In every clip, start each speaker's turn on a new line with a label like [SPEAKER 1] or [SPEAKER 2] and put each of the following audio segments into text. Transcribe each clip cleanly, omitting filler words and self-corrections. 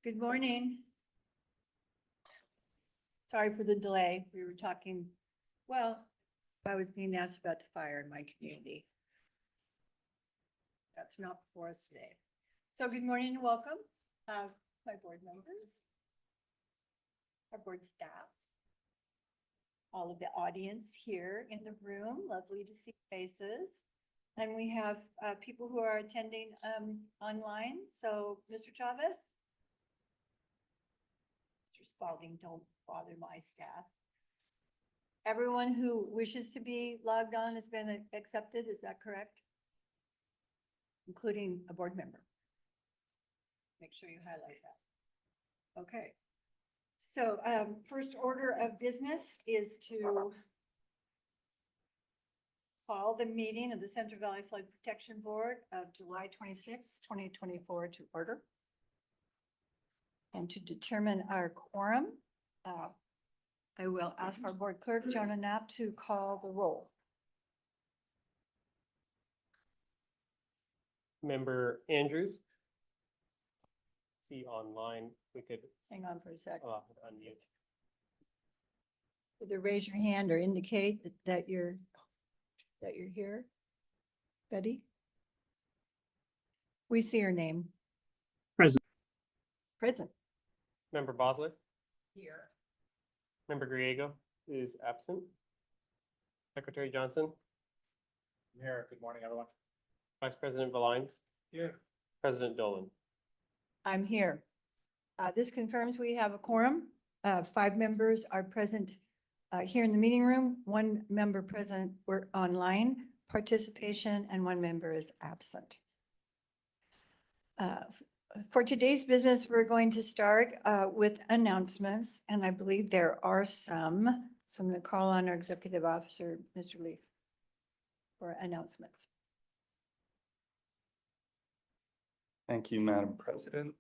[SPEAKER 1] Good morning. Sorry for the delay. We were talking, well, I was being asked about the fire in my community. That's not before us today. So good morning and welcome, my board members, our board staff, all of the audience here in the room. Lovely to see faces. And we have people who are attending online. So Mr. Chavez? Mr. Spalding, don't bother my staff. Everyone who wishes to be logged on has been accepted, is that correct? Including a board member. Make sure you highlight that. Okay. So first order of business is to call the meeting of the Central Valley Flood Protection Board of July 26, 2024 to order. And to determine our quorum, I will ask our board clerk, Jonah Knapp, to call the roll.
[SPEAKER 2] Member Andrews. See online, we could
[SPEAKER 1] Hang on for a sec.
[SPEAKER 2] unmute.
[SPEAKER 1] Either raise your hand or indicate that you're here. Betty? We see your name.
[SPEAKER 3] Present.
[SPEAKER 1] Present.
[SPEAKER 2] Member Bosler,
[SPEAKER 1] Here.
[SPEAKER 2] member Griego is absent. Secretary Johnson,
[SPEAKER 3] Here, good morning, everyone.
[SPEAKER 2] Vice President Valines,
[SPEAKER 3] Here.
[SPEAKER 2] President Dolan.
[SPEAKER 1] I'm here. This confirms we have a quorum. 5 members are present here in the meeting room. 1 member present or online participation, and 1 member is absent. For today's business, we're going to start with announcements, and I believe there are some. So I'm going to call on our executive officer, Mr. Leaf, for announcements.
[SPEAKER 4] Thank you, Madam President.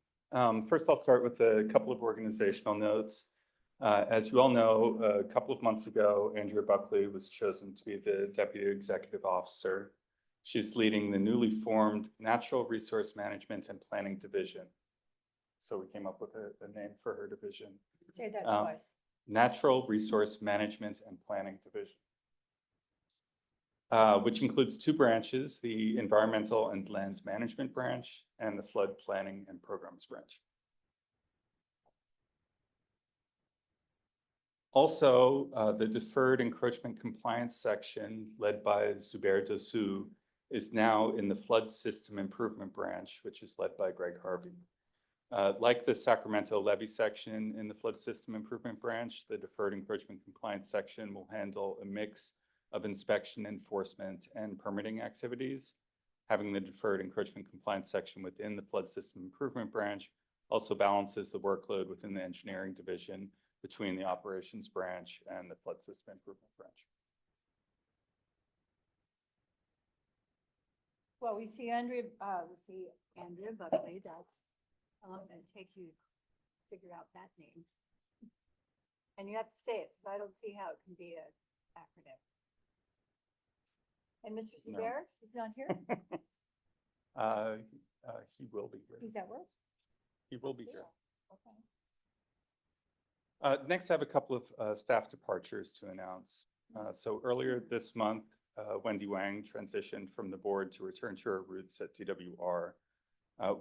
[SPEAKER 4] First, I'll start with a couple of organizational notes. As you all know, a couple of months ago, Andrea Buckley was chosen to be the Deputy Executive Officer. She's leading the newly formed Natural Resource Management and Planning Division. So we came up with a name for her division.
[SPEAKER 1] Say that twice.
[SPEAKER 4] Natural Resource Management and Planning Division. Which includes 2 branches, the Environmental and Land Management Branch and the Flood Planning and Programs Branch. Also, the Deferred Encroachment Compliance section led by Zubair Dossou is now in the Flood System Improvement Branch, which is led by Greg Harvey. Like the Sacramento Levee section in the Flood System Improvement Branch, the Deferred Encroachment Compliance section will handle a mix of inspection, enforcement, and permitting activities. Having the Deferred Encroachment Compliance section within the Flood System Improvement Branch also balances the workload within the Engineering Division between the Operations Branch and the Flood System Improvement Branch.
[SPEAKER 1] Well, we see Andrea Buckley. That's, I'm going to take you to figure out that name. And you have to say it, because I don't see how it can be an acronym. And Mr.
[SPEAKER 4] No.
[SPEAKER 1] Zubair, he's not here?
[SPEAKER 4] He will be here.
[SPEAKER 1] He's at work?
[SPEAKER 4] He will be here.
[SPEAKER 1] Okay.
[SPEAKER 4] Next, I have a couple of staff departures to announce. So earlier this month, Wendy Wang transitioned from the board to return to her roots at DWR.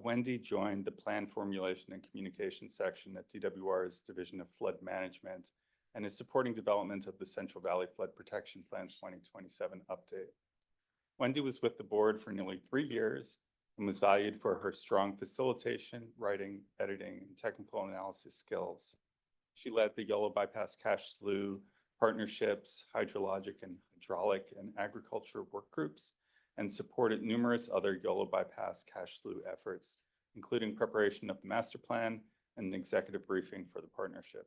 [SPEAKER 4] Wendy joined the Plan Formulation and Communication section at DWR's Division of Flood Management and is supporting development of the Central Valley Flood Protection Plan 2027 update. Wendy was with the board for nearly 3 years and was valued for her strong facilitation, writing, editing, and technical analysis skills. She led the Yolo Bypass Cache Slough partnerships, hydrologic and hydraulic and agriculture work groups, and supported numerous other Yolo Bypass Cache Slough efforts, including preparation of the master plan and an executive briefing for the partnership.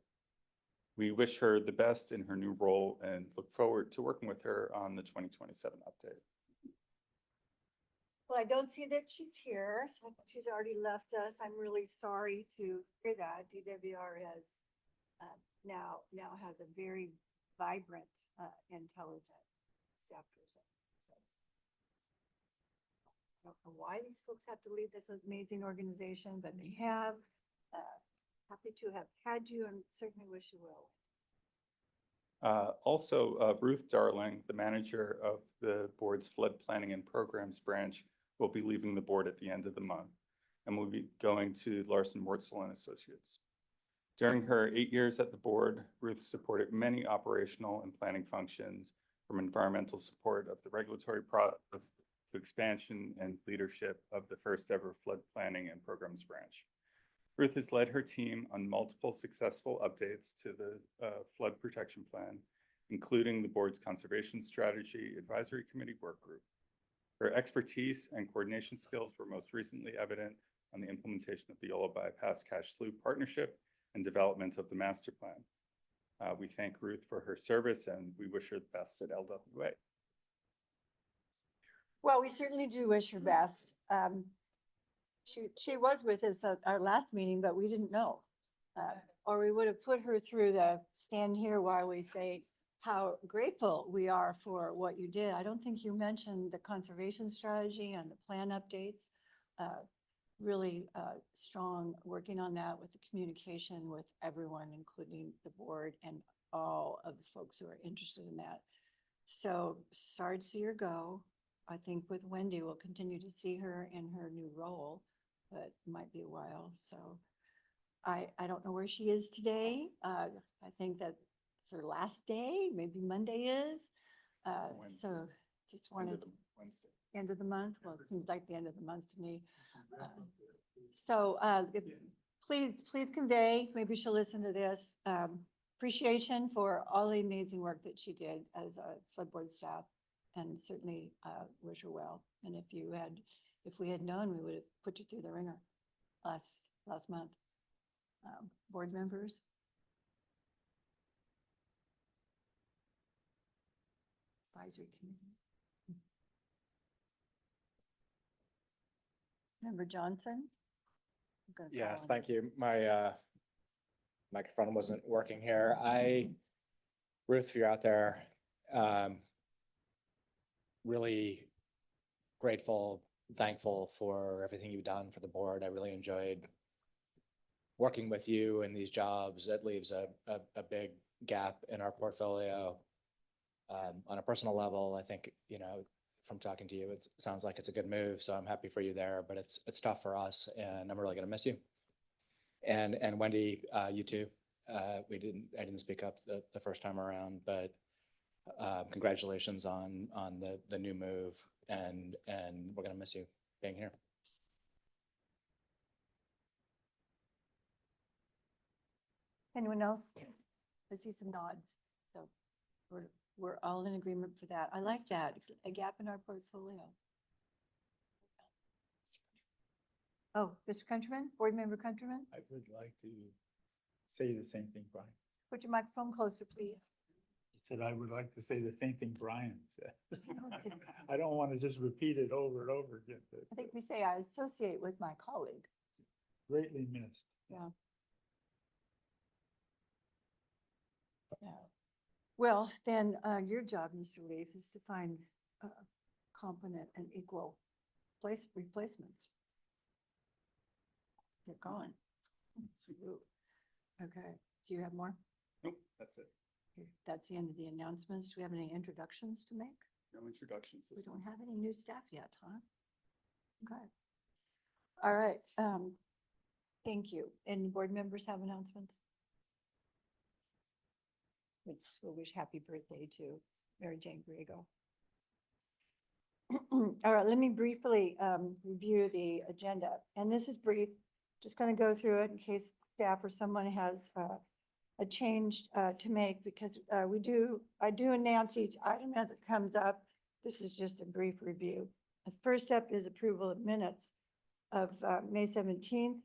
[SPEAKER 4] We wish her the best in her new role and look forward to working with her on the 2027 update.
[SPEAKER 1] Well, I don't see that she's here, so she's already left us. I'm really sorry to hear that. DWR has now has a very vibrant, intelligent staff person. I don't know why these folks have to leave this amazing organization, but they have. Happy to have had you and certainly wish you well.
[SPEAKER 4] Also, Ruth Darling, the manager of the board's flood planning and programs branch, will be leaving the board at the end of the month and will be going to Larson Wurtzel and Associates. During her 8 years at the board, Ruth supported many operational and planning functions, from environmental support of the regulatory process to expansion and leadership of the first ever flood planning and programs branch. Ruth has led her team on multiple successful updates to the flood protection plan, including the board's conservation strategy advisory committee work group. Her expertise and coordination skills were most recently evident on the implementation of the Yolo Bypass Cache Loop partnership and development of the master plan. We thank Ruth for her service and we wish her the best at LWA.
[SPEAKER 1] Well, we certainly do wish her best. She was with us at our last meeting, but we didn't know. Or we would have put her through the stand here while we say how grateful we are for what you did. I don't think you mentioned the conservation strategy and the plan updates. Really strong working on that with the communication with everyone, including the board and all of the folks who are interested in that. So sorry to see her go. I think with Wendy, we'll continue to see her in her new role, but it might be a while. So I don't know where she is today. I think that it's her last day, maybe Monday is. So just wanted
[SPEAKER 4] Wednesday.
[SPEAKER 1] end of the month. Well, it seems like the end of the month to me. Please convey, maybe she'll listen to this, appreciation for all the amazing work that she did as a flood board staff, and certainly wish her well. And if we had known, we would have put you through the ringer last month. Board members. Advisory committee. Member Johnson? I'm gonna call
[SPEAKER 3] Yes,
[SPEAKER 1] on
[SPEAKER 3] thank you. My microphone wasn't working here. Ruth, if you're out there, really grateful, thankful for everything you've done for the board. I really enjoyed working with you in these jobs. It leaves a big gap in our portfolio. On a personal level, I think, from talking to you, it sounds like it's a good move, so I'm happy for you there, but it's tough for us and I'm really gonna miss you. And Wendy, you too. I didn't speak up the first time around, but congratulations on the new move, and we're gonna miss you being here.
[SPEAKER 1] Anyone else? I see some nods, so we're all in agreement for that. I like that, a gap in our portfolio. Oh, Mr. Countryman, Board Member Countryman,
[SPEAKER 5] I would like to say the same thing Brian
[SPEAKER 1] put your microphone closer, please.
[SPEAKER 5] said. I would like to say the same thing Brian said. I don't want to just repeat it over and over again, but
[SPEAKER 1] I think we say I associate with my colleague.
[SPEAKER 5] greatly missed.
[SPEAKER 1] Yeah. Well, then your job, Mr. Leaf, is to find competent and equal replacements. They're gone. Okay, do you have more?
[SPEAKER 4] Nope, that's it.
[SPEAKER 1] Okay, that's the end of the announcements. Do we have any introductions to make?
[SPEAKER 4] No introductions
[SPEAKER 1] We
[SPEAKER 4] this
[SPEAKER 1] don't
[SPEAKER 4] month.
[SPEAKER 1] have any new staff yet, huh? Okay. All right, thank you. Any board members have announcements? We'll wish happy birthday to Mary Jane Griego. All right, let me briefly review the agenda, and this is brief. Just going to go through it in case staff or someone has a change to make, because I do announce each item as it comes up. This is just a brief review. The first step is approval of minutes of May 17th.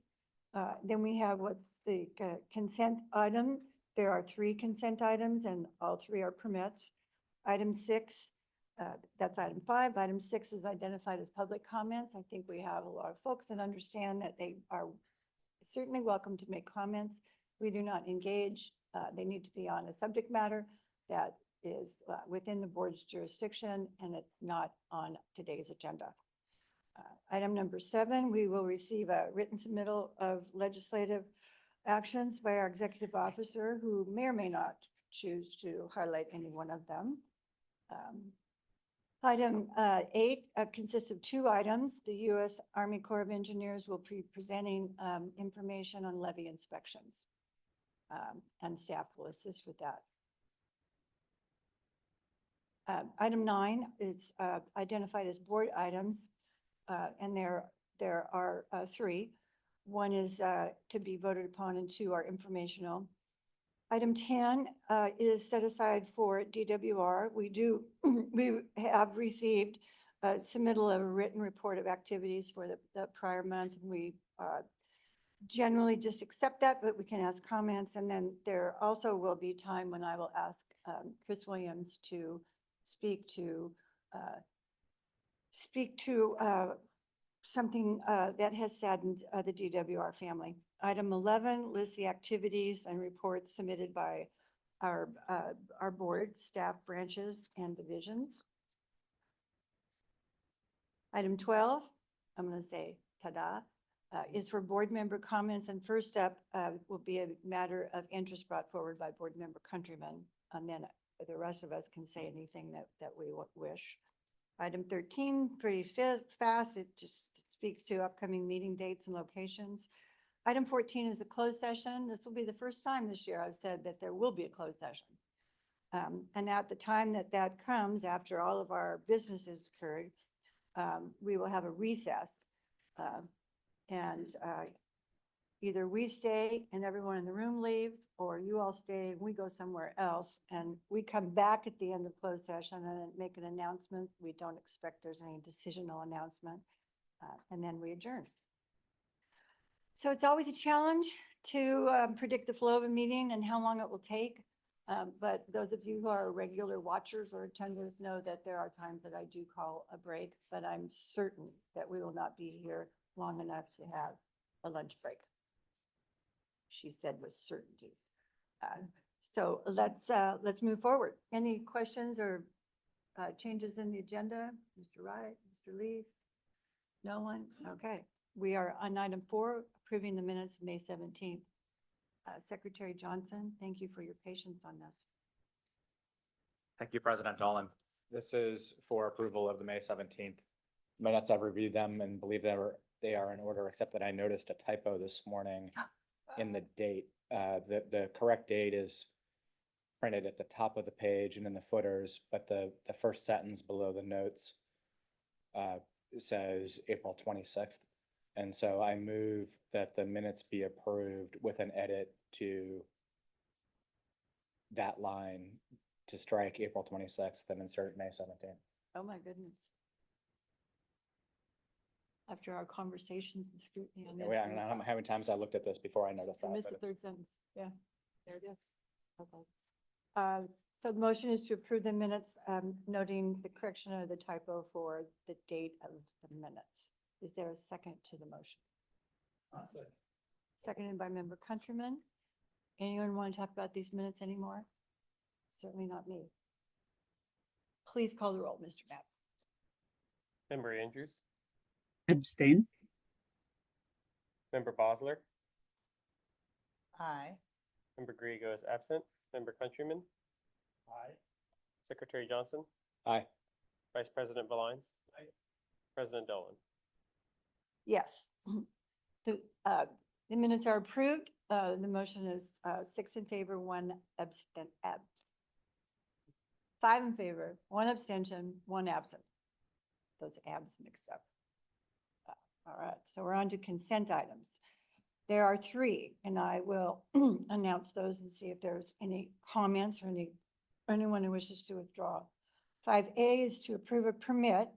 [SPEAKER 1] Then we have what's the consent item. There are 3 consent items and all 3 are permits. Item 6, that's item 5. Item 6 is identified as public comments. I think we have a lot of folks that understand that they are certainly welcome to make comments. We do not engage. They need to be on a subject matter that is within the board's jurisdiction, and it's not on today's agenda. Item number 7, we will receive a written submittal of legislative actions by our executive officer, who may or may not choose to highlight any one of them. Item 8 consists of 2 items. The U.S. Army Corps of Engineers will be presenting information on levee inspections, and staff will assist with that. Item 9 is identified as board items, and there are 3. One is to be voted upon, and 2 are informational. Item 10 is set aside for DWR. We have received a submittal of a written report of activities for the prior month, and we generally just accept that, but we can ask comments. And then there also will be time when I will ask Chris Williams to speak to something that has saddened the DWR family. Item 11 lists the activities and reports submitted by our board, staff, branches, and divisions. Item 12, I'm going to say ta-da, is for board member comments. And first up will be a matter of interest brought forward by board member Countryman. And then the rest of us can say anything that we wish. Item 13, pretty fast. It just speaks to upcoming meeting dates and locations. Item 14 is a closed session. This will be the first time this year I've said that there will be a closed session. And at the time that comes, after all of our businesses occurred, we will have a recess. Either we stay and everyone in the room leaves, or you all stay and we go somewhere else, and we come back at the end of closed session and make an announcement. We don't expect there's any decisional announcement, and then we adjourn. So it's always a challenge to predict the flow of a meeting and how long it will take. But those of you who are regular watchers or attenders know that there are times that I do call a break, but I'm certain that we will not be here long enough to have a lunch break. She said with certainty. So let's move forward. Any questions or changes in the agenda? Mr. Wright, Mr. Leaf? No one? Okay. We are on item 4, approving the minutes of May 17th. Secretary Johnson, thank you for your patience on this.
[SPEAKER 3] Thank you, President Dolan. This is for approval of the May 17th minutes. I've reviewed them and believe they are in order, except that I noticed a typo this morning in the date. The correct date is printed at the top of the page and in the footers, but the first sentence below the notes says April 26th. And so I move that the minutes be approved with an edit to that line to strike April 26th and insert May 17th.
[SPEAKER 1] Oh, my goodness. After our conversations and scrutiny on this.
[SPEAKER 3] I don't know how many times I looked at this before I noticed
[SPEAKER 1] I
[SPEAKER 3] that.
[SPEAKER 1] missed the
[SPEAKER 3] but
[SPEAKER 1] third sentence. Yeah, there it is. Okay. So the motion is to approve the minutes, noting the correction of the typo for the date of the minutes. Is there a second to the motion? Seconded by member Countryman. Anyone want to talk about these minutes anymore? Certainly not me. Please call the roll, Mr. Knapp.
[SPEAKER 2] Member Andrews,
[SPEAKER 6] Abstain.
[SPEAKER 2] member Bosler,
[SPEAKER 7] Aye.
[SPEAKER 2] member Griego is absent, member Countryman,
[SPEAKER 5] Aye.
[SPEAKER 2] Secretary Johnson,
[SPEAKER 3] Aye.
[SPEAKER 2] Vice President Valines, President Dolan.
[SPEAKER 1] Yes. The minutes are approved. The motion is 6 in favor, 1 abstent, 5 in favor, 1 abstention, 1 absent. Those abs mixed up. All right, so we're on to consent items. There are 3, and I will announce those and see if there's any comments or anyone who wishes to withdraw. 5A is to approve a permit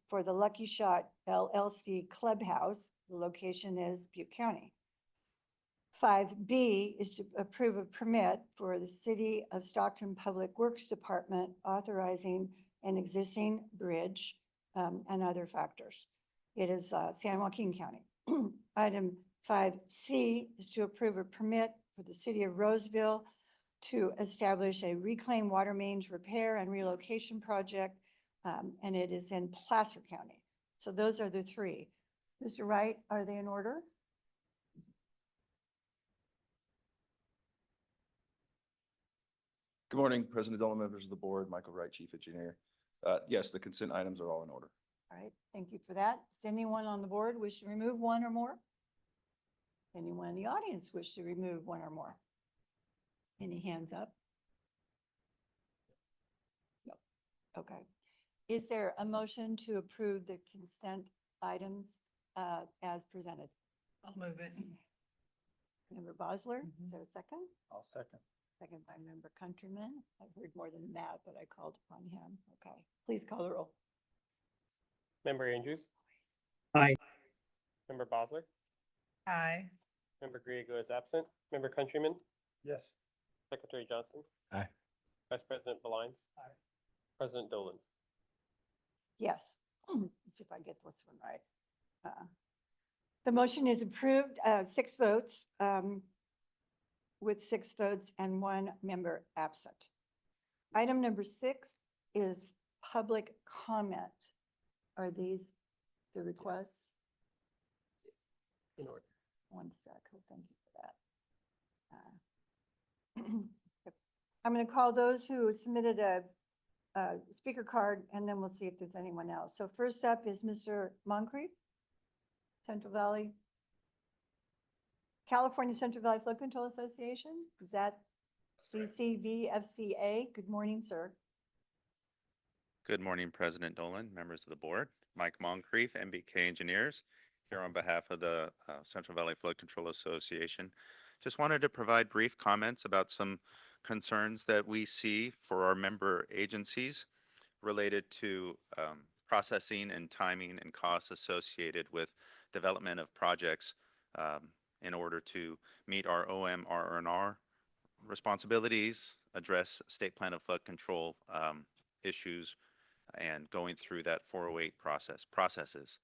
[SPEAKER 1] for the Lucky Shot LLC Clubhouse. The location is Butte County. 5B is to approve a permit for the City of Stockton Public Works Department authorizing an existing bridge and other factors. It is San Joaquin County. Item 5C is to approve a permit for the City of Roseville to establish a reclaimed water mains repair and relocation project, and it is in Placer County. So those are the three. Mr. Wright, are they in order?
[SPEAKER 7] Good morning, President Dolan, members of the board, Michael Wright, Chief Engineer. Yes, the consent items are all in order.
[SPEAKER 1] All right, thank you for that. Does anyone on the board wish to remove one or more? Anyone in the audience wish to remove one or more? Any hands up? No. Okay. Is there a motion to approve the consent items as presented?
[SPEAKER 8] I'll move it.
[SPEAKER 1] Member Bosler, is there a second?
[SPEAKER 5] I'll second.
[SPEAKER 1] Second by Member Countryman. I've heard more than that, but I called upon him. Okay, please call the roll.
[SPEAKER 2] Member Andrews,
[SPEAKER 6] Aye.
[SPEAKER 2] Member Bosler,
[SPEAKER 8] Aye.
[SPEAKER 2] Member Griego is absent. Member Countryman,
[SPEAKER 5] Yes.
[SPEAKER 2] Secretary Johnson.
[SPEAKER 3] Aye.
[SPEAKER 2] Vice President Belines.
[SPEAKER 5] Aye.
[SPEAKER 2] President Dolan.
[SPEAKER 1] Yes. Let's see if I get this one right. The motion is approved, 6 votes, with 6 votes and 1 member absent. Item number 6 is public comment. Are these the requests?
[SPEAKER 2] In order.
[SPEAKER 1] One sec, oh, thank you for that. I'm going to call those who submitted a speaker card, and then we'll see if there's anyone else. So first up is Mr. Moncrief, Central Valley, California Central Valley Flood Control Association. Is that CCVFCA? Good morning, sir.
[SPEAKER 9] Good morning, President Dolan, members of the board. Mike Moncrief, MBK Engineers, here on behalf of the Central Valley Flood Control Association. Just wanted to provide brief comments about some concerns that we see for our member agencies related to processing and timing and costs associated with development of projects in order to meet our OMRR responsibilities, address state plan of flood control issues, and going through that 408 processes.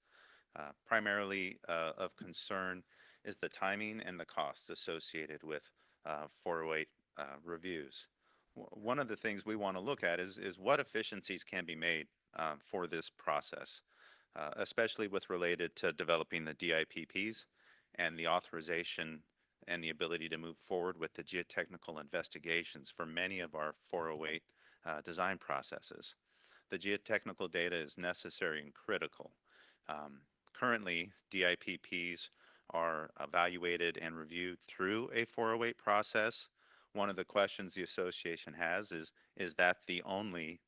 [SPEAKER 9] Primarily of concern is the timing and the costs associated with 408 reviews. One of the things we want to look at is what efficiencies can be made for this process, especially with related to developing the DIPPs and the authorization and the ability to move forward with the geotechnical investigations for many of our 408 design processes. The geotechnical data is necessary and critical. Currently, DIPPs are evaluated and reviewed through a 408 process. One of the questions the association has is that the only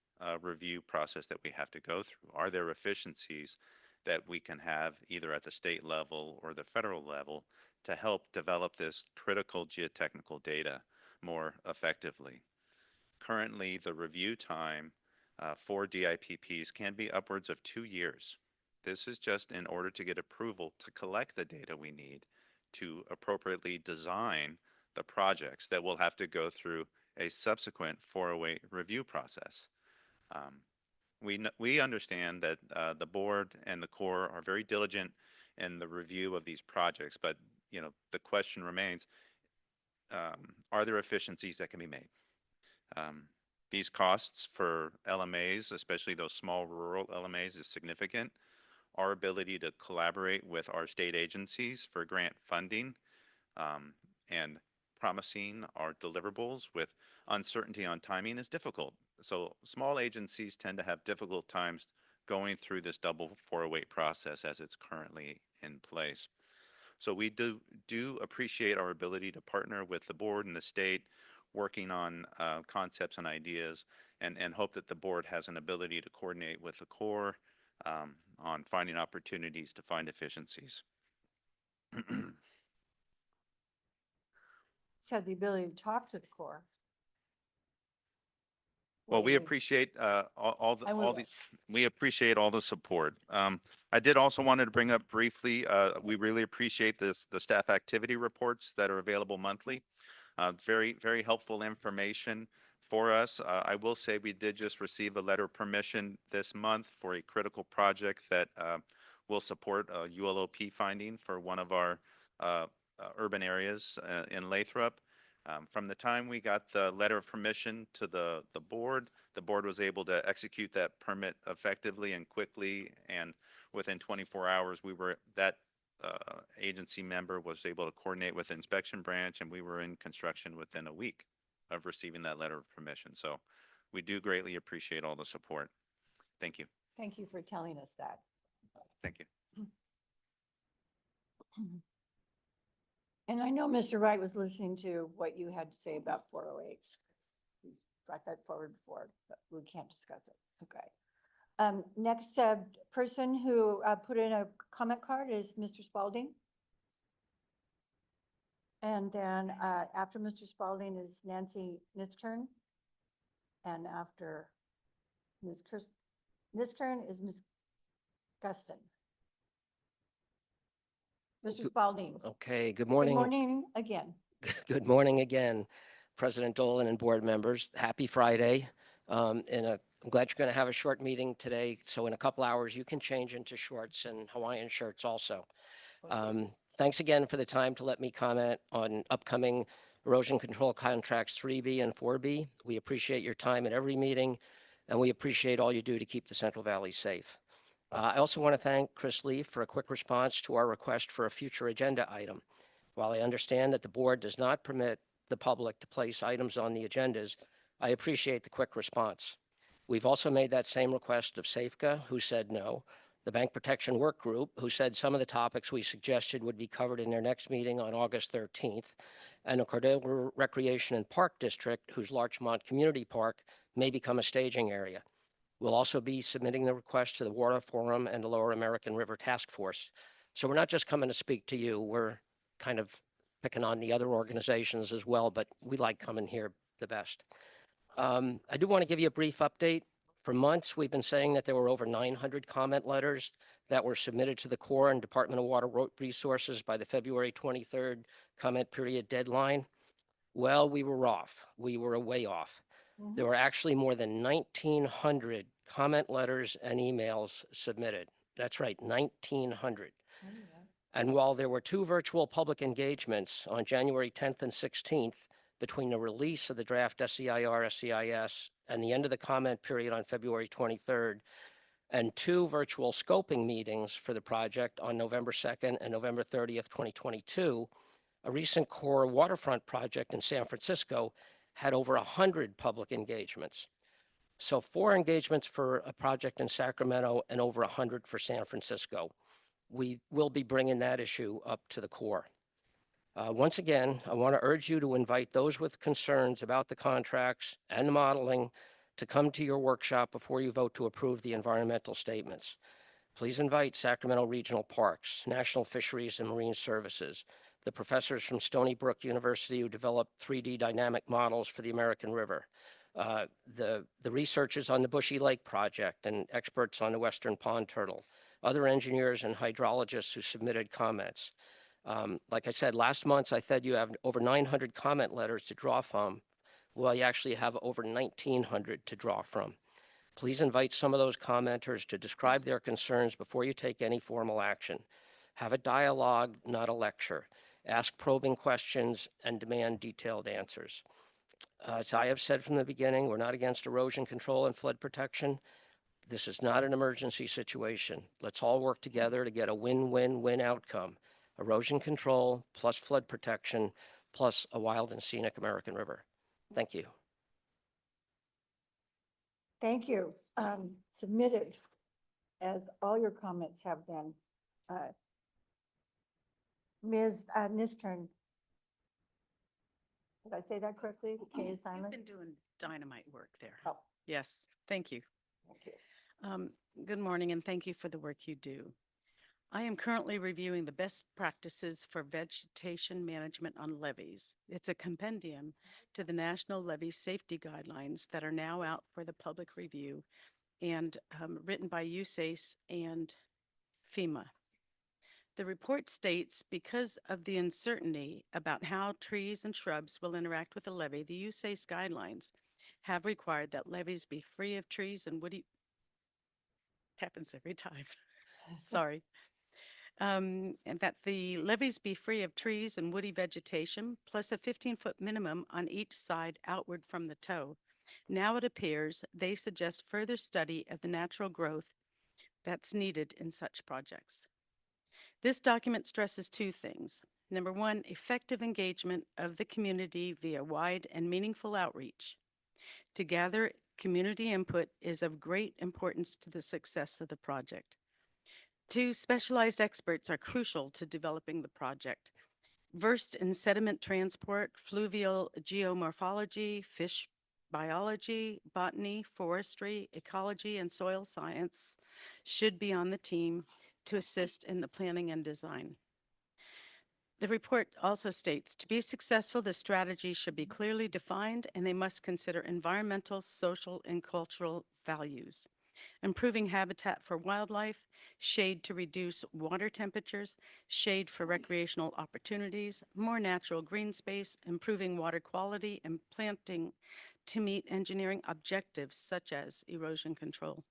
[SPEAKER 9] review process that we have to go through? Are there efficiencies that we can have either at the state level or the federal level to help develop this critical geotechnical data more effectively? Currently, the review time for DIPPs can be upwards of 2 years. This is just in order to get approval to collect the data we need to appropriately design the projects that will have to go through a subsequent 408 review process. We understand that the board and the Corps are very diligent in the review of these projects, but the question remains, are there efficiencies that can be made? These costs for LMAs, especially those small rural LMAs, is significant. Our ability to collaborate with our state agencies for grant funding and promising our deliverables with uncertainty on timing is difficult. So small agencies tend to have difficult times going through this double 408 process as it's currently in place. So we do appreciate our ability to partner with the board and the state, working on concepts and ideas, and hope that the board has an ability to coordinate with the Corps on finding opportunities to find efficiencies.
[SPEAKER 1] Just had the ability to talk to the Corps.
[SPEAKER 9] Well, we
[SPEAKER 1] What do you-
[SPEAKER 9] appreciate all
[SPEAKER 1] I will.
[SPEAKER 9] we appreciate all the support. I did also wanted to bring up briefly, we really appreciate the staff activity reports that are available monthly. Very, very helpful information for us. I will say we did just receive a letter of permission this month for a critical project that will support a ULOP finding for one of our urban areas in Lathrop. From the time we got the letter of permission to the board was able to execute that permit effectively and quickly. And within 24 hours, that agency member was able to coordinate with the inspection branch, and we were in construction within a week of receiving that letter of permission. So we do greatly appreciate all the support. Thank you.
[SPEAKER 1] Thank you for telling us that.
[SPEAKER 9] Thank you.
[SPEAKER 1] And I know Mr. Wright was listening to what you had to say about 408. He's brought that forward before, but we can't discuss it. Okay. Next person who put in a comment card is Mr. Spalding. And then after Mr. Spalding is Nancy Niskern. And after Ms. Niskern is Ms. Guston. Mr. Spalding.
[SPEAKER 10] Okay, good
[SPEAKER 1] Good
[SPEAKER 10] morning.
[SPEAKER 1] morning again.
[SPEAKER 10] Good morning again, President Dolan and board members. Happy Friday. I'm glad you're going to have a short meeting today. So in a couple hours, you can change into shorts and Hawaiian shirts also. Thanks again for the time to let me comment on upcoming erosion control contracts 3B and 4B. We appreciate your time at every meeting, and we appreciate all you do to keep the Central Valley safe. I also want to thank Chris Lee for a quick response to our request for a future agenda item. While I understand that the board does not permit the public to place items on the agendas, I appreciate the quick response. We've also made that same request of SAFCA, who said no, the Bank Protection Work Group, who said some of the topics we suggested would be covered in their next meeting on August 13th, and the Cordova Recreation and Park District, whose Larchmont Community Park may become a staging area. We'll also be submitting the request to the Water Forum and the Lower American River Task Force. So we're not just coming to speak to you, we're kind of picking on the other organizations as well, but we like coming here the best. I do want to give you a brief update. For months, we've been saying that there were over 900 comment letters that were submitted to the Corps and Department of Water Resources by the February 23rd comment period deadline. Well, we were off. We were way off. There were actually more than 1,900 comment letters and emails submitted. That's right, 1,900. And while there were 2 virtual public engagements on January 10th and 16th between the release of the draft SEIR, SEIS, and the end of the comment period on February 23rd, and 2 virtual scoping meetings for the project on November 2nd and November 30th, 2022, a recent Corps waterfront project in San Francisco had over 100 public engagements. So 4 engagements for a project in Sacramento and over 100 for San Francisco. We will be bringing that issue up to the Corps. Once again, I want to urge you to invite those with concerns about the contracts and the modeling to come to your workshop before you vote to approve the environmental statements. Please invite Sacramento Regional Parks, National Fisheries and Marine Services, the professors from Stony Brook University who developed 3D dynamic models for the American River, the researchers on the Bushy Lake project and experts on the Western pond turtle, other engineers and hydrologists who submitted comments. Like I said, last month I said you have over 900 comment letters to draw from. Well, you actually have over 1,900 to draw from. Please invite some of those commenters to describe their concerns before you take any formal action. Have a dialogue, not a lecture. Ask probing questions and demand detailed answers. As I have said from the beginning, we're not against erosion control and flood protection. This is not an emergency situation. Let's all work together to get a win-win-win outcome. Erosion control plus flood protection plus a wild and scenic American River. Thank you.
[SPEAKER 1] Thank you. Submitted, as all your comments have been. Ms. Niskern. Did I say that correctly? The K is
[SPEAKER 6] You've
[SPEAKER 1] silent?
[SPEAKER 6] been doing dynamite work there.
[SPEAKER 1] Oh,
[SPEAKER 6] Yes, thank you.
[SPEAKER 1] thank you.
[SPEAKER 6] Good morning, and thank you for the work you do. I am currently reviewing the best practices for vegetation management on levees. It's a compendium to the National Levee Safety Guidelines that are now out for the public review and written by USACE and FEMA. The report states, because of the uncertainty about how trees and shrubs will interact with the levee, the USACE guidelines have required that levees be free of trees and woody. Happens every time. Sorry. and that the levees be free of trees and woody vegetation, plus a 15-foot minimum on each side outward from the toe. Now it appears they suggest further study of the natural growth that's needed in such projects. This document stresses two things. Number one, effective engagement of the community via wide and meaningful outreach. To gather community input is of great importance to the success of the project. Two, specialized experts are crucial to developing the project. Versed in sediment transport, fluvial geomorphology, fish biology, botany, forestry, ecology, and soil science should be on the team to assist in the planning and design. The report also states, to be successful, the strategy should be clearly defined and they must consider environmental, social, and cultural values. Improving habitat for wildlife, shade to reduce water temperatures, shade for recreational opportunities, more natural green space, improving water quality, and planting to meet engineering objectives such as erosion control.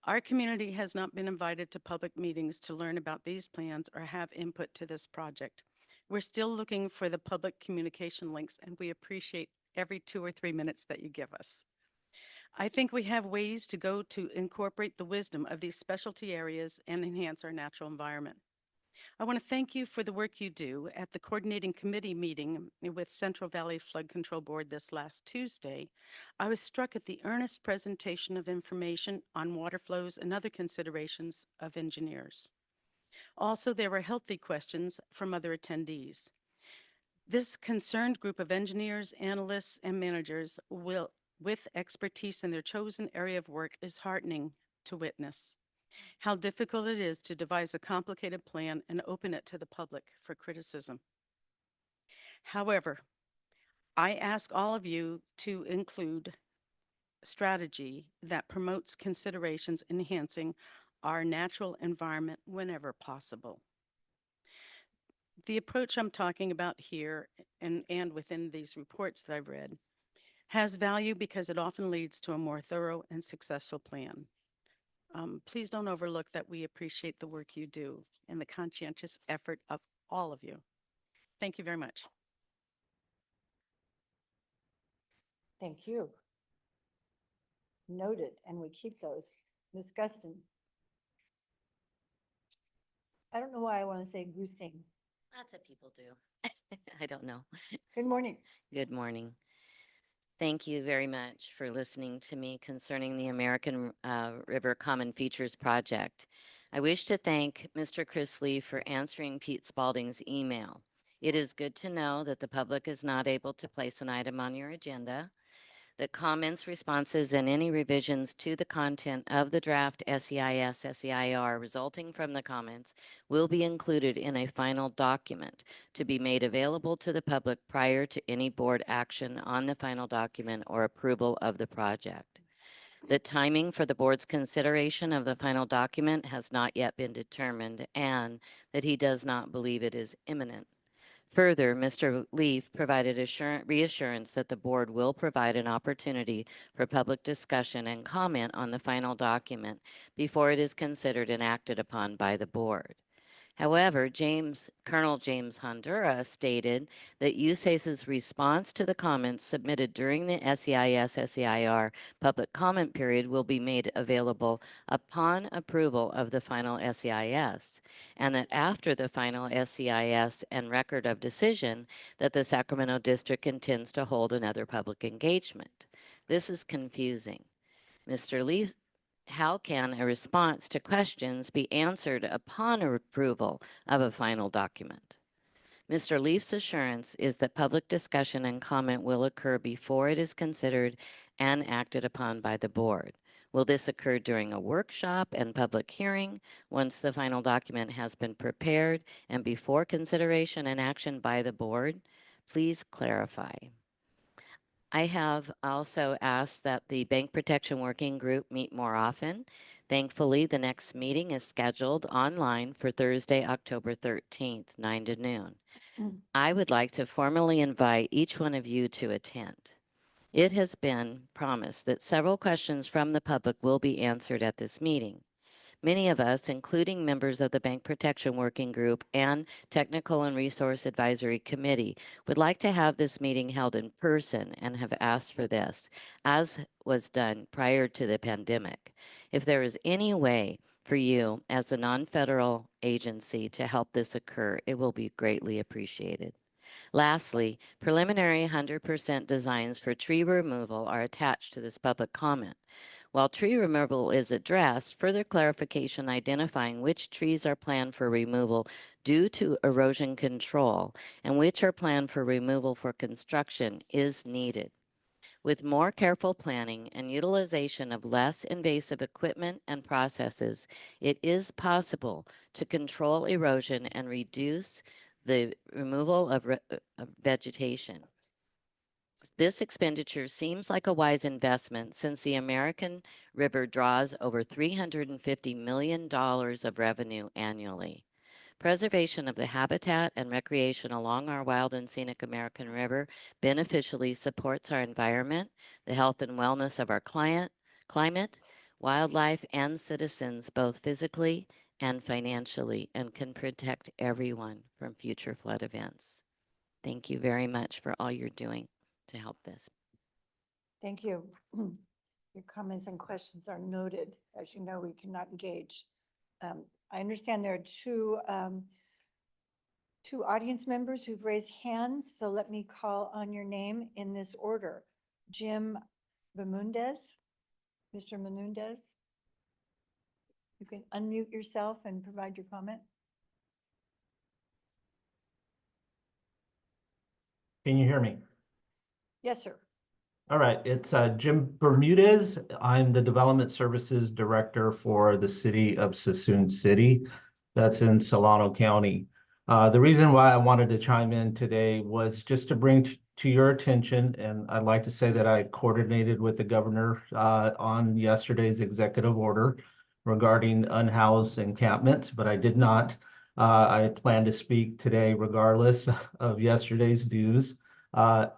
[SPEAKER 6] Our community has not been invited to public meetings to learn about these plans or have input to this project. We're still looking for the public communication links, and we appreciate every 2 or 3 minutes that you give us. I think we have ways to go to incorporate the wisdom of these specialty areas and enhance our natural environment. I want to thank you for the work you do. At the coordinating committee meeting with Central Valley Flood Control Board this last Tuesday, I was struck at the earnest presentation of information on water flows and other considerations of engineers. Also, there were healthy questions from other attendees. This concerned group of engineers, analysts, and managers with expertise in their chosen area of work is heartening to witness. How difficult it is to devise a complicated plan and open it to the public for criticism. However, I ask all of you to include strategy that promotes considerations enhancing our natural environment whenever possible. The approach I'm talking about here and within these reports that I've read has value because it often leads to a more thorough and successful plan. Please don't overlook that we appreciate the work you do and the conscientious effort of all of you. Thank you very much.
[SPEAKER 1] Thank you. Noted, and we keep those. Ms. Guston. I don't know why I want to say Gusting.
[SPEAKER 11] Lots of people do. I don't know.
[SPEAKER 1] Good morning.
[SPEAKER 11] Good morning. Thank you very much for listening to me concerning the American River Common Features Project. I wish to thank Mr. Chris Lee for answering Pete Spalding's email. It is good to know that the public is not able to place an item on your agenda, that comments, responses, and any revisions to the content of the draft SEIS-SEIR resulting from the comments will be included in a final document to be made available to the public prior to any board action on the final document or approval of the project. The timing for the board's consideration of the final document has not yet been determined, and that he does not believe it is imminent. Further, Mr. Leaf provided reassurance that the board will provide an opportunity for public discussion and comment on the final document before it is considered and acted upon by the board. However, Colonel James Hondura stated that USACE's response to the comments submitted during the SEIS-SEIR public comment period will be made available upon approval of the final SEIS, and that after the final SEIS and record of decision, that the Sacramento District intends to hold another public engagement. This is confusing. Mr. Lee, how can a response to questions be answered upon approval of a final document? Mr. Leaf's assurance is that public discussion and comment will occur before it is considered and acted upon by the board. Will this occur during a workshop and public hearing once the final document has been prepared and before consideration and action by the board? Please clarify. I have also asked that the Bank Protection Working Group meet more often. Thankfully, the next meeting is scheduled online for Thursday, October 13th, 9 to noon. I would like to formally invite each one of you to attend. It has been promised that several questions from the public will be answered at this meeting. Many of us, including members of the Bank Protection Working Group and Technical and Resource Advisory Committee, would like to have this meeting held in person and have asked for this, as was done prior to the pandemic. If there is any way for you as the non-federal agency to help this occur, it will be greatly appreciated. Lastly, preliminary 100% designs for tree removal are attached to this public comment. While tree removal is addressed, further clarification identifying which trees are planned for removal due to erosion control and which are planned for removal for construction is needed. With more careful planning and utilization of less invasive equipment and processes, it is possible to control erosion and reduce the removal of vegetation. This expenditure seems like a wise investment since the American River draws over $350 million of revenue annually. Preservation of the habitat and recreation along our wild and scenic American River beneficially supports our environment, the health and wellness of our climate, wildlife, and citizens, both physically and financially, and can protect everyone from future flood events. Thank you very much for all you're doing to help this.
[SPEAKER 1] Thank you. Your comments and questions are noted. As you know, we cannot engage. I understand there are two audience members who've raised hands, so let me call on your name in this order. Jim Bermudez, Mr. Menendez. You can unmute yourself and provide your comment.
[SPEAKER 12] Can you hear me?
[SPEAKER 1] Yes, sir.
[SPEAKER 12] All right, it's Jim Bermudez. I'm the Development Services Director for the City of Suisun City. That's in Solano County. The reason why I wanted to chime in today was just to bring to your attention, and I'd like to say that I coordinated with the governor on yesterday's executive order regarding unhoused encampments, but I did not. I plan to speak today regardless of yesterday's news.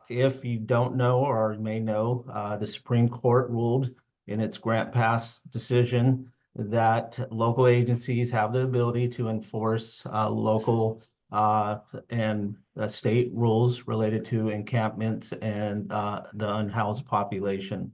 [SPEAKER 12] If you don't know or may know, the Supreme Court ruled in its Grant Pass decision that local agencies have the ability to enforce local and state rules related to encampments and the unhoused population.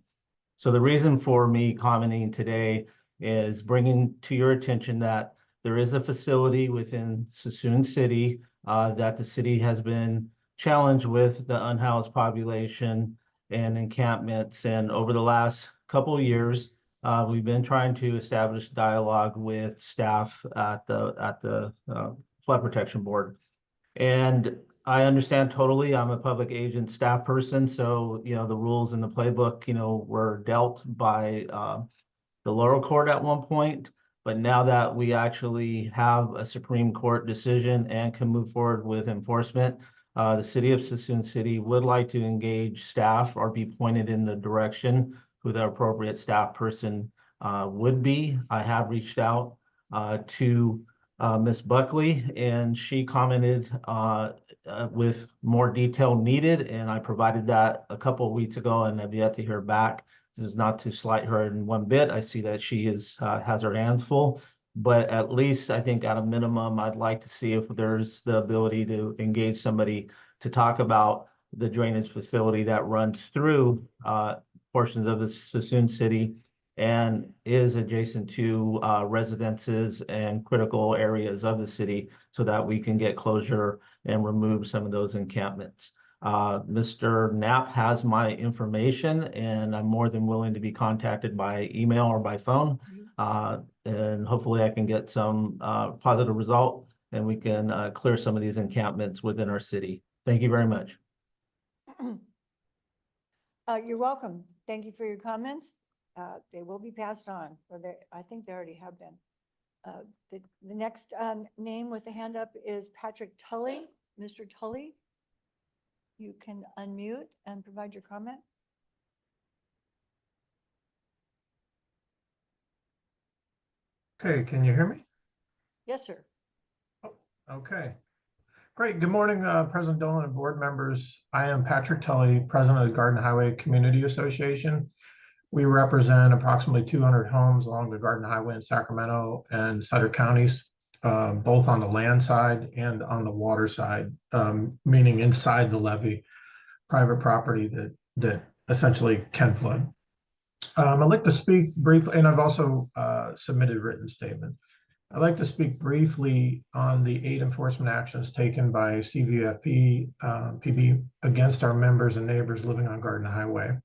[SPEAKER 12] So the reason for me commenting today is bringing to your attention that there is a facility within Suisun City that the city has been challenged with the unhoused population and encampments. And over the last couple of years, we've been trying to establish dialogue with staff at the Flood Protection Board. And I understand totally. I'm a public agent staff person, so the rules in the playbook, were dealt by the lower court at one point. But now that we actually have a Supreme Court decision and can move forward with enforcement, the city of Suisun City would like to engage staff or be pointed in the direction who the appropriate staff person would be. I have reached out to Ms. Buckley, and she commented with more detail needed, and I provided that a couple of weeks ago and have yet to hear back. This is not to slight her in one bit. I see that she has her hands full, but at least I think at a minimum, I'd like to see if there's the ability to engage somebody to talk about the drainage facility that runs through portions of the Suisun City and is adjacent to residences and critical areas of the city so that we can get closure and remove some of those encampments. Mr. Knapp has my information, and I'm more than willing to be contacted by email or by phone. And hopefully I can get some positive result and we can clear some of these encampments within our city. Thank you very much.
[SPEAKER 1] You're welcome. Thank you for your comments. They will be passed on, or I think they already have been. The next name with the hand up is Patrick Tully. Mr. Tully, you can unmute and provide your comment.
[SPEAKER 13] Okay, can you hear me?
[SPEAKER 1] Yes, sir.
[SPEAKER 13] Okay. Great. Good morning, President Dolan and board members. I am Patrick Tully, President of the Garden Highway Community Association. We represent approximately 200 homes along the Garden Highway in Sacramento and Sutter counties, both on the land side and on the water side, meaning inside the levee, private property that essentially can flood. I'd like to speak briefly, and I've also submitted written statement. I'd like to speak briefly on the 8 enforcement actions taken by CVFP PV against our members and neighbors living on Garden Highway.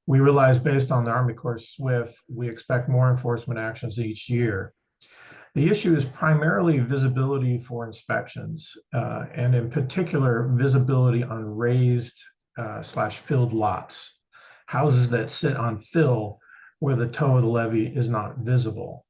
[SPEAKER 13] We realize based on the Army Corps SWIFT, we expect more enforcement actions each year. The issue is primarily visibility for inspections, and in particular, visibility on raised / filled lots, houses that sit on fill where the toe of the levee is not visible.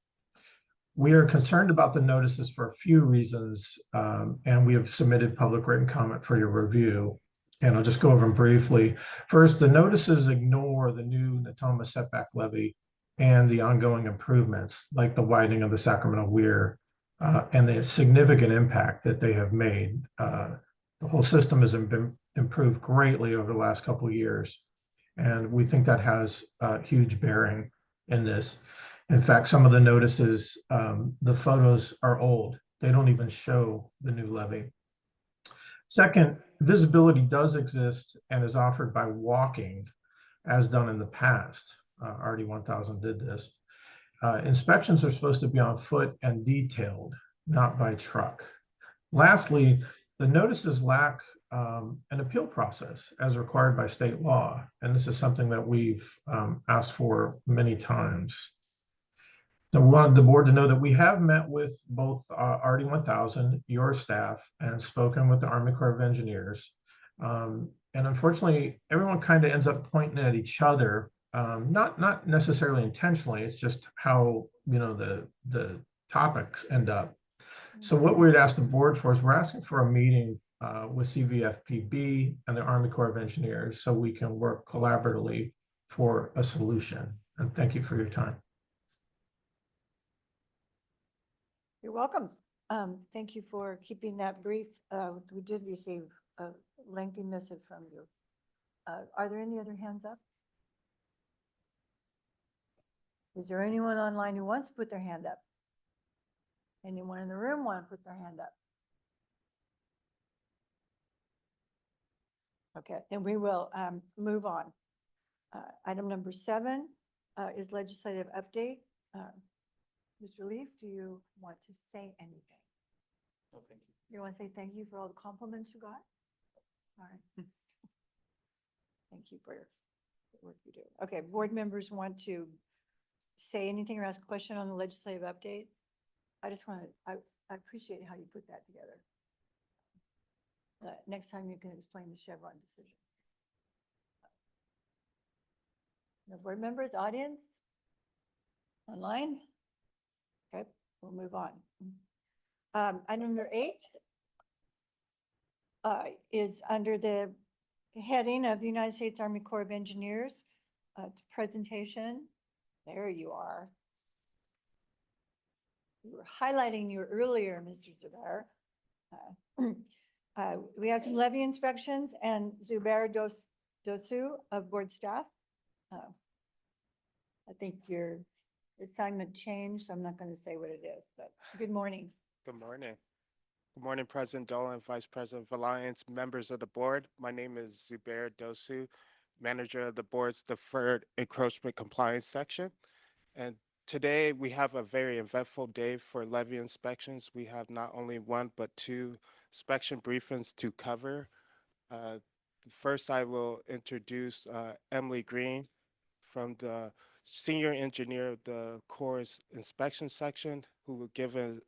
[SPEAKER 13] We are concerned about the notices for a few reasons, and we have submitted public written comment for your review. And I'll just go over them briefly. First, the notices ignore the new Natoma setback levee and the ongoing improvements like the widening of the Sacramento Weir and the significant impact that they have made. The whole system has been improved greatly over the last couple of years. And we think that has a huge bearing in this. In fact, some of the notices, the photos are old. They don't even show the new levee. Second, visibility does exist and is offered by walking as done in the past. RD 1000 did this. Inspections are supposed to be on foot and detailed, not by truck. Lastly, the notices lack an appeal process as required by state law. And this is something that we've asked for many times. So we wanted the board to know that we have met with both RD 1000, your staff, and spoken with the Army Corps of Engineers. And unfortunately, everyone kind of ends up pointing at each other, not necessarily intentionally. It's just how, you know, the topics end up. So what we'd ask the board for is we're asking for a meeting with CVFPB and the Army Corps of Engineers so we can work collaboratively for a solution. And thank you for your time.
[SPEAKER 1] You're welcome. Thank you for keeping that brief. We did receive a lengthy message from you. Are there any other hands up? Is there anyone online who wants to put their hand up? Anyone in the room want to put their hand up? Okay, then we will move on. Item number 7 is legislative update. Mr. Leaf, do you want to say anything?
[SPEAKER 3] No, thank you.
[SPEAKER 1] You want to say thank you for all the compliments you got? All right. Thank you for your work you do. Okay, board members want to say anything or ask a question on the legislative update? I just want to, I appreciate how you put that together. Next time you can explain the Chevron decision. No board members, audience? Online? Okay, we'll move on. Item number 8 is under the heading of the United States Army Corps of Engineers. It's presentation. There you are. We were highlighting you earlier, Mr. Zubair. We have some levy inspections and Zubair Dosu of board staff. I think your assignment changed, so I'm not going to say what it is, but good morning.
[SPEAKER 14] Good morning. Good morning, President Dolan, Vice President Valiance, members of the board. My name is Zubair Dosu, manager of the board's deferred encroachment compliance section. And today we have a very eventful day for levy inspections. We have not only one, but 2 inspection briefings to cover. First, I will introduce Emily Green from the senior engineer of the Corps inspection section, who will give a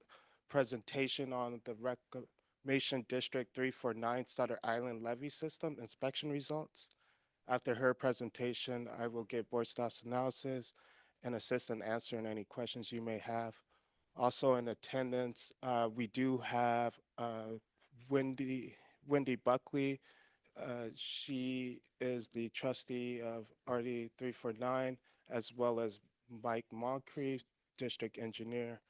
[SPEAKER 14] presentation on the Reclamation District 349 Sutter Island levee system inspection results. After her presentation, I will give board staff's analysis and assist in answering any questions you may have. Also in attendance, we do have Wendy Buckley. She is the trustee of RD 349, as well as Mike Moncrief, district engineer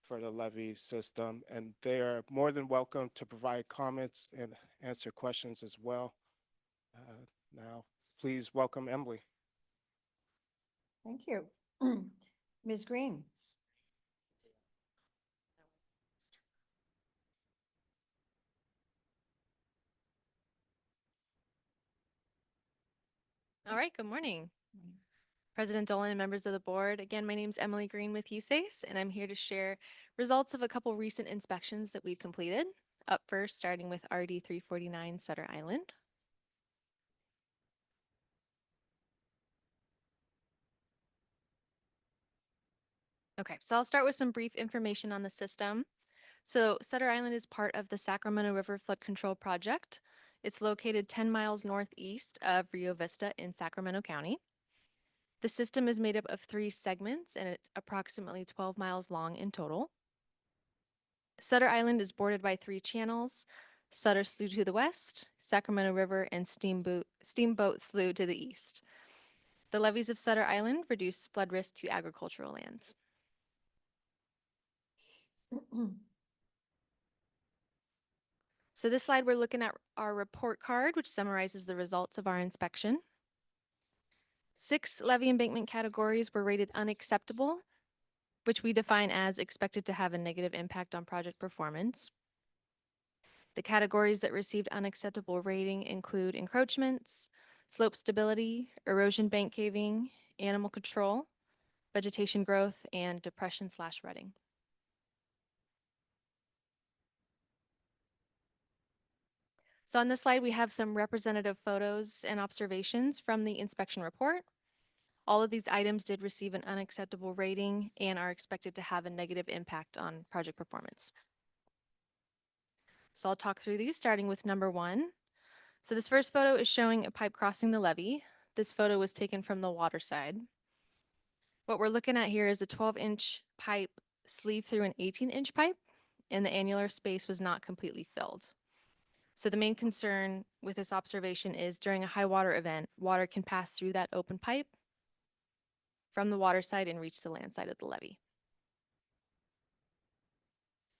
[SPEAKER 14] for the levee system, and they are more than welcome to provide comments and answer questions as well. Now, please welcome Emily.
[SPEAKER 1] Thank you. Ms. Green?
[SPEAKER 15] All right, good morning. President Dolan and members of the board. Again, my name is Emily Green with USACE, and I'm here to share results of a couple recent inspections that we've completed. Up first, starting with RD 349 Sutter Island. Okay, so I'll start with some brief information on the system. So Sutter Island is part of the Sacramento River Flood Control Project. It's located 10 miles northeast of Rio Vista in Sacramento County. The system is made up of 3 segments and it's approximately 12 miles long in total. Sutter Island is bordered by 3 channels: Sutter Slough to the west, Sacramento River, and Steamboat Slough to the east. The levees of Sutter Island reduce flood risk to agricultural lands. So this slide, we're looking at our report card, which summarizes the results of our inspection. 6 levee embankment categories were rated unacceptable, which we define as expected to have a negative impact on project performance. The categories that received unacceptable rating include encroachments, slope stability, erosion bank caving, animal control, vegetation growth, and depression/rutting. So on this slide, we have some representative photos and observations from the inspection report. All of these items did receive an unacceptable rating and are expected to have a negative impact on project performance. So I'll talk through these, starting with number 1. So this first photo is showing a pipe crossing the levee. This photo was taken from the water side. What we're looking at here is a 12-inch pipe sleeved through an 18-inch pipe, and the annular space was not completely filled. So the main concern with this observation is during a high water event, water can pass through that open pipe from the water side and reach the land side of the levee.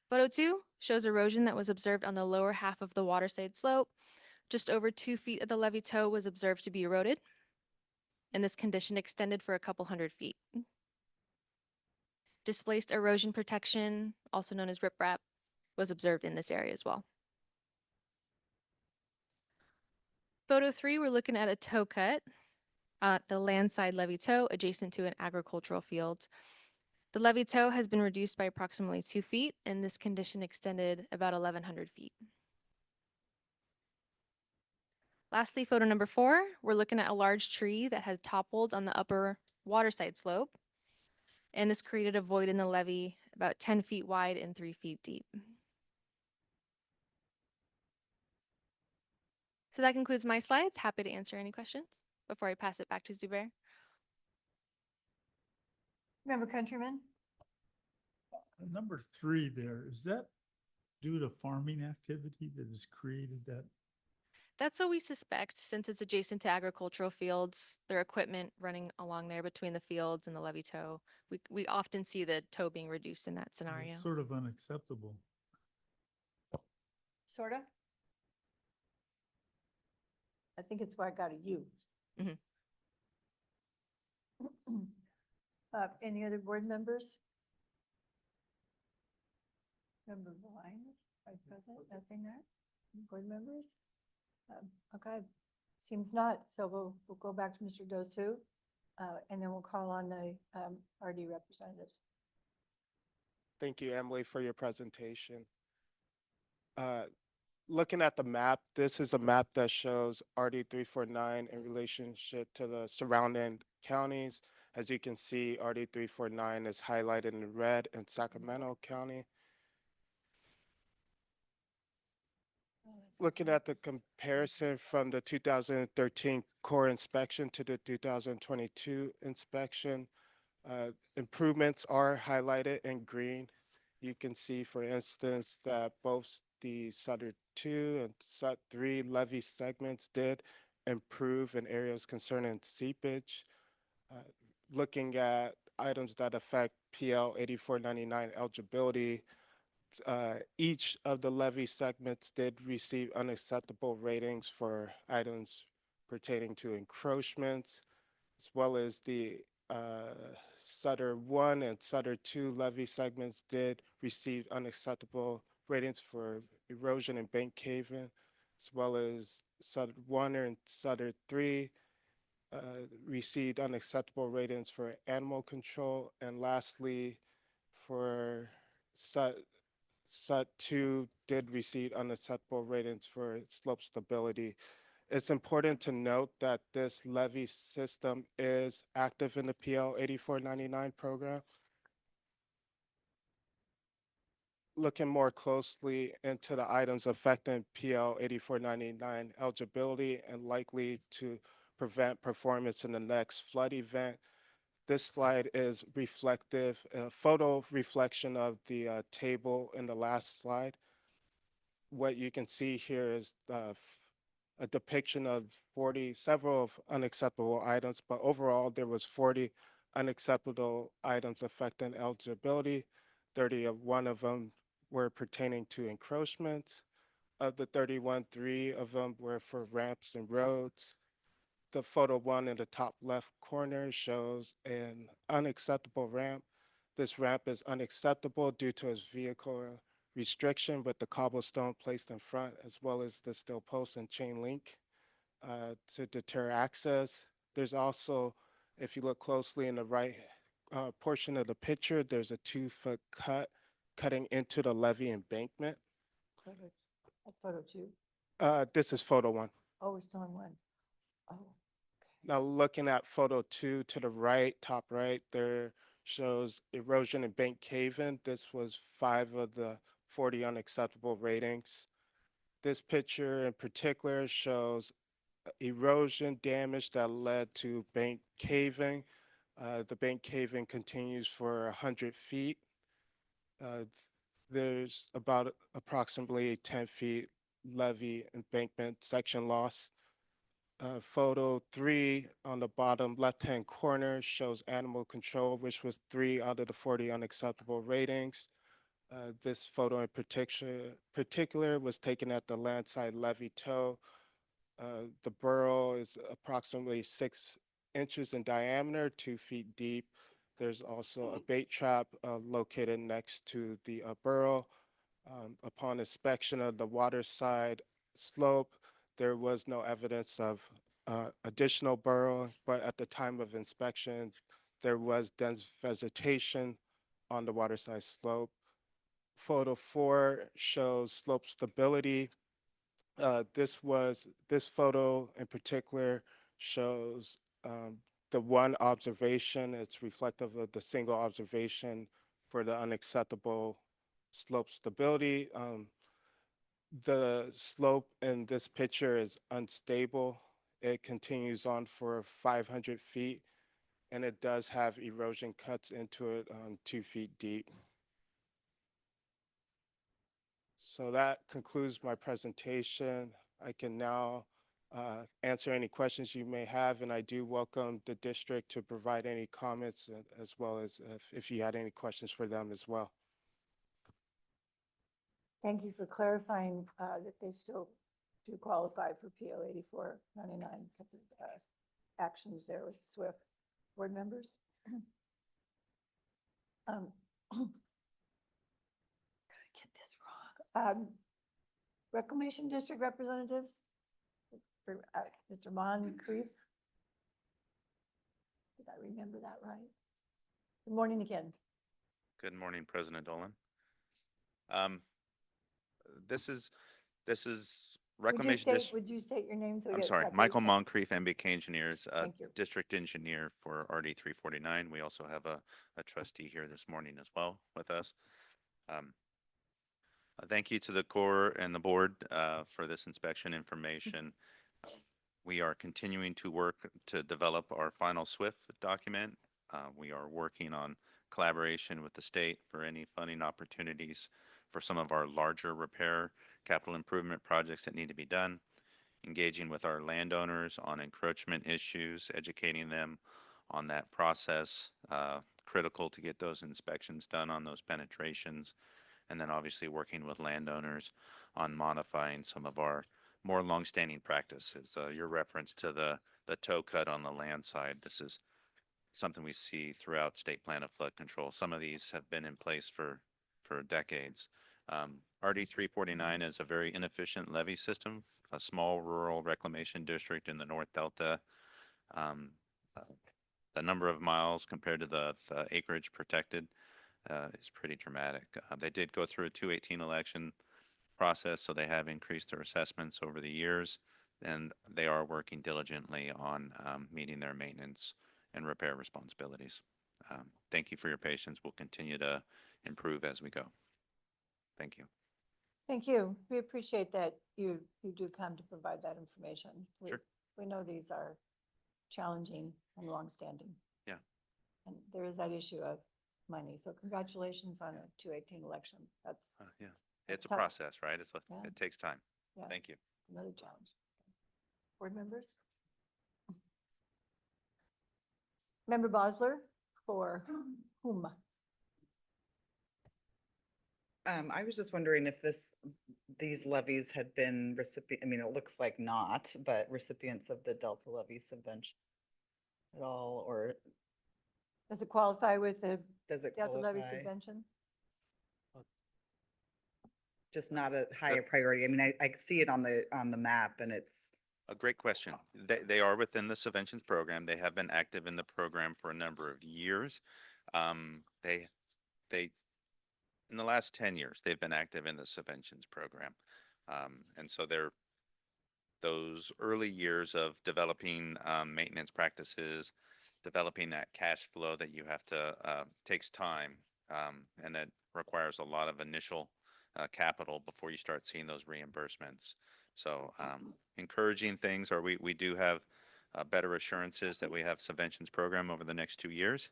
[SPEAKER 15] Photo 2 shows erosion that was observed on the lower half of the waterside slope. Just over 2 feet of the levee toe was observed to be eroded, and this condition extended for a couple hundred feet. Displaced erosion protection, also known as riprap, was observed in this area as well. Photo 3, we're looking at a toe cut, the landside levee toe adjacent to an agricultural field. The levee toe has been reduced by approximately 2 feet, and this condition extended about 1,100 feet. Lastly, photo number 4, we're looking at a large tree that had toppled on the upper waterside slope, and this created a void in the levee about 10 feet wide and 3 feet deep. So that concludes my slides. Happy to answer any questions before I pass it back to Zubair.
[SPEAKER 1] Member Countryman?
[SPEAKER 5] Number 3 there, is that due to farming activity that has created that?
[SPEAKER 15] That's what we suspect, since it's adjacent to agricultural fields. There are equipment running along there between the fields and the levee toe. We often see the toe being reduced in that scenario.
[SPEAKER 5] It's sort of unacceptable.
[SPEAKER 1] Sorta? I think it's where I got a U.
[SPEAKER 15] Mhm.
[SPEAKER 1] Any other board members? Member Blind, Vice President, nothing there? Board members? Okay, seems not, so we'll go back to Mr. Dosu, and then we'll call on the RD representatives.
[SPEAKER 14] Thank you, Emily, for your presentation. Looking at the map, this is a map that shows RD 349 in relationship to the surrounding counties. As you can see, RD 349 is highlighted in red in Sacramento County. Looking at the comparison from the 2013 core inspection to the 2022 inspection, improvements are highlighted in green. You can see, for instance, that both the Sutter 2 and Sut 3 levee segments did improve in areas concerning seepage. Looking at items that affect PL 8499 eligibility, each of the levee segments did receive unacceptable ratings for items pertaining to encroachments, as well as the Sutter 1 and Sutter 2 levee segments did receive unacceptable ratings for erosion and bank caving, as well as Sutter 1 and Sutter 3 received unacceptable ratings for animal control. And lastly, for Sut 2 did receive unacceptable ratings for slope stability. It's important to note that this levee system is active in the PL 8499 program. Looking more closely into the items affecting PL 8499 eligibility and likely to prevent performance in the next flood event, this slide is reflective, a photo reflection of the table in the last slide. What you can see here is a depiction of several of unacceptable items, but overall there was 40 unacceptable items affecting eligibility. 31 of them were pertaining to encroachments. Of the 31, 3 of them were for ramps and roads. The photo 1 in the top left corner shows an unacceptable ramp. This ramp is unacceptable due to its vehicle restriction with the cobblestone placed in front, as well as the steel post and chain link to deter access. There's also, if you look closely in the right portion of the picture, there's a 2-foot cut cutting into the levee embankment.
[SPEAKER 1] That's photo 2.
[SPEAKER 14] This is photo 1.
[SPEAKER 1] Oh, we're still on 1. Oh.
[SPEAKER 14] Now looking at photo 2 to the right, top right, there shows erosion and bank caving. This was 5 of the 40 unacceptable ratings. This picture in particular shows erosion damage that led to bank caving. The bank caving continues for 100 feet. There's about approximately 10 feet levee embankment section loss. Photo 3 on the bottom left-hand corner shows animal control, which was 3 out of the 40 unacceptable ratings. This photo in particular was taken at the landside levee toe. The burrow is approximately 6 inches in diameter, 2 feet deep. There's also a bait trap located next to the burrow. Upon inspection of the water side slope, there was no evidence of additional burrow, but at the time of inspection, there was dense vegetation on the waterside slope. Photo 4 shows slope stability. This photo in particular shows the one observation. It's reflective of the single observation for the unacceptable slope stability. The slope in this picture is unstable. It continues on for 500 feet, and it does have erosion cuts into it 2 feet deep. So that concludes my presentation. I can now answer any questions you may have, and I do welcome the district to provide any comments as well as if you had any questions for them as well.
[SPEAKER 1] Thank you for clarifying that they still do qualify for PL 8499 because of actions there with SWIFT. Board members? Gonna get this wrong. Reclamation District representatives? For, Mr. Moncrief? Did I remember that right? Good morning again.
[SPEAKER 9] Good morning, President Dolan. This is Reclamation District.
[SPEAKER 1] Would you state your name? So we
[SPEAKER 9] I'm
[SPEAKER 1] get
[SPEAKER 9] sorry,
[SPEAKER 1] record?
[SPEAKER 9] Michael Moncrief, MBK Engineers,
[SPEAKER 1] Thank you.
[SPEAKER 9] District Engineer for RD 349. We also have a trustee here this morning as well with us. Thank you to the Corps and the board for this inspection information. We are continuing to work to develop our final SWIFT document. We are working on collaboration with the state for any funding opportunities for some of our larger repair capital improvement projects that need to be done, engaging with our landowners on encroachment issues, educating them on that process, critical to get those inspections done on those penetrations, and then obviously working with landowners on modifying some of our more longstanding practices. Your reference to the toe cut on the land side, this is something we see throughout state plan of flood control. Some of these have been in place for decades. RD 349 is a very inefficient levee system, a small rural reclamation district in the North Delta. Um, uh, the number of miles compared to the acreage protected is pretty dramatic. They did go through a 218 election process, so they have increased their assessments over the years, and they are working diligently on meeting their maintenance and repair responsibilities. Thank you for your patience. We'll continue to improve as we go. Thank you.
[SPEAKER 1] Thank you. We appreciate that you do come to provide that information.
[SPEAKER 9] Sure.
[SPEAKER 1] We know these are challenging and longstanding.
[SPEAKER 9] Yeah.
[SPEAKER 1] And there is that issue of money. So congratulations on a 218 election. That's
[SPEAKER 9] Yeah.
[SPEAKER 1] that's
[SPEAKER 9] It's a
[SPEAKER 1] tough.
[SPEAKER 9] process, right?
[SPEAKER 1] Yeah.
[SPEAKER 9] It takes time.
[SPEAKER 1] Yeah.
[SPEAKER 9] Thank you.
[SPEAKER 1] Another challenge. Board members? Member Bosler for whom?
[SPEAKER 8] I was just wondering if these levies had been I mean, it looks like not, but recipients of the Delta levy subvention at all, or
[SPEAKER 1] Does it qualify with the
[SPEAKER 8] does it
[SPEAKER 1] Delta levy
[SPEAKER 8] qualify?
[SPEAKER 1] subvention?
[SPEAKER 8] Just not a higher priority. I mean, I see it on the map and it's,
[SPEAKER 9] A great question. They are within the subventions program. They have been active in the program for a number of years. They in the last 10 years, they've been active in the subventions program. And so those early years of developing maintenance practices, developing that cash flow that you have to, takes time. And that requires a lot of initial capital before you start seeing those reimbursements. So encouraging things are we do have better assurances that we have subventions program over the next 2 years.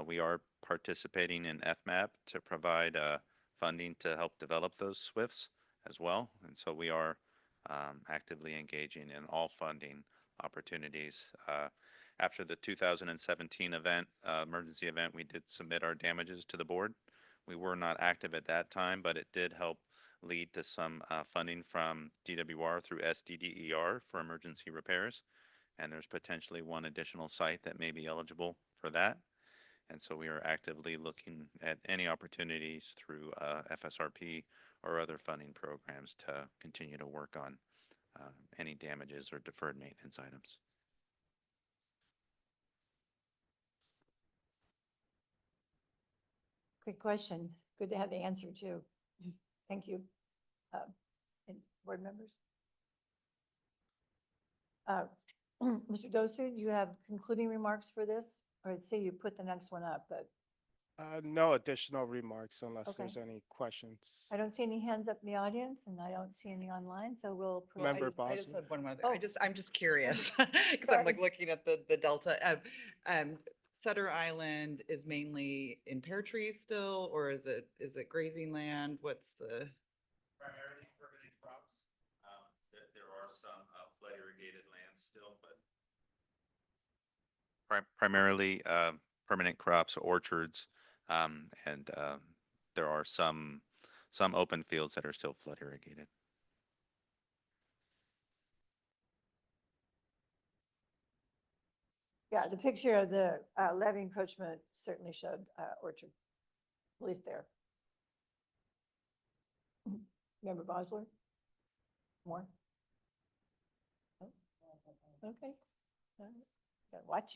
[SPEAKER 9] We are participating in FMAP to provide funding to help develop those SWIFTs as well. And so we are actively engaging in all funding opportunities. After the 2017 event, emergency event, we did submit our damages to the board. We were not active at that time, but it did help lead to some funding from DWR through SDDER for emergency repairs. And there's potentially one additional site that may be eligible for that. And so we are actively looking at any opportunities through FSRP or other funding programs to continue to work on any damages or deferred maintenance items.
[SPEAKER 1] Good question. Good to have the answer too. Thank you. And board members? Mr. Dosu, do you have concluding remarks for this? Or I'd say you put the next one up, but
[SPEAKER 14] No additional remarks unless
[SPEAKER 1] Okay.
[SPEAKER 14] there's any questions.
[SPEAKER 1] I don't see any hands up in the audience and I don't see any online, so we'll.
[SPEAKER 14] Member
[SPEAKER 8] I just
[SPEAKER 14] Bosler.
[SPEAKER 8] had one more thing.
[SPEAKER 1] Oh.
[SPEAKER 8] I'm just curious, because I'm like
[SPEAKER 1] Sorry.
[SPEAKER 8] looking at the Delta. Sutter Island is mainly in pear trees still, or is it grazing land? What's the?
[SPEAKER 9] Primarily permanent crops. There are some flood irrigated lands still, but primarily permanent crops, orchards, and there are some open fields that are still flood irrigated.
[SPEAKER 1] Yeah, the picture of the levee encroachment certainly showed orchard, at least there. Member Bosler? More? Oh, okay. All right. Gotta watch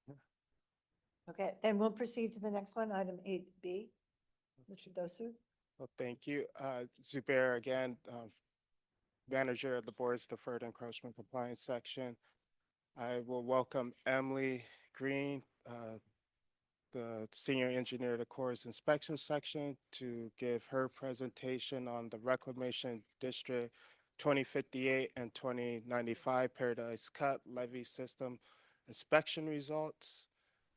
[SPEAKER 1] you. Okay, then we'll proceed to the next one, item 8B. Mr. Dosu?
[SPEAKER 14] Well, thank you. Zubair again, manager of the board's deferred encroachment compliance section. I will welcome Emily Green, the senior engineer of the Corps inspection section, to give her presentation on the Reclamation District 2058 and 2095 Paradise Cut levee system inspection results.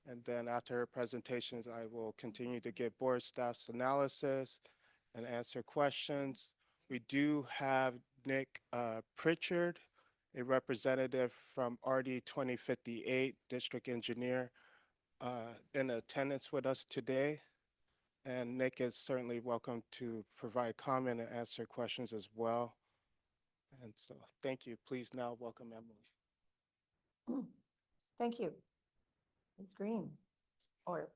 [SPEAKER 14] And then after her presentations, I will continue to give board staff's analysis and answer questions. We do have Nick Pritchard, a representative from RD 2058, district engineer, in attendance with us today. And Nick is certainly welcome to provide comment and answer questions as well. And so, thank you. Please now welcome Emily.
[SPEAKER 1] Thank you. Ms. Green, or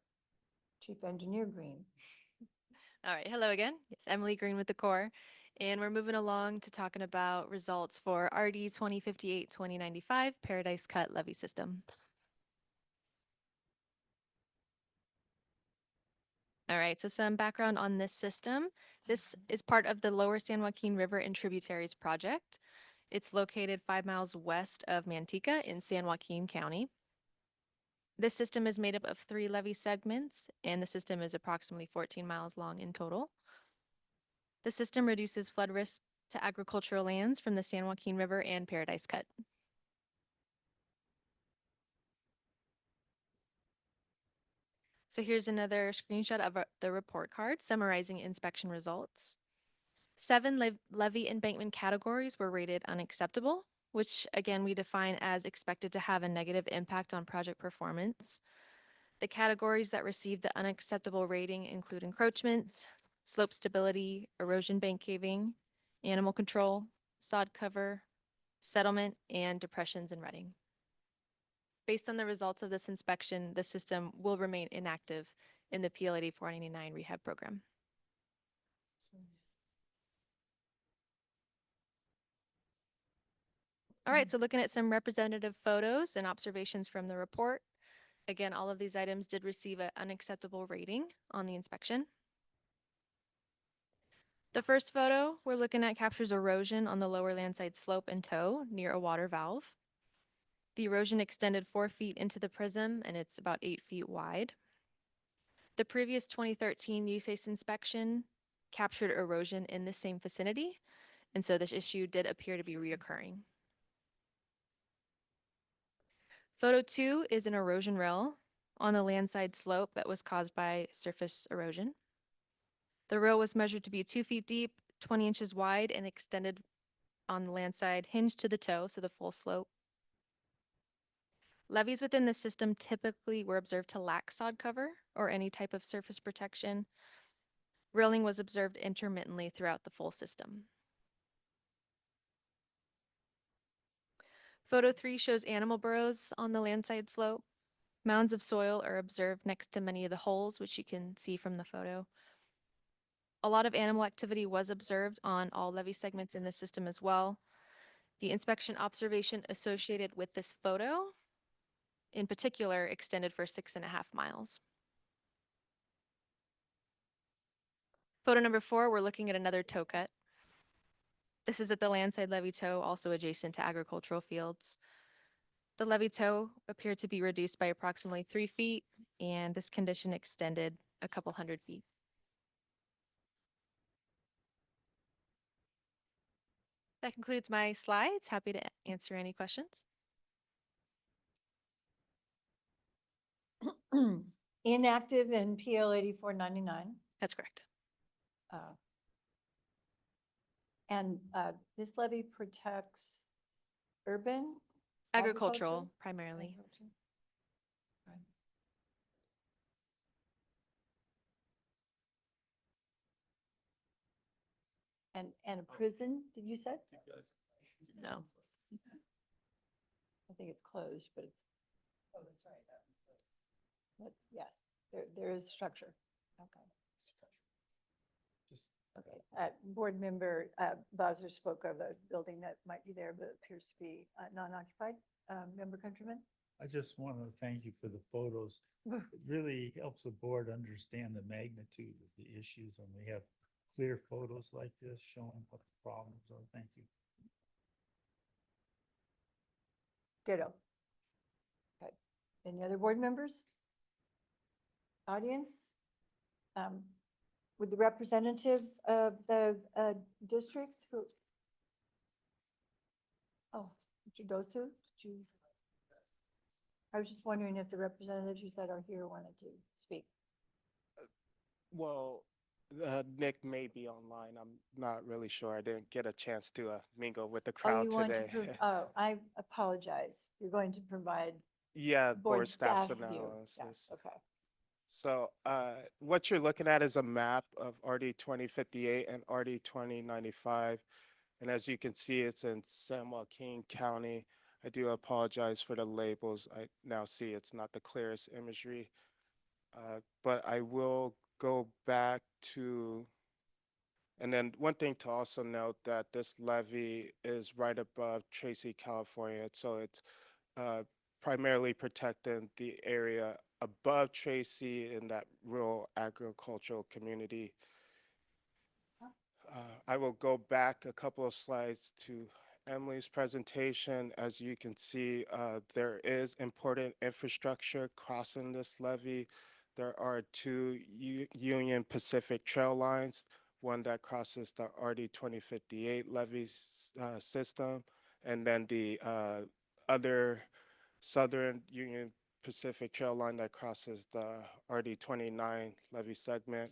[SPEAKER 1] Chief Engineer Green.
[SPEAKER 15] All right, hello again. Yes, Emily Green with the Corps. And we're moving along to talking about results for RD 2058-2095 Paradise Cut Levee System. All right, so some background on this system. This is part of the Lower San Joaquin River and Tributaries Project. It's located 5 miles west of Manteca in San Joaquin County. This system is made up of 3 levee segments, and the system is approximately 14 miles long in total. The system reduces flood risk to agricultural lands from the San Joaquin River and Paradise Cut. So here's another screenshot of the report card summarizing inspection results. 7 levee embankment categories were rated unacceptable, which again we define as expected to have a negative impact on project performance. The categories that received the unacceptable rating include encroachments, slope stability, erosion bank caving, animal control, sod cover, settlement, and depressions and rutting. Based on the results of this inspection, the system will remain inactive in the PL 8499 rehab program. All right, so looking at some representative photos and observations from the report. Again, all of these items did receive an unacceptable rating on the inspection. The first photo we're looking at captures erosion on the lower landside slope and toe near a water valve. The erosion extended 4 feet into the prism and it's about 8 feet wide. The previous 2013 USACE inspection captured erosion in the same vicinity, and so this issue did appear to be reoccurring. Photo 2 is an erosion rill on the landside slope that was caused by surface erosion. The rill was measured to be 2 feet deep, 20 inches wide, and extended on the landside, hinged to the toe, so the full slope. Levees within the system typically were observed to lack sod cover or any type of surface protection. Rilling was observed intermittently throughout the full system. Photo 3 shows animal burrows on the landside slope. Mounds of soil are observed next to many of the holes, which you can see from the photo. A lot of animal activity was observed on all levee segments in the system as well. The inspection observation associated with this photo, in particular, extended for 6.5 miles. Photo number 4, we're looking at another toe cut. This is at the landside levee toe, also adjacent to agricultural fields. The levee toe appeared to be reduced by approximately 3 feet, and this condition extended a couple hundred feet. That concludes my slides. Happy to answer any questions.
[SPEAKER 1] Inactive in PL 8499.
[SPEAKER 15] That's correct.
[SPEAKER 1] And this levy protects urban?
[SPEAKER 15] Agricultural, primarily.
[SPEAKER 1] Agriculture? Right. And a prison, did you say?
[SPEAKER 15] No.
[SPEAKER 1] I think it's closed, but it's. Oh, that's right. But yeah, there is structure. Okay. Okay, board member Bowser spoke of a building that might be there, but appears to be non-occupied. Member Countryman?
[SPEAKER 5] I just want to thank you for the photos. It really helps the board understand the magnitude of the issues, and we have clear photos like this showing what the problems are. Thank you.
[SPEAKER 1] Ditto. Okay, any other board members? Audience? Would the representatives of the districts who? Oh, Mr. Dosu, did you? I was just wondering if the representatives you said are here wanted to speak.
[SPEAKER 14] Well, Nick may be online. I'm not really sure. I didn't get a chance to mingle with the
[SPEAKER 1] Oh,
[SPEAKER 14] crowd
[SPEAKER 1] you want to,
[SPEAKER 14] today.
[SPEAKER 1] oh, I apologize. You're going to provide
[SPEAKER 14] Yeah, board staff's
[SPEAKER 1] staff's view. Yeah,
[SPEAKER 14] analysis.
[SPEAKER 1] okay.
[SPEAKER 14] So what you're looking at is a map of RD 2058 and RD 2095. And as you can see, it's in San Joaquin County. I do apologize for the labels. I now see it's not the clearest imagery. But I will go back to, and then one thing to also note that this levee is right above Tracy, California. So it's primarily protecting the area above Tracy in that rural agricultural community. I will go back a couple of slides to Emily's presentation. As you can see, there is important infrastructure crossing this levee. There are two Union Pacific Trail lines, one that crosses the RD 2058 levee system, and then the other Southern Union Pacific Trail line that crosses the RD 29 levee segment.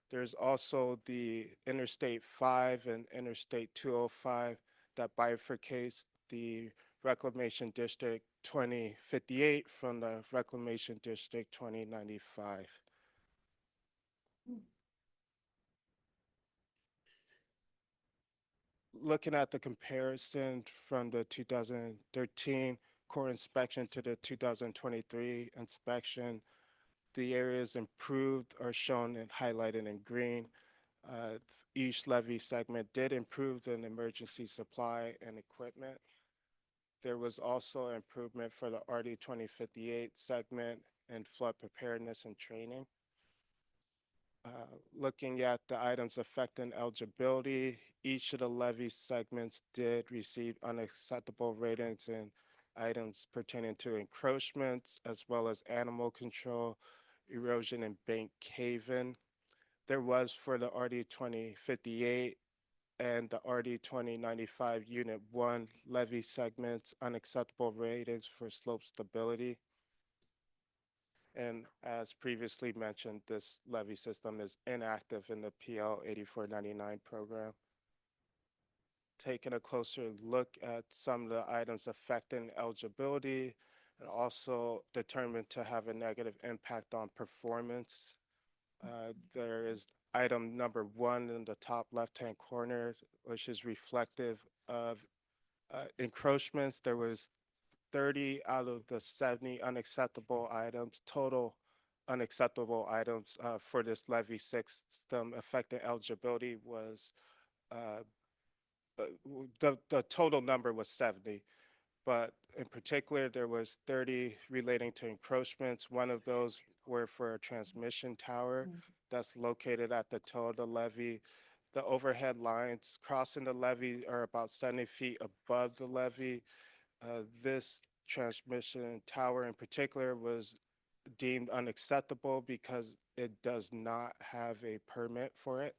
[SPEAKER 14] There's also the Interstate 5 and Interstate 205 that bifurcates the Reclamation District 2058 from the Reclamation District 2095. Looking at the comparison from the 2013 core inspection to the 2023 inspection, the areas improved are shown and highlighted in green. Each levee segment did improve in emergency supply and equipment. There was also improvement for the RD 2058 segment and flood preparedness and training. Looking at the items affecting eligibility, each of the levee segments did receive unacceptable ratings in items pertaining to encroachments as well as animal control, erosion, and bank cave-in. There was for the RD 2058 and the RD 2095 Unit 1 levee segments unacceptable ratings for slope stability. And as previously mentioned, this levee system is inactive in the PL 8499 program. Taking a closer look at some of the items affecting eligibility and also determined to have a negative impact on performance. There is item number 1 in the top left-hand corner, which is reflective of encroachments. There was 30 out of the 70 unacceptable items, total unacceptable items for this levee system affecting eligibility was, the total number was 70. But in particular, there was 30 relating to encroachments. One of those were for a transmission tower that's located at the toe of the levee. The overhead lines crossing the levee are about 70 feet above the levee. This transmission tower in particular was deemed unacceptable because it does not have a permit for it.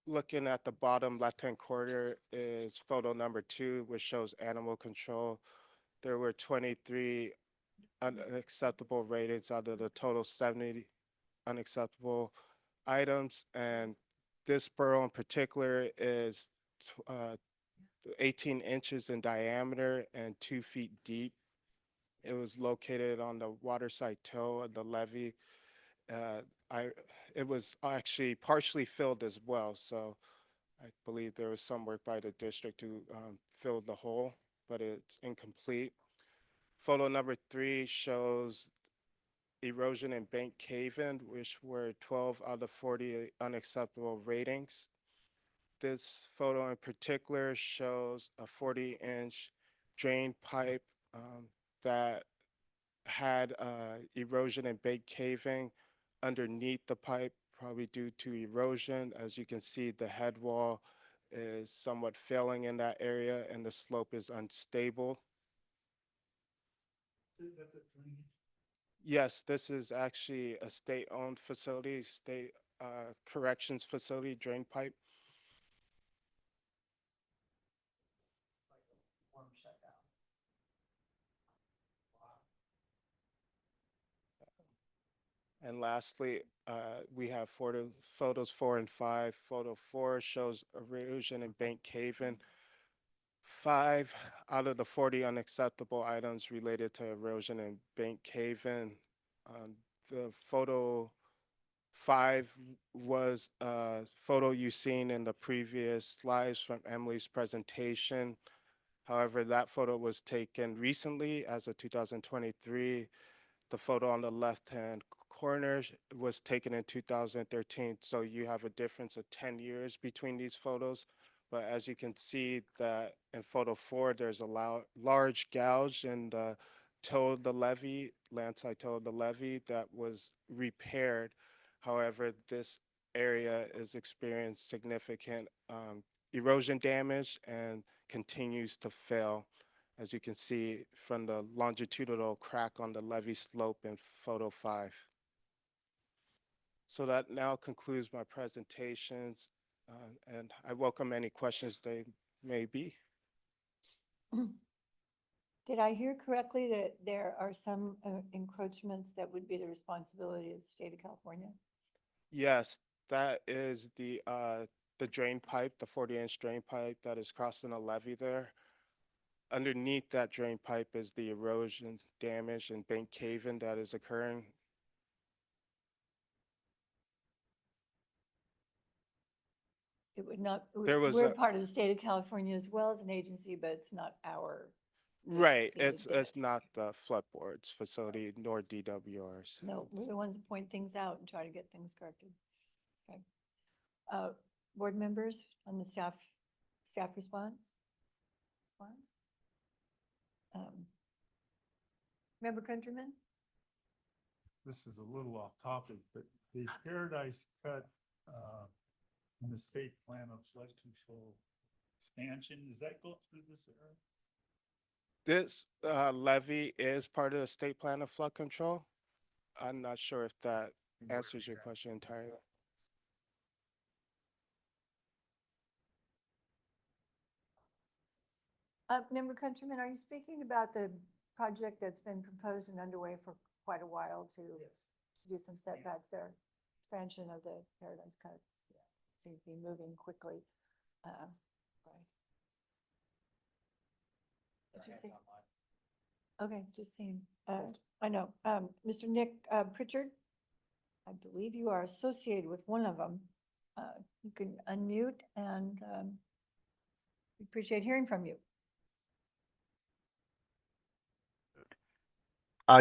[SPEAKER 14] Looking at the bottom left-hand corner is photo number 2, which shows animal control. There were 23 unacceptable ratings out of the total 70 unacceptable items. And this burrow in particular is 18 inches in diameter and 2 feet deep. It was located on the waterside toe of the levee. It was actually partially filled as well, so I believe there was some work by the district to fill the hole, but it's incomplete. Photo number 3 shows erosion and bank cave-in, which were 12 out of 40 unacceptable ratings. This photo in particular shows a 40-inch drain pipe that had erosion and bank caving underneath the pipe, probably due to erosion. As you can see, the head wall is somewhat failing in that area and the slope is unstable. Yes, this is actually a state-owned facility, state corrections facility drain pipe. And lastly, we have photos 4 and 5. Photo 4 shows erosion and bank cave-in. 5 out of the 40 unacceptable items related to erosion and bank cave-in. The photo 5 was a photo you've seen in the previous slides from Emily's presentation. However, that photo was taken recently as of 2023. The photo on the left-hand corner was taken in 2013. So you have a difference of 10 years between these photos. But as you can see that in photo 4, there's a large gouge in the toe of the levee, landside toe of the levee that was repaired. However, this area is experienced significant erosion damage and continues to fail, as you can see from the longitudinal crack on the levee slope in photo 5. So that now concludes my presentations, and I welcome any questions they may be.
[SPEAKER 1] Did I hear correctly that there are some encroachments that would be the responsibility of the state of California?
[SPEAKER 14] Yes, that is the drain pipe, the 40-inch drain pipe that is crossing a levee there. Underneath that drain pipe is the erosion damage and bank cave-in that is occurring.
[SPEAKER 1] It would not,
[SPEAKER 14] There was
[SPEAKER 1] we're
[SPEAKER 14] a-
[SPEAKER 1] part of the state of California as well as an agency, but it's not our.
[SPEAKER 14] Right,
[SPEAKER 1] agency that
[SPEAKER 14] it's
[SPEAKER 1] did it.
[SPEAKER 14] it's not the flood board's facility nor DWR's.
[SPEAKER 1] No, we're the ones that point things out and try to get things corrected. Okay. Board members on the staff response? Member Countryman?
[SPEAKER 5] This is a little off topic, but the Paradise Cut, in the state plan of flood control expansion, does that go through this area?
[SPEAKER 14] This levee is part of the state plan of flood control. I'm not sure if that answers your question entirely.
[SPEAKER 1] Member Countryman, are you speaking about the project that's been proposed and underway for quite a while to do some setbacks there? Expansion of the Paradise Cut seems to be moving quickly. Right. Did you see? Okay, just seeing. I know. Mr. Nick Pritchard, I believe you are associated with one of them. You can unmute and we appreciate hearing from you.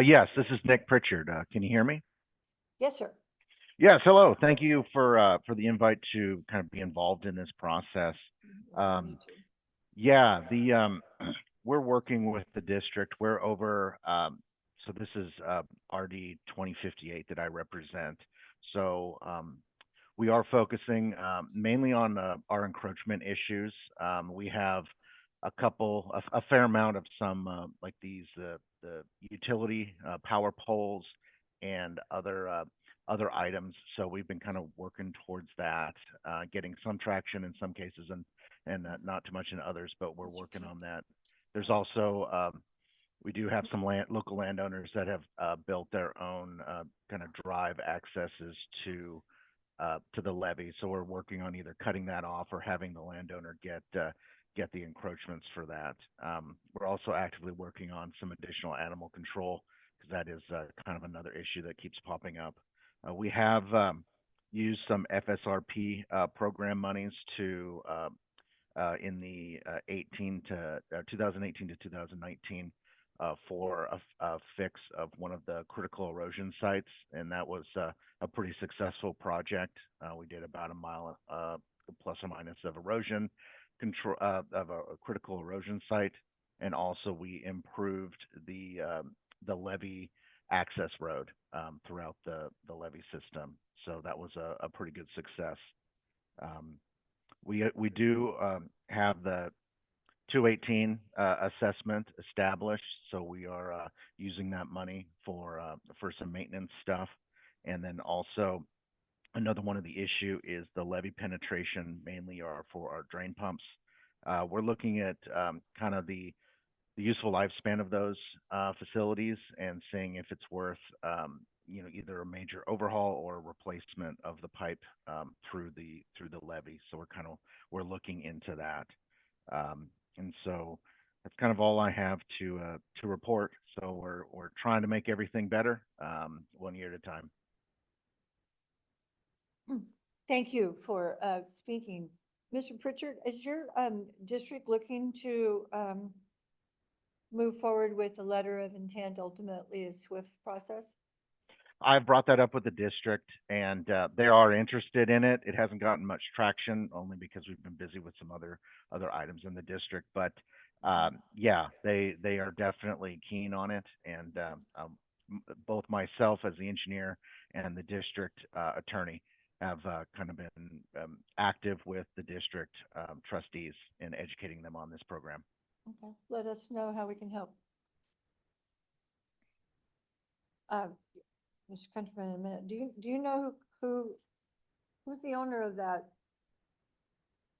[SPEAKER 16] Yes, this is Nick Pritchard. Can you hear me?
[SPEAKER 1] Yes, sir.
[SPEAKER 16] Yes, hello. Thank you for the invite to kind of be involved in this process. Yeah, we're working with the district. We're over, so this is RD 2058 that I represent. So we are focusing mainly on our encroachment issues. We have a fair amount of some like these the utility power poles and other items. So we've been kind of working towards that, getting some traction in some cases and not too much in others, but we're working on that. There's also we do have some local landowners that have built their own kind of drive accesses to the levee. So we're working on either cutting that off or having the landowner get the encroachments for that. We're also actively working on some additional animal control because that is kind of another issue that keeps popping up. We have used some FSRP program monies to in the 2018 to 2019 for a fix of one of the critical erosion sites, and that was a pretty successful project. We did about a mile plus or minus of erosion control of a critical erosion site, and also we improved the levee access road throughout the levee system. So that was a pretty good success. We do have the 218 assessment established, so we are using that money for some maintenance stuff, and then also another one of the issue is the levee penetration, mainly for our drain pumps. We're looking at kind of the useful lifespan of those facilities and seeing if it's worth either a major overhaul or replacement of the pipe through the levee. So we're looking into that. And so that's kind of all I have to report. So we're trying to make everything better, one year at a time.
[SPEAKER 1] Thank you for speaking Mr. Pritchard, is your district looking to move forward with a letter of intent, ultimately a swift process?
[SPEAKER 16] I've brought that up with the district and they are interested in it. It hasn't gotten much traction only because we've been busy with some other items in the district. But yeah, they are definitely keen on it. And both myself as the engineer and the district attorney have kind of been active with the district trustees in educating them on this program.
[SPEAKER 1] Okay, let us know how we can help. Mr. Countryman, in a minute, do you know who's the owner of that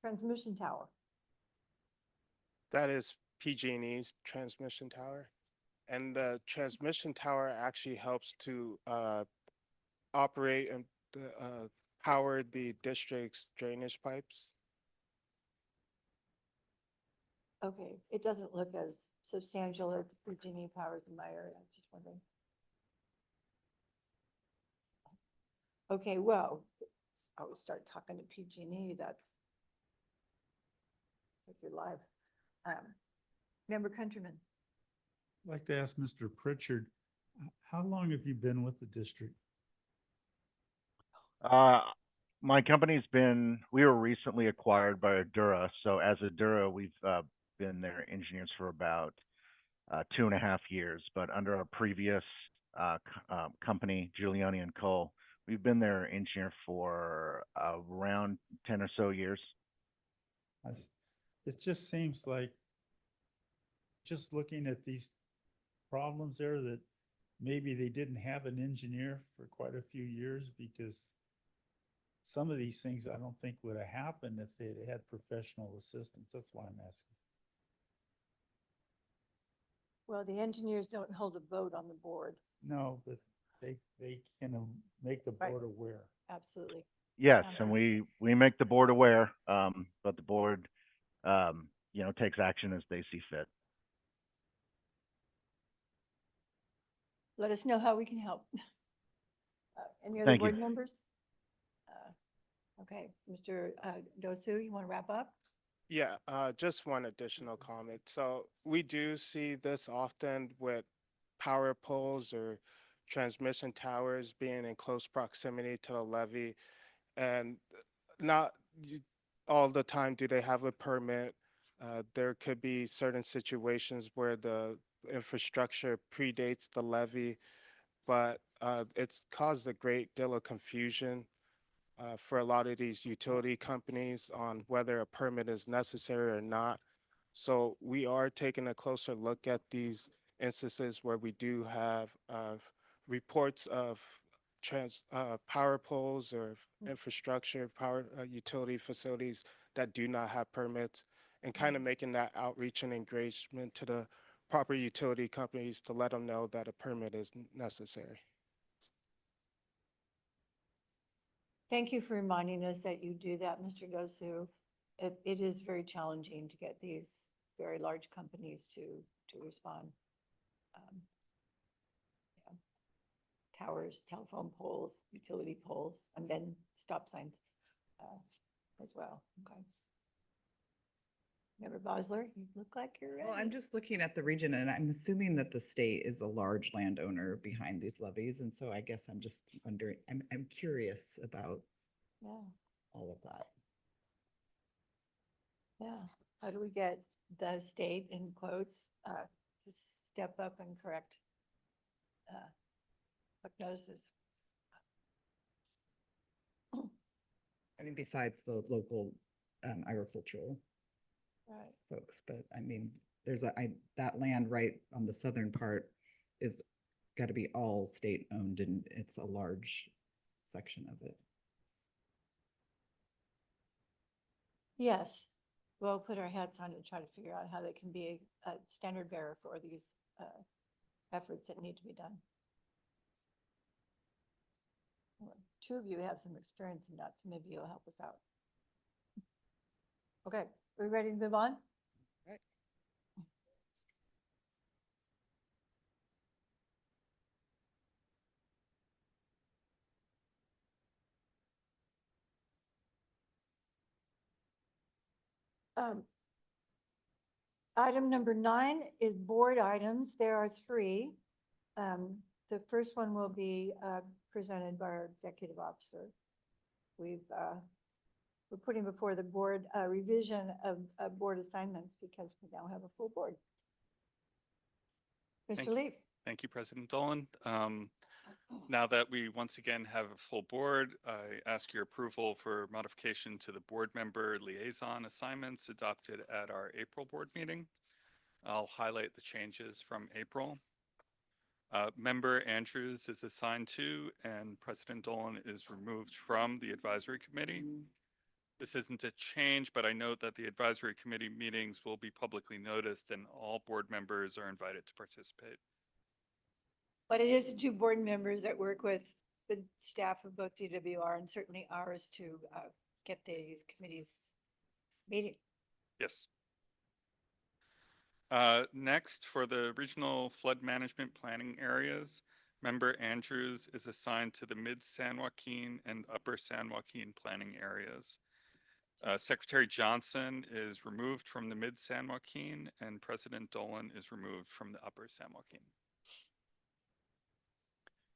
[SPEAKER 1] transmission tower?
[SPEAKER 14] That is PG&E's transmission tower. And the transmission tower actually helps to operate and power the district's drainage pipes.
[SPEAKER 1] Okay, it doesn't look as substantial as PG&E powers in my area, I'm just wondering. Okay, well, I will start talking to PG&E, that's if you're live. Member Countryman,
[SPEAKER 5] I'd like to ask Mr. Pritchard, how long have you been with the district?
[SPEAKER 16] My company's we were recently acquired by Adura. So as Adura, we've been their engineers for about 2.5 years. But under our previous company, Giuliani and Cole, we've been their engineer for around 10 or so years.
[SPEAKER 5] It just seems like, just looking at these problems there, that maybe they didn't have an engineer for quite a few years, because some of these things I don't think would have happened if they had professional assistance. That's why I'm asking.
[SPEAKER 1] well, the engineers don't hold a vote on the board,
[SPEAKER 5] No, but they can make the
[SPEAKER 1] Right.
[SPEAKER 5] board aware.
[SPEAKER 1] absolutely.
[SPEAKER 16] Yes, and we make the board aware, but the board, takes action as they see fit.
[SPEAKER 1] Let us know how we can help. Any other
[SPEAKER 16] Thank you.
[SPEAKER 1] board members? Okay, Mr. Dosu, you want to wrap up?
[SPEAKER 14] Yeah, just one additional comment. So we do see this often with power poles or transmission towers being in close proximity to the levee, and not all the time do they have a permit. There could be certain situations where the infrastructure predates the levee, but it's caused a great deal of confusion for a lot of these utility companies on whether a permit is necessary or not. So we are taking a closer look at these instances where we do have reports of power poles or infrastructure, power utility facilities that do not have permits, and kind of making that outreach and engagement to the proper utility companies to let them know that a permit is necessary.
[SPEAKER 1] Thank you for reminding us that you do that, Mr. Dosu. It is very challenging to get these very large companies to respond. Yeah. Towers, telephone poles, utility poles, and then stop signs as well. Okay. Member Bosler, you look like you're ready.
[SPEAKER 8] Well, I'm just looking at the region and I'm assuming that the state is a large landowner behind these levees. And so I guess I'm just wondering, I'm curious about
[SPEAKER 1] Yeah,
[SPEAKER 8] all of that.
[SPEAKER 1] yeah. How do we get the state, in quotes, to step up and correct prognosis?
[SPEAKER 8] I mean, besides the local agricultural
[SPEAKER 1] Right.
[SPEAKER 8] folks, but I mean, there's that land right on the southern part is got to be all state owned, and it's a large section of it.
[SPEAKER 1] Yes, we'll put our hats on to try to figure out how they can be a standard bearer for these efforts that need to be done. Well, two of you have some experience in that, so maybe you'll help us out. Okay, are we ready to move on?
[SPEAKER 14] Right.
[SPEAKER 1] Um, Item number 9 is board items. There are 3. The first one will be presented by our executive officer. We're putting before the board a revision of board assignments because we now have a full board.
[SPEAKER 4] Thank
[SPEAKER 1] Mr.
[SPEAKER 4] you.
[SPEAKER 1] Leaf.
[SPEAKER 4] Thank you, President Dolan. Now that we once again have a full board, I ask your approval for modification to the board member liaison assignments adopted at our April board meeting. I'll highlight the changes from April. Member Andrews is assigned to, and President Dolan is removed from the advisory committee. This isn't a change, but I note that the advisory committee meetings will be publicly noticed and all board members are invited to participate.
[SPEAKER 1] But it is the 2 board members that work with the staff of both DWR and certainly ours to get these committees meeting.
[SPEAKER 4] Yes. Next, for the regional flood management planning areas, member Andrews is assigned to the Mid San Joaquin and Upper San Joaquin planning areas. Secretary Johnson is removed from the Mid San Joaquin and President Dolan is removed from the Upper San Joaquin.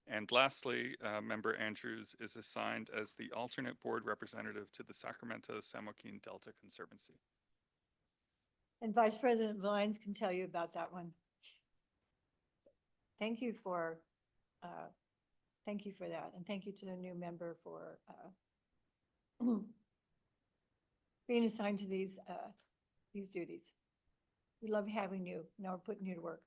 [SPEAKER 4] And lastly, member Andrews is assigned as the alternate board representative to the Sacramento San Joaquin Delta Conservancy.
[SPEAKER 1] And Vice President Vines can tell you about that one. Thank you for that, and thank you to the new member for being assigned to these duties. We love having you. Now we're putting you to work.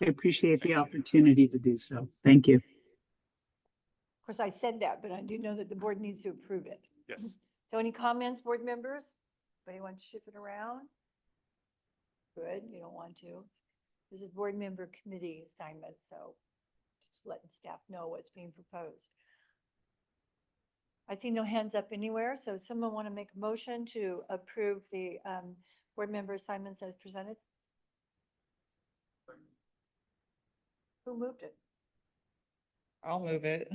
[SPEAKER 17] I appreciate the opportunity to do so. Thank you.
[SPEAKER 1] Of course, I said that, but I do know that the board needs to approve it.
[SPEAKER 4] Yes.
[SPEAKER 1] So any comments, board members? Anybody want to shift it around? Good, you don't want to. This is board member committee assignment, so just letting staff know what's being proposed. I see no hands up anywhere, so someone want to make a motion to approve the board member assignments as presented? Who moved it?
[SPEAKER 8] I'll move it.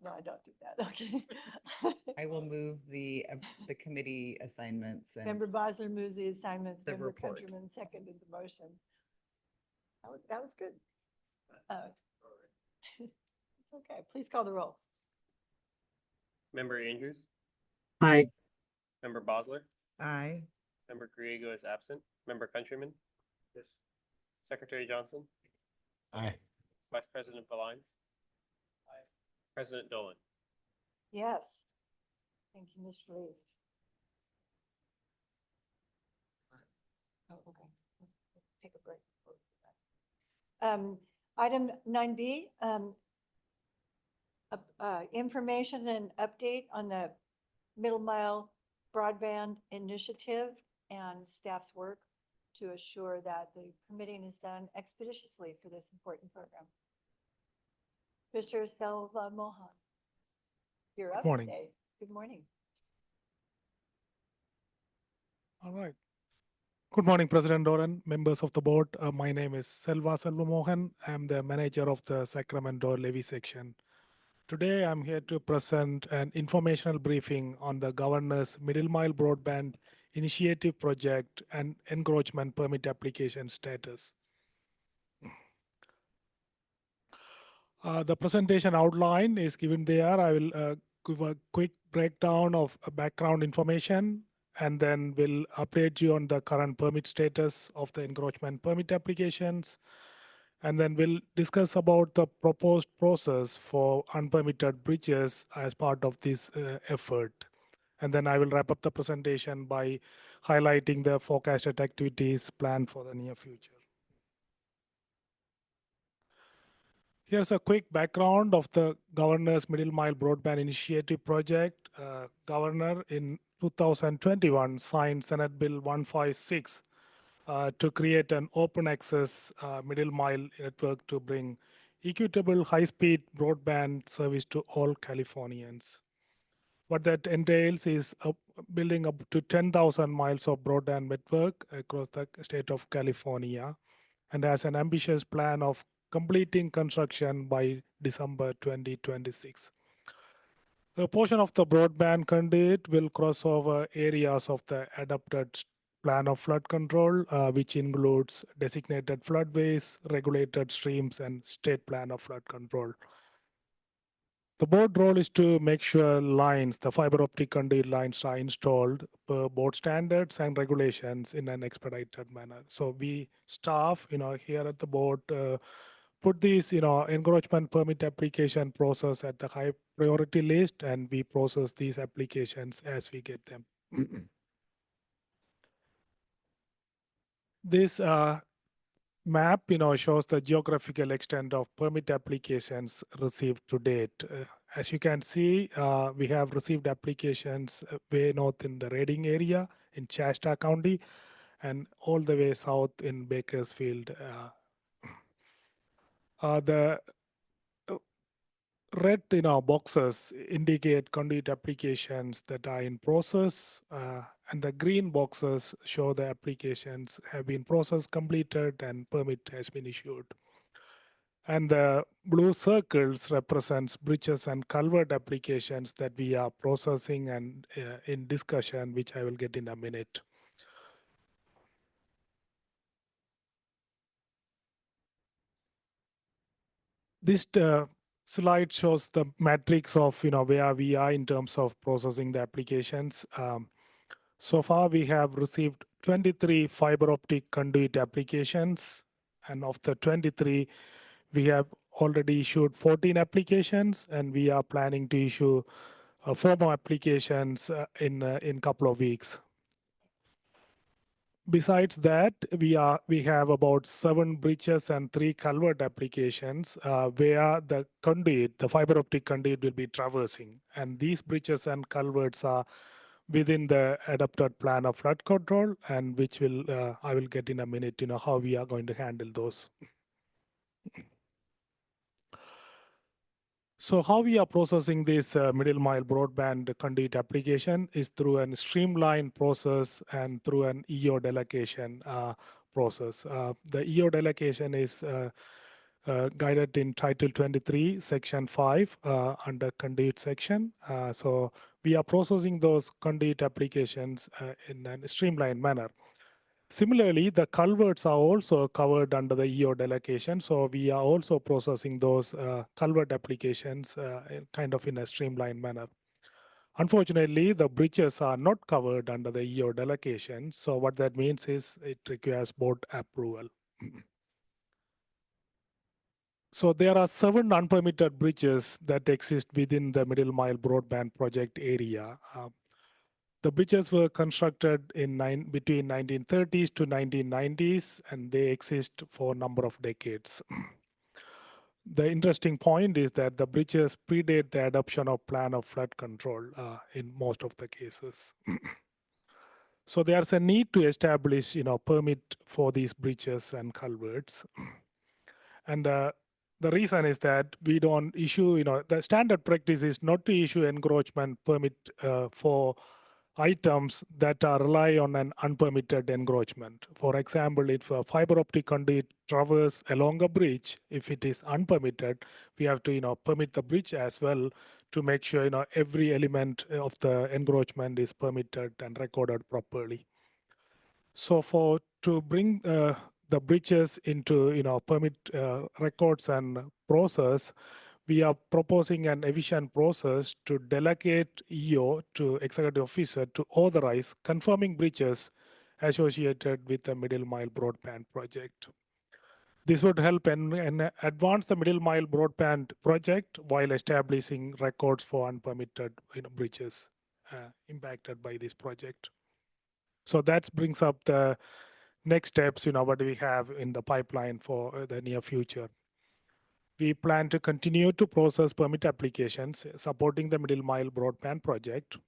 [SPEAKER 1] No, I don't do that, okay.
[SPEAKER 8] I will move the committee assignments and
[SPEAKER 1] Member Bosler moves the assignments,
[SPEAKER 8] the
[SPEAKER 1] member
[SPEAKER 8] report.
[SPEAKER 1] Countryman seconded the motion. That was good. It's okay, please call the roll.
[SPEAKER 2] Member Andrews,
[SPEAKER 17] Aye.
[SPEAKER 2] member Bosler,
[SPEAKER 8] Aye.
[SPEAKER 2] member Griego is absent, member Countryman. Yes. Secretary Johnson,
[SPEAKER 3] Aye.
[SPEAKER 2] Vice President Valines. Aye. President Dolan.
[SPEAKER 1] Yes. Thank you, Mr. Lee. Oh, okay. Take a break. Item 9B, information and update on the Middle Mile Broadband Initiative and staff's work to assure that the permitting is done expeditiously for this important program. Mr. Selva Mohan, you're up
[SPEAKER 18] morning.
[SPEAKER 1] today. Good morning.
[SPEAKER 18] All right. Good morning, President Doran, members of the board. My name is Selva Mohan. I'm the manager of the Sacramento levy section. Today, I'm here to present an informational briefing on the governor's Middle Mile Broadband Initiative project and encroachment permit application status. The presentation outline is given there. I will give a quick breakdown of background information, and then we'll update you on the current permit status of the encroachment permit applications. And then we'll discuss about the proposed process for unpermitted bridges as part of this effort. And then I will wrap up the presentation by highlighting the forecasted activities planned for the near future. Here's a quick background of the Governor's Middle Mile Broadband Initiative project. Governor in 2021 signed Senate Bill 156 to create an open access middle mile network to bring equitable high-speed broadband service to all Californians. What that entails is building up to 10,000 miles of broadband network across the state of California, and has an ambitious plan of completing construction by December 2026. A portion of the broadband conduit will cross over areas of the adopted plan of flood control, which includes designated floodways, regulated streams, and state plan of flood control. The board role is to make sure lines, the fiber optic conduit lines, are installed per board standards and regulations in an expedited manner. So we staff, here at the board, put these, encroachment permit application process at the high priority list, and we process these applications as we get them. This map, shows the geographical extent of permit applications received to date. As you can see, we have received applications way north in the Reading area in Shasta County and all the way south in Bakersfield. The red boxes indicate conduit applications that are in process, and the green boxes show the applications have been processed, completed, and permit has been issued. And the blue circles represents bridges and culvert applications that we are processing and in discussion, which I will get in a minute. This slide shows the matrix of where we are in terms of processing the applications. So far, we have received 23 fiber optic conduit applications, and of the 23, we have already issued 14 applications, and we are planning to issue 4 more applications in a couple of weeks. Besides that, we have about 7 bridges and 3 culvert applications where the conduit, the fiber optic conduit, will be traversing. And these bridges and culverts are within the adopted plan of flood control, and which will I will get in a minute, how we are going to handle those. So how we are processing this middle mile broadband conduit application is through a streamlined process and through an EO delegation process. The EO delegation is guided in Title 23, Section 5 under conduit section. So we are processing those conduit applications in a streamlined manner. Similarly, the culverts are also covered under the EO delegation. So we are also processing those culvert applications kind of in a streamlined manner. Unfortunately, the bridges are not covered under the EO delegation. So what that means is it requires board approval. So there are 7 unpermitted bridges that exist within the middle mile broadband project area. The bridges were constructed in between 1930s to 1990s, and they exist for a number of decades. The interesting point is that the bridges predate the adoption of plan of flood control in most of the cases. So there's a need to establish, permit for these bridges and culverts. And the reason is that we don't issue, the standard practice is not to issue encroachment permit for items that are rely on an unpermitted encroachment. For example, if a fiber optic conduit traverses along a bridge, if it is unpermitted, we have to, permit the bridge as well to make sure, every element of the encroachment is permitted and recorded properly. So to bring the bridges into, permit records and process, we are proposing an efficient process to delegate EO to executive officer to authorize confirming bridges associated with the middle mile broadband project. This would help advance the middle mile broadband project while establishing records for unpermitted bridges impacted by this project. So that brings up the next steps, what do we have in the pipeline for the near future. We plan to continue to process permit applications supporting the middle mile broadband project.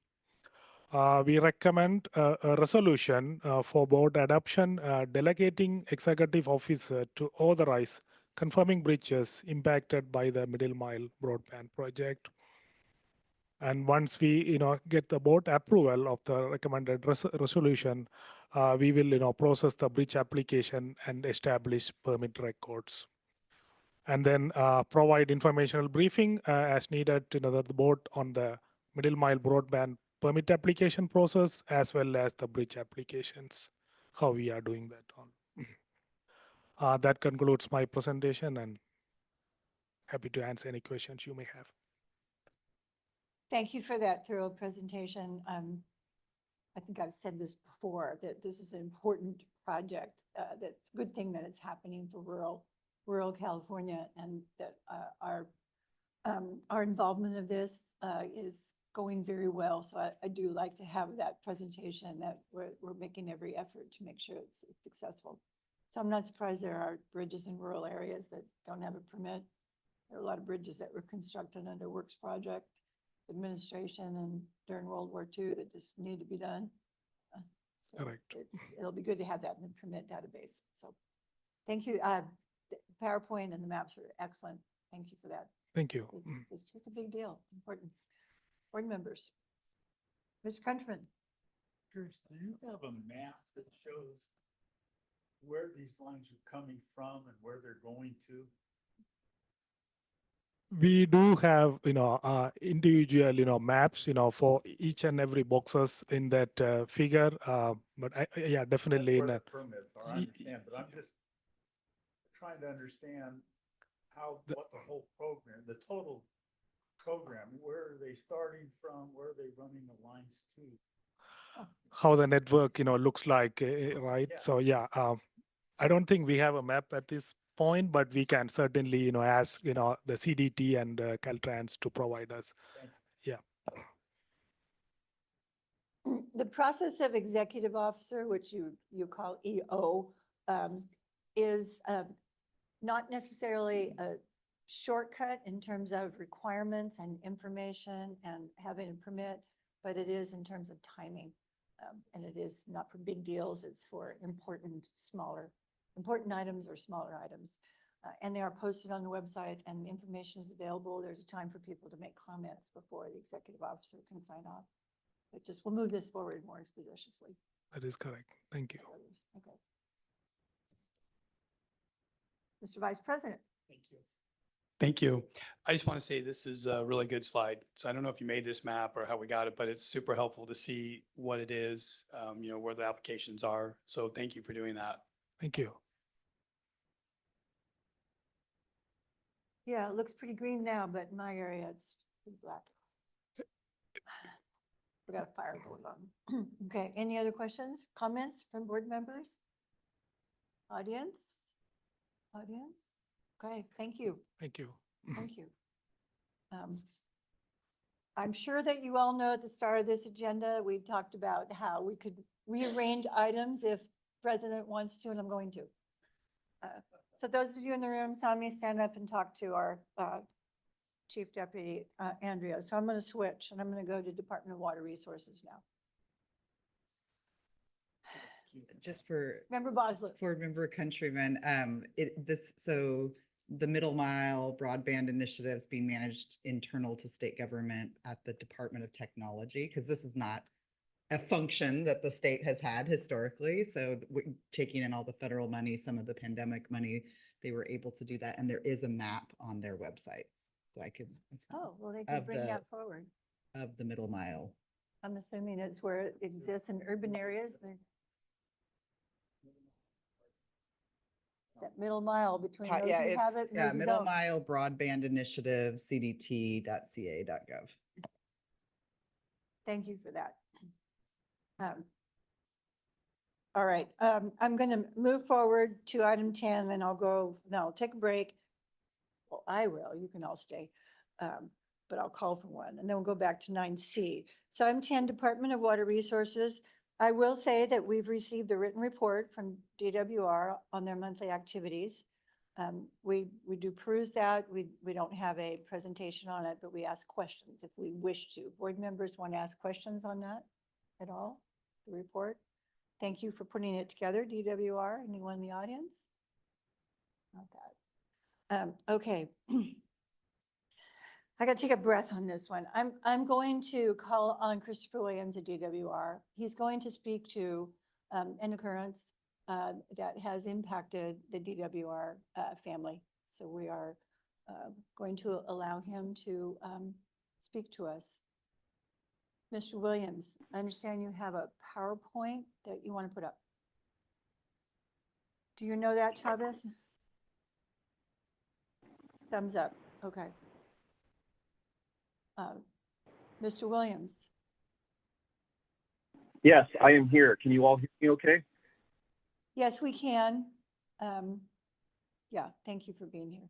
[SPEAKER 18] We recommend a resolution for board adoption, delegating executive officer to authorize confirming bridges impacted by the middle mile broadband project. And once we, get the board approval of the recommended resolution, we will, process the bridge application and establish permit records. And then provide informational briefing as needed to the board on the middle mile broadband permit application process as well as the bridge applications, how we are doing that on. That concludes my presentation and happy to answer any questions you may have.
[SPEAKER 1] Thank you for that thorough presentation. I think I've said this before, that this is an important project. That's a good thing that it's happening for rural California, and that our involvement of this is going very well. So I do like to have that presentation, that we're making every effort to make sure it's successful. So I'm not surprised there are bridges in rural areas that don't have a permit. There are a lot of bridges that were constructed under Works Project administration and during World War II that just need to be done. So
[SPEAKER 18] Correct.
[SPEAKER 1] It'll be good to have that in the permit database. So thank you. The PowerPoint and the maps are excellent. Thank you for that.
[SPEAKER 18] Thank you.
[SPEAKER 1] It's just a big deal. It's important. Board members. Mr. Countryman.
[SPEAKER 5] Do you have a map that shows where these lines are coming from and where they're going to?
[SPEAKER 18] We do have, individual, maps, for each and every boxes in that figure. But yeah, definitely in that.
[SPEAKER 5] Permits are, I understand, but I'm just trying to understand what the whole program, the total program, where are they starting from? Where are they running the lines to?
[SPEAKER 18] How the network, looks like, right?
[SPEAKER 5] Yeah.
[SPEAKER 18] So yeah, I don't think we have a map at this point, but we can certainly, ask, the CDT and Caltrans to provide us. Yeah.
[SPEAKER 1] The process of executive officer, which you call EO, is not necessarily a shortcut in terms of requirements and information and having a permit, but it is in terms of timing. And it is not for big deals, it's for important items or smaller items. And they are posted on the website, and the information is available. There's a time for people to make comments before the executive officer can sign off. It just will move this forward more expeditiously.
[SPEAKER 18] That is correct. Thank you.
[SPEAKER 1] Okay. Mr. Vice President.
[SPEAKER 19] Thank you. Thank you. I just want to say this is a really good slide. So I don't know if you made this map or how we got it, but it's super helpful to see what it is, where the applications are. So thank you for doing that.
[SPEAKER 18] Thank you.
[SPEAKER 1] Yeah, it looks pretty green now, but in my area, it's pretty black. We got a fire going on. Okay, any other questions, comments from board members? Audience? Audience? Okay, thank you.
[SPEAKER 18] Thank you.
[SPEAKER 1] Thank you. I'm sure that you all know at the start of this agenda, we talked about how we could rearrange items if president wants to, and I'm going to. So those of you in the room saw me stand up and talk to our Chief Deputy Andrea. So I'm going to switch, and I'm going to go to Department of Water Resources now.
[SPEAKER 8] Just for
[SPEAKER 1] Member Boslett.
[SPEAKER 8] Board Member Countryman, so the middle mile broadband initiative is being managed internal to state government at the Department of Technology, because this is not a function that the state has had historically. So taking in all the federal money, some of the pandemic money, they were able to do that. And there is a map on their website. So I could.
[SPEAKER 1] Oh, well, they can bring that forward.
[SPEAKER 8] Of the middle mile.
[SPEAKER 1] I'm assuming it's where it exists in urban areas. That middle mile between those who have it and those who
[SPEAKER 8] Middle
[SPEAKER 1] don't.
[SPEAKER 8] Mile Broadband Initiative, cdt.ca.gov.
[SPEAKER 1] Thank you for that. All right, I'm going to move forward to item 10, then I'll take a break. Well, I will, you can all stay, but I'll call for one, and then we'll go back to 9C. So item 10, Department of Water Resources. I will say that we've received a written report from DWR on their monthly activities. We do peruse that. We don't have a presentation on it, but we ask questions if we wish to. Board members want to ask questions on that at all, the report? Thank you for putting it together, DWR. Anyone in the audience? Not that. Okay. I got to take a breath on this one. I'm going to call on Christopher Williams at DWR. He's going to speak to an occurrence that has impacted the DWR family. So we are going to allow him to speak to us. Mr. Williams, I understand you have a PowerPoint that you want to put up. Do you know that, Chavez? Thumbs up. Okay. Mr. Williams?
[SPEAKER 20] Yes, I am here. Can you all hear me okay?
[SPEAKER 1] Yes, we can. Yeah, thank you for being here.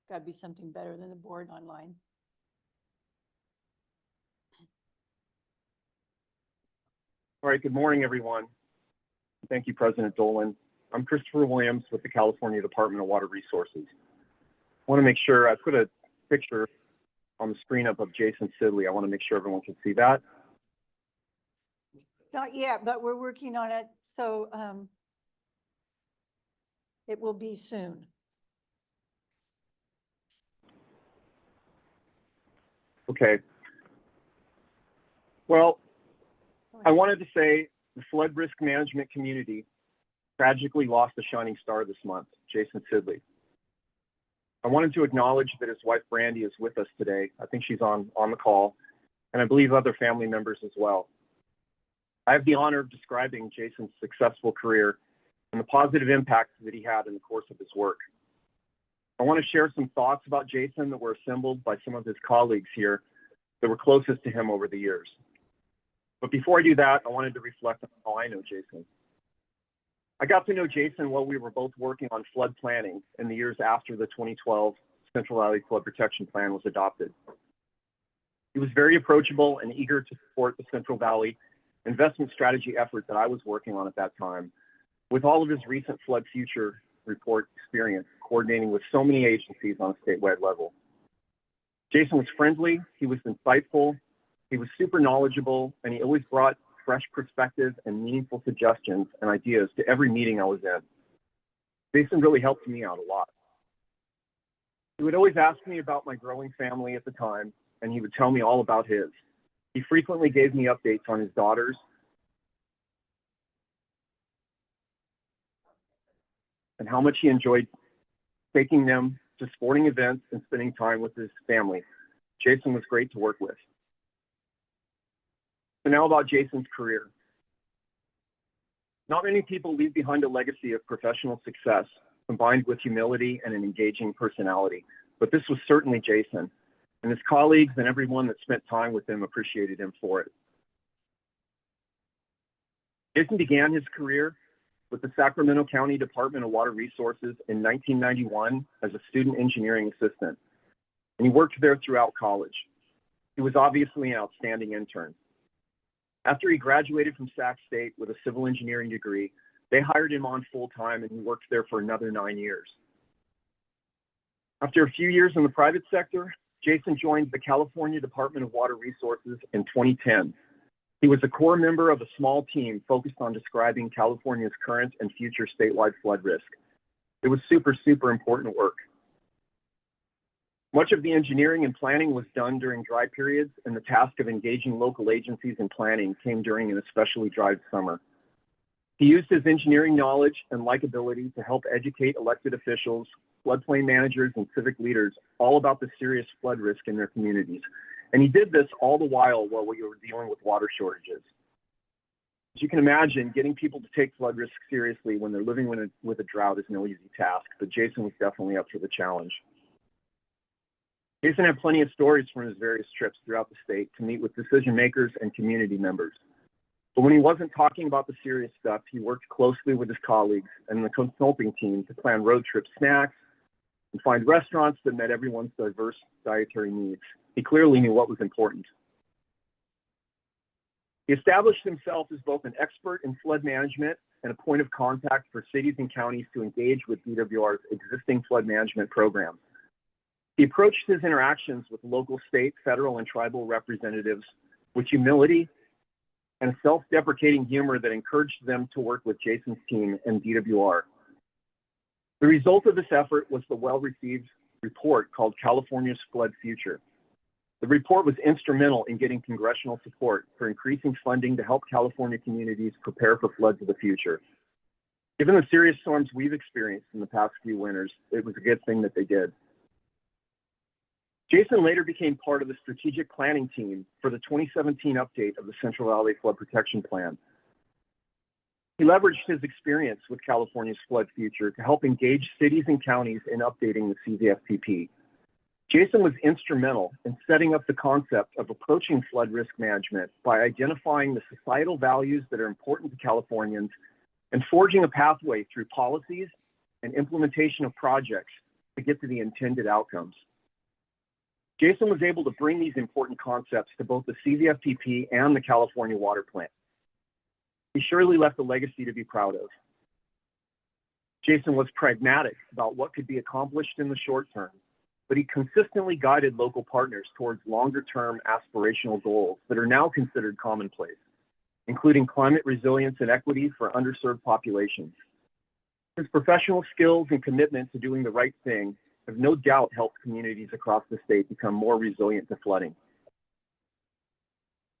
[SPEAKER 1] Got to be something better than the board online.
[SPEAKER 20] All right, good morning, everyone. Thank you, President Dolan. I'm Christopher Williams with the California Department of Water Resources. I want to make sure I put a picture on the screen up of Jason Sidley. I want to make sure everyone can see that.
[SPEAKER 1] Not yet, but we're working on it. So it will be soon.
[SPEAKER 20] Okay. Well, I wanted to say the flood risk management community tragically lost a shining star this month, Jason Sidley. I wanted to acknowledge that his wife Brandy is with us today. I think she's on the call, and I believe other family members as well. I have the honor of describing Jason's successful career and the positive impact that he had in the course of his work. I want to share some thoughts about Jason that were assembled by some of his colleagues here that were closest to him over the years. But before I do that, I wanted to reflect on how I know Jason. I got to know Jason while we were both working on flood planning in the years after the 2012 Central Valley Flood Protection Plan was adopted. He was very approachable and eager to support the Central Valley investment strategy effort that I was working on at that time, with all of his recent flood future report experience, coordinating with so many agencies on a statewide level. Jason was friendly, he was insightful, he was super knowledgeable, and he always brought fresh perspectives and meaningful suggestions and ideas to every meeting I was in. Jason really helped me out a lot. He would always ask me about my growing family at the time, and he would tell me all about his. He frequently gave me updates on his daughters and how much he enjoyed taking them to sporting events and spending time with his family. Jason was great to work with. So now about Jason's career. Not many people leave behind a legacy of professional success combined with humility and an engaging personality, but this was certainly Jason, and his colleagues and everyone that spent time with him appreciated him for it. Jason began his career with the Sacramento County Department of Water Resources in 1991 as a student engineering assistant, and he worked there throughout college. He was obviously an outstanding intern. After he graduated from Sac State with a civil engineering degree, they hired him on full-time and he worked there for another 9 years. After a few years in the private sector, Jason joined the California Department of Water Resources in 2010. He was a core member of a small team focused on describing California's current and future statewide flood risk. It was super, super important work. Much of the engineering and planning was done during dry periods, and the task of engaging local agencies in planning came during an especially dry summer. He used his engineering knowledge and likability to help educate elected officials, floodplain managers, and civic leaders all about the serious flood risk in their communities. And he did this all the while we were dealing with water shortages. As you can imagine, getting people to take flood risk seriously when they're living with a drought is no easy task, but Jason was definitely up for the challenge. Jason had plenty of stories from his various trips throughout the state to meet with decision makers and community members. But when he wasn't talking about the serious stuff, he worked closely with his colleagues and the consulting team to plan road trip snacks and find restaurants that met everyone's diverse dietary needs. He clearly knew what was important. He established himself as both an expert in flood management and a point of contact for cities and counties to engage with DWR's existing flood management programs. He approached his interactions with local, state, federal, and tribal representatives with humility and a self-deprecating humor that encouraged them to work with Jason's team and DWR. The result of this effort was the well-received report called California's Flood Future. The report was instrumental in getting congressional support for increasing funding to help California communities prepare for floods of the future. Given the serious storms we've experienced in the past few winters, it was a good thing that they did. Jason later became part of the strategic planning team for the 2017 update of the Central Valley Flood Protection Plan. He leveraged his experience with California's flood future to help engage cities and counties in updating the CVFPP. Jason was instrumental in setting up the concept of approaching flood risk management by identifying the societal values that are important to Californians and forging a pathway through policies and implementation of projects to get to the intended outcomes. Jason was able to bring these important concepts to both the CVFPP and the California Water Plan. He surely left a legacy to be proud of. Jason was pragmatic about what could be accomplished in the short term, but he consistently guided local partners towards longer-term aspirational goals that are now considered commonplace, including climate resilience and equity for underserved populations. His professional skills and commitment to doing the right thing have no doubt helped communities across the state become more resilient to flooding.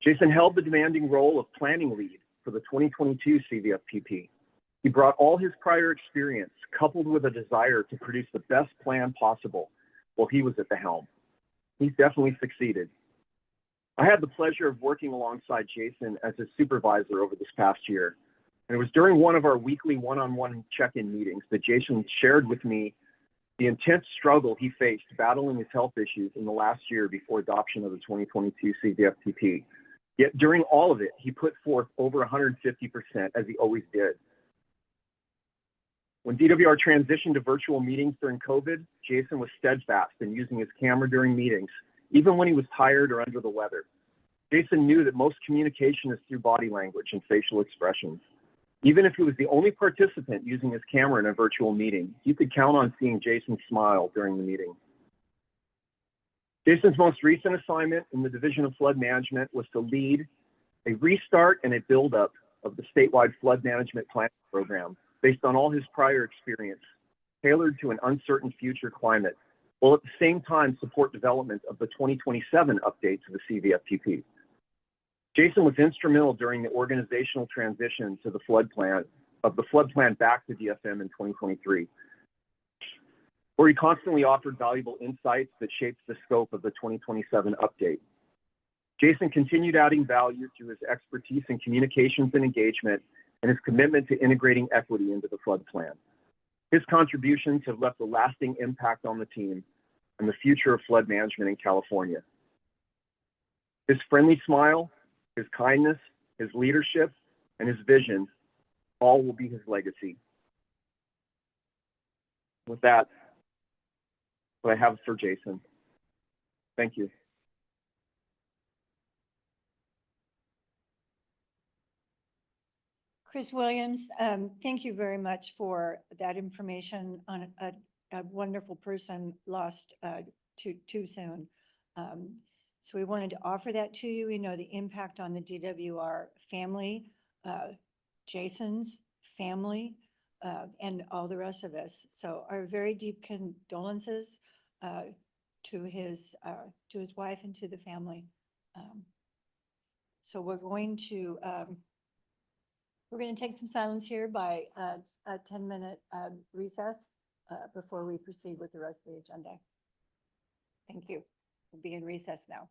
[SPEAKER 20] Jason held the demanding role of planning lead for the 2022 CVFPP. He brought all his prior experience, coupled with a desire to produce the best plan possible while he was at the helm. He's definitely succeeded. I had the pleasure of working alongside Jason as his supervisor over this past year. And it was during one of our weekly one-on-one check-in meetings that Jason shared with me the intense struggle he faced battling his health issues in the last year before adoption of the 2022 CVFPP. Yet during all of it, he put forth over 150%, as he always did. When DWR transitioned to virtual meetings during COVID, Jason was steadfast in using his camera during meetings, even when he was tired or under the weather. Jason knew that most communication is through body language and facial expressions. Even if he was the only participant using his camera in a virtual meeting, you could count on seeing Jason smile during the meeting. Jason's most recent assignment in the Division of Flood Management was to lead a restart and a buildup of the statewide flood management planning program based on all his prior experience, tailored to an uncertain future climate, while at the same time support development of the 2027 updates of the CVFPP. Jason was instrumental during the organizational transition to the flood plan back to DFM in 2023, where he constantly offered valuable insights that shaped the scope of the 2027 update. Jason continued adding value through his expertise in communications and engagement and his commitment to integrating equity into the flood plan. His contributions have left a lasting impact on the team and the future of flood management in California. His friendly smile, his kindness, his leadership, and his vision all will be his legacy. With that, what I have for Jason. Thank you.
[SPEAKER 1] Chris Williams, thank you very much for that information on a wonderful person lost too soon. So we wanted to offer that to you. We know the impact on the DWR family, Jason's family, and all the rest of us. So our very deep condolences to his wife and to the family. So we're going to take some silence here by a 10-minute recess before we proceed with the rest of the agenda. Thank you. We'll be in recess now.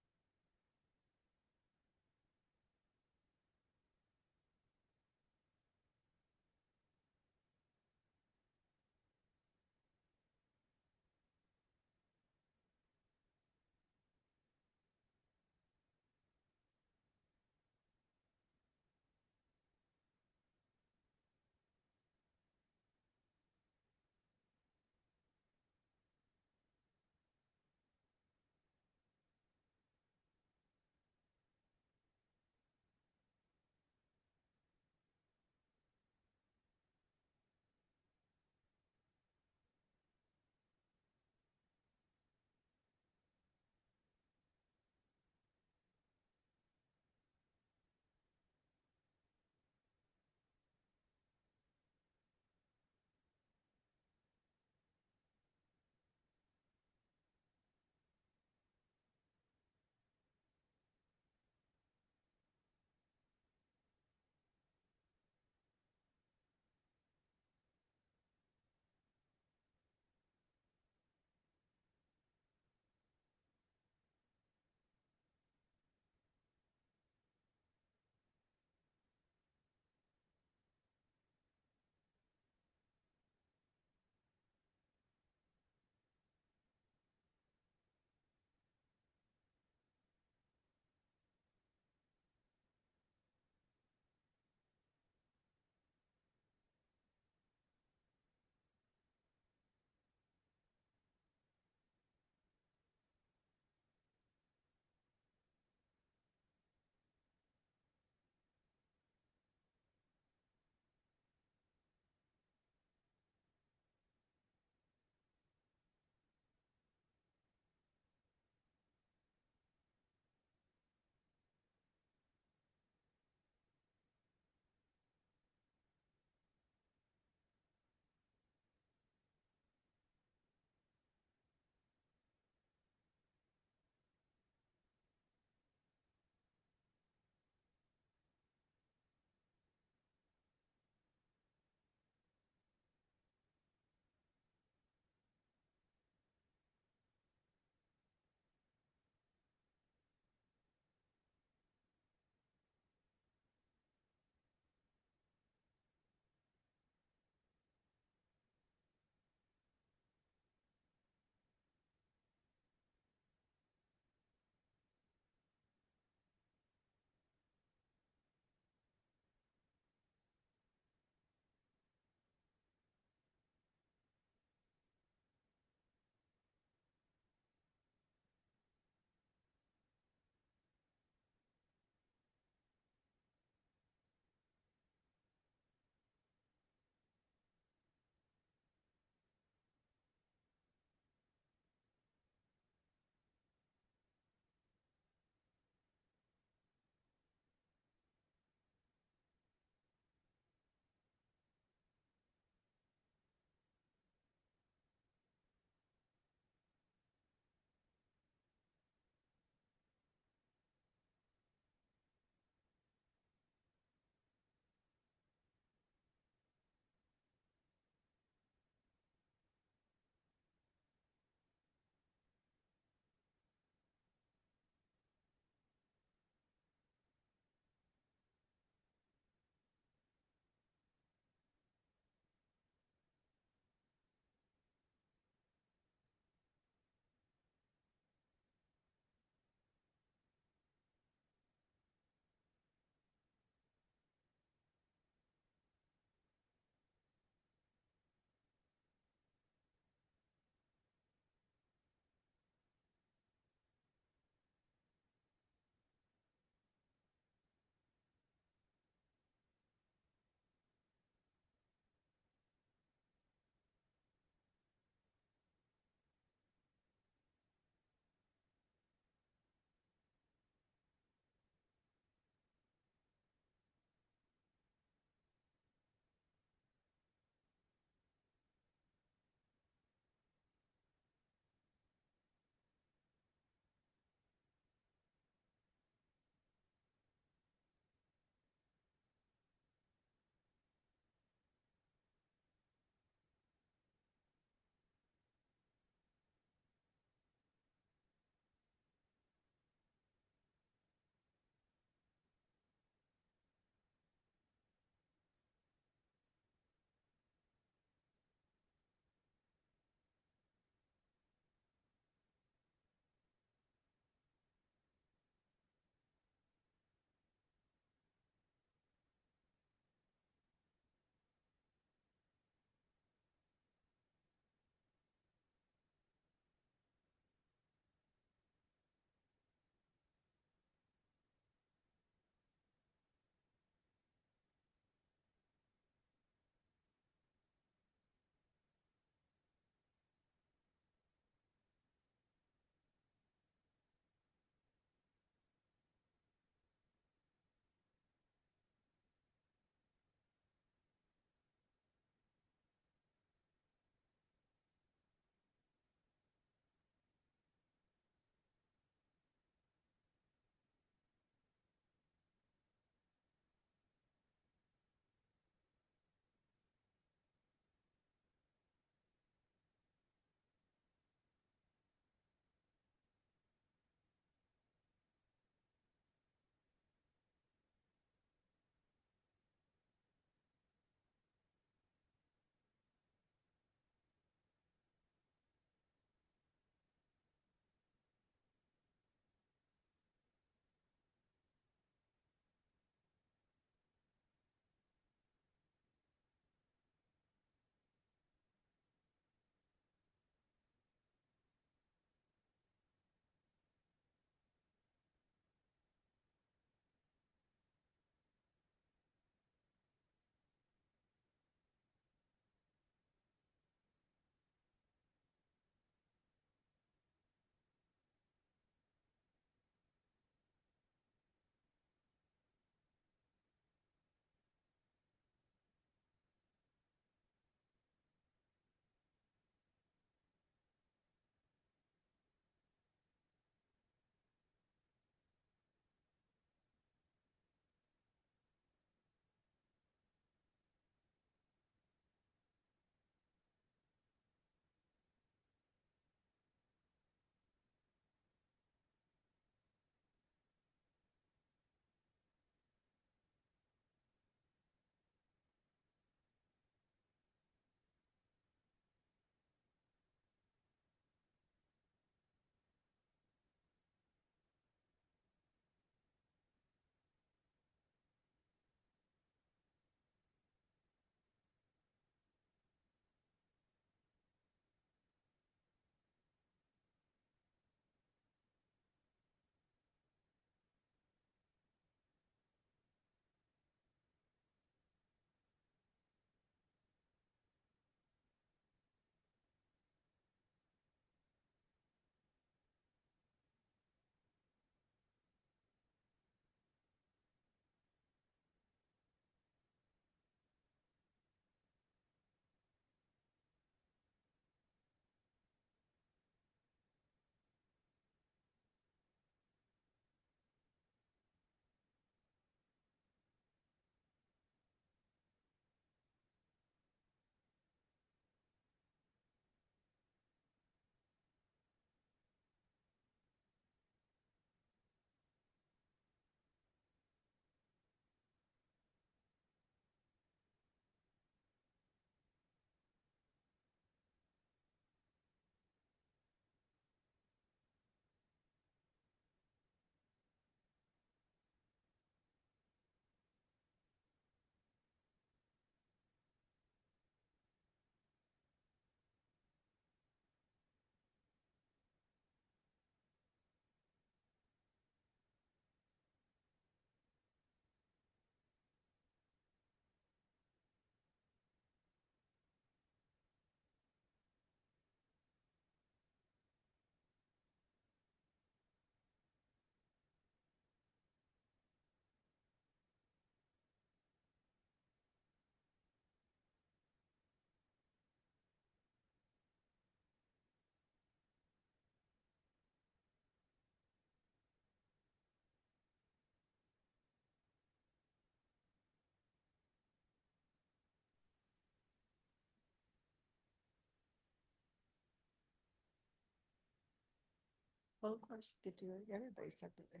[SPEAKER 1] Well, of course, you could do everybody separately.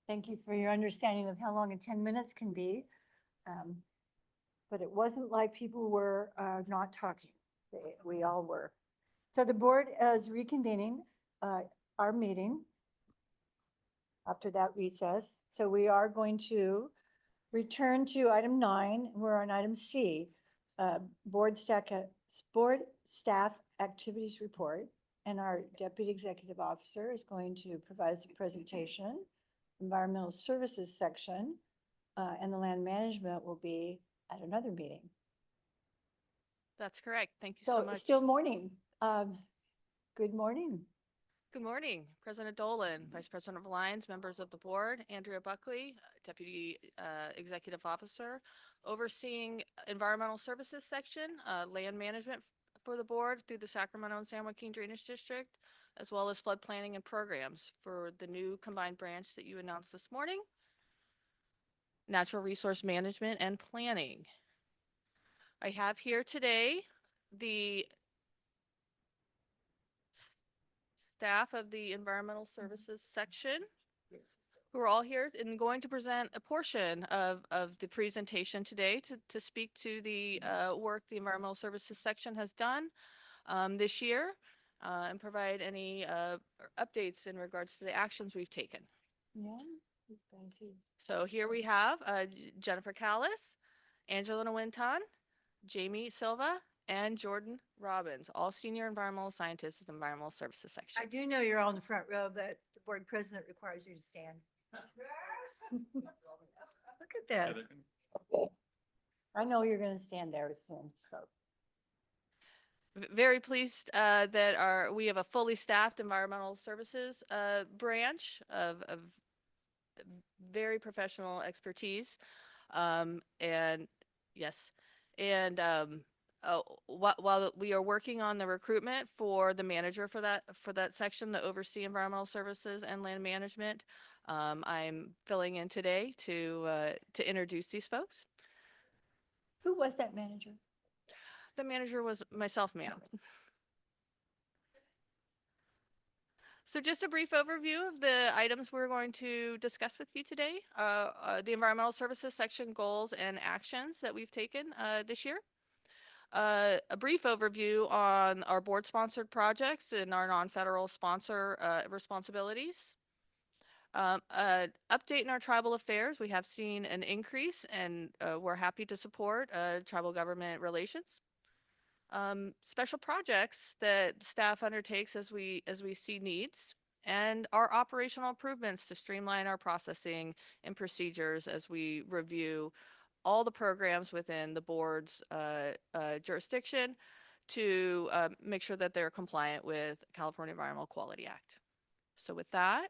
[SPEAKER 1] Thank you for your understanding of how long 10 minutes can be. But it wasn't like people were not talking. We all were. So the board is reconvening our meeting after that recess. So we are going to return to item 9. We're on item C, board staff activities report. And our deputy executive officer is going to provide us a presentation, environmental services section, and the land management will be at another meeting.
[SPEAKER 21] That's correct. Thank you so
[SPEAKER 1] So
[SPEAKER 21] much.
[SPEAKER 1] still morning. Good morning.
[SPEAKER 21] Good morning, President Dolan, Vice President of Alliance, members of the board, Andrea Buckley, Deputy Executive Officer, overseeing Environmental Services section, land management for the board through the Sacramento and San Joaquin Drainage District, as well as flood planning and programs for the new combined branch that you announced this morning, natural resource management and planning. I have here today the staff of the Environmental Services section who are all here and going to present a portion of the presentation today to speak to the work the Environmental Services section has done this year and provide any updates in regards to the actions we've taken.
[SPEAKER 1] Yeah, he's going to.
[SPEAKER 21] So here we have Jennifer Callis, Angela Winton, Jamie Silva, and Jordan Robbins, all senior environmental scientists at the Environmental Services section.
[SPEAKER 1] I do know you're all in the front row, but the board president requires you to stand. Look at this. I know you're going to stand there soon. So.
[SPEAKER 21] Very pleased that we have a fully staffed environmental services branch of very professional expertise, and yes, and while we are working on the recruitment for the manager for that section to oversee environmental services and land management, I'm filling in today to introduce these folks.
[SPEAKER 1] Who was that manager?
[SPEAKER 21] The manager was myself, ma'am. So just a brief overview of the items we're going to discuss with you today. The environmental services section goals and actions that we've taken this year. A brief overview on our board-sponsored projects and our non-federal sponsor responsibilities. Update in our tribal affairs. We have seen an increase and we're happy to support tribal government relations. Special projects that staff undertakes as we see needs, and our operational improvements to streamline our processing and procedures as we review all the programs within the board's jurisdiction to make sure that they're compliant with California Environmental Quality Act. So with that,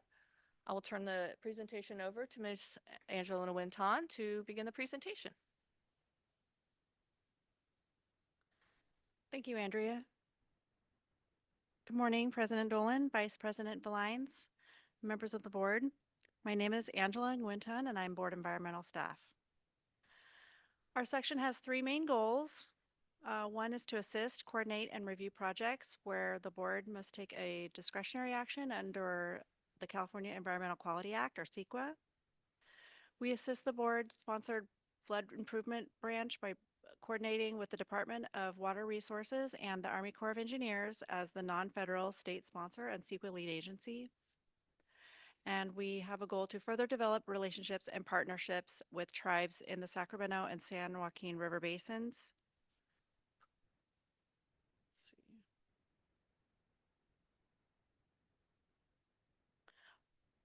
[SPEAKER 21] I will turn the presentation over to Ms. Angela Winton to begin the presentation.
[SPEAKER 6] Thank you, Andrea. Good morning, President Dolan, Vice President Valines, members of the board. My name is Angela Nguyentan, and I'm board environmental staff. Our section has 3 main goals. One is to assist, coordinate, and review projects where the board must take a discretionary action under the California Environmental Quality Act, or CEQA. We assist the board-sponsored flood improvement branch by coordinating with the Department of Water Resources and the Army Corps of Engineers as the non-federal state sponsor and CEQA lead agency. And we have a goal to further develop relationships and partnerships with tribes in the Sacramento and San Joaquin River basins. Let's see.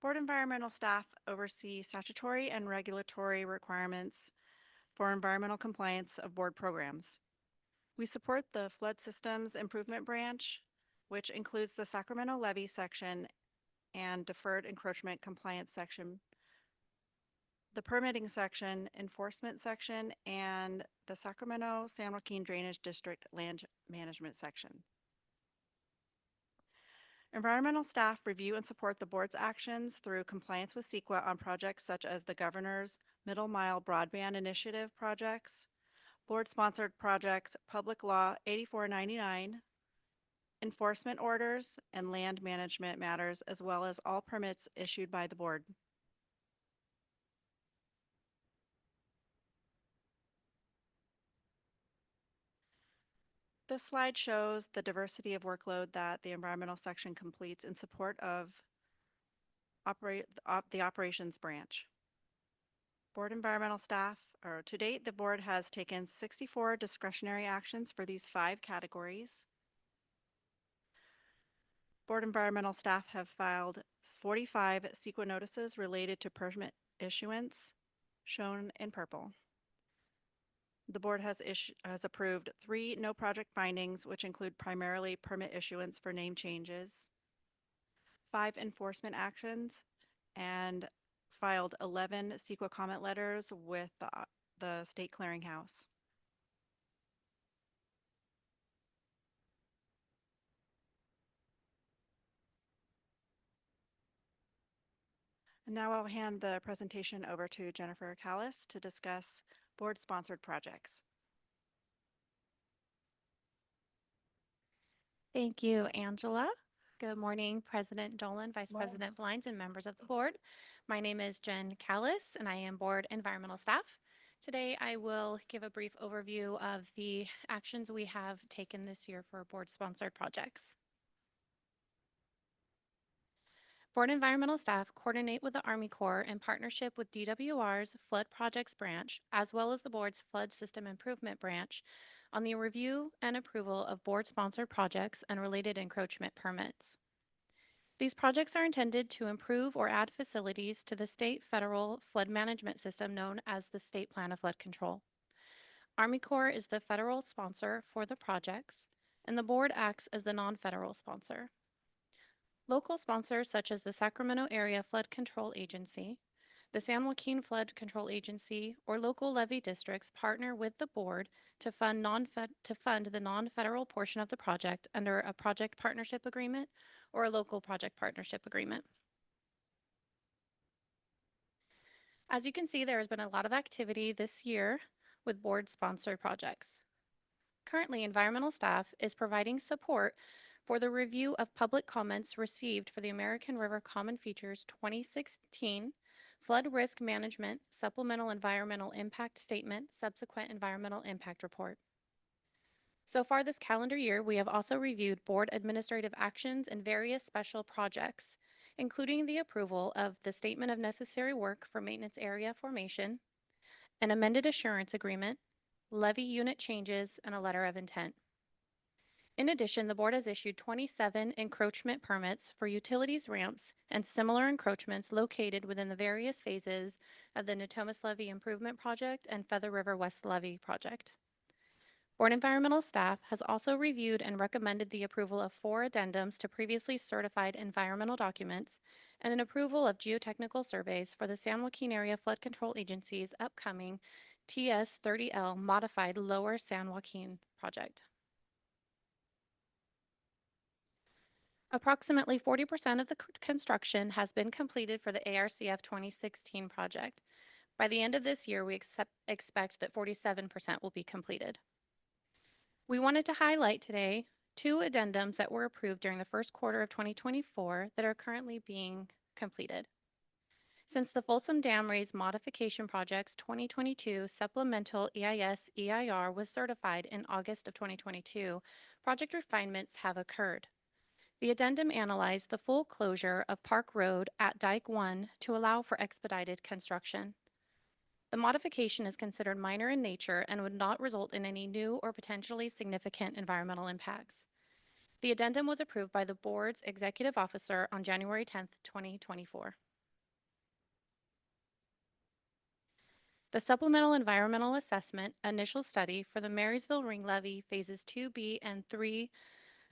[SPEAKER 6] Board environmental staff oversee statutory and regulatory requirements for environmental compliance of board programs. We support the Flood Systems Improvement Branch, which includes the Sacramento Levee section and Deferred Encroachment Compliance section, the Permitting section, Enforcement section, and the Sacramento San Joaquin Drainage District Land Management section. Environmental staff review and support the board's actions through compliance with CEQA on projects such as the Governor's Middle Mile Broadband Initiative projects, board-sponsored projects, Public Law 8499, enforcement orders, and land management matters, as well as all permits issued by the board. This slide shows the diversity of workload that the environmental section completes in support of the operations branch. Board environmental staff, or to date, the board has taken 64 discretionary actions for these 5 categories. Board environmental staff have filed 45 CEQA notices related to permit issuance, shown in purple. The board has approved 3 no project findings, which include primarily permit issuance for name changes, 5 enforcement actions, and filed 11 CEQA comment letters with the state clearinghouse. And now I'll hand the presentation over to Jennifer Callis to discuss board-sponsored projects.
[SPEAKER 7] Thank you, Angela. Good morning, President Dolan, Vice President Vlines, and members of the board. My name is Jen Callis, and I am board environmental staff. Today, I will give a brief overview of the actions we have taken this year for board-sponsored projects. Board environmental staff coordinate with the Army Corps in partnership with DWR's Flood Projects Branch, as well as the board's Flood System Improvement Branch, on the review and approval of board-sponsored projects and related encroachment permits. These projects are intended to improve or add facilities to the state-federal flood management system known as the State Plan of Flood Control. Army Corps is the federal sponsor for the projects, and the board acts as the non-federal sponsor. Local sponsors such as the Sacramento Area Flood Control Agency, the San Joaquin Flood Control Agency, or local levee districts partner with the board to fund the non-federal portion of the project under a project partnership agreement or a local project partnership agreement. As you can see, there has been a lot of activity this year with board-sponsored projects. Currently, environmental staff is providing support for the review of public comments received for the American River Common Features 2016 Flood Risk Management Supplemental Environmental Impact Statement Subsequent Environmental Impact Report. So far this calendar year, we have also reviewed board administrative actions and various special projects, including the approval of the Statement of Necessary Work for Maintenance Area Formation, an amended assurance agreement, levee unit changes, and a letter of intent. In addition, the board has issued 27 encroachment permits for utilities ramps and similar encroachments located within the various phases of the Natomas Levee Improvement Project and Feather River West Levee Project. Board environmental staff has also reviewed and recommended the approval of 4 addendums to previously certified environmental documents and an approval of geotechnical surveys for the San Joaquin Area Flood Control Agency's upcoming TS 30L Modified Lower San Joaquin project. Approximately 40% of the construction has been completed for the ARCF 2016 project. By the end of this year, we expect that 47% will be completed. We wanted to highlight today 2 addendums that were approved during the first quarter of 2024 that are currently being completed. Since the Folsom Dam Raise Modification Project's 2022 Supplemental EIS-EIR was certified in August of 2022, project refinements have occurred. The addendum analyzed the full closure of Park Road at Dike 1 to allow for expedited construction. The modification is considered minor in nature and would not result in any new or potentially significant environmental impacts. The addendum was approved by the board's executive officer on January 10th, 2024. The Supplemental Environmental Assessment Initial Study for the Marysville Ring Levee Phases 2B and 3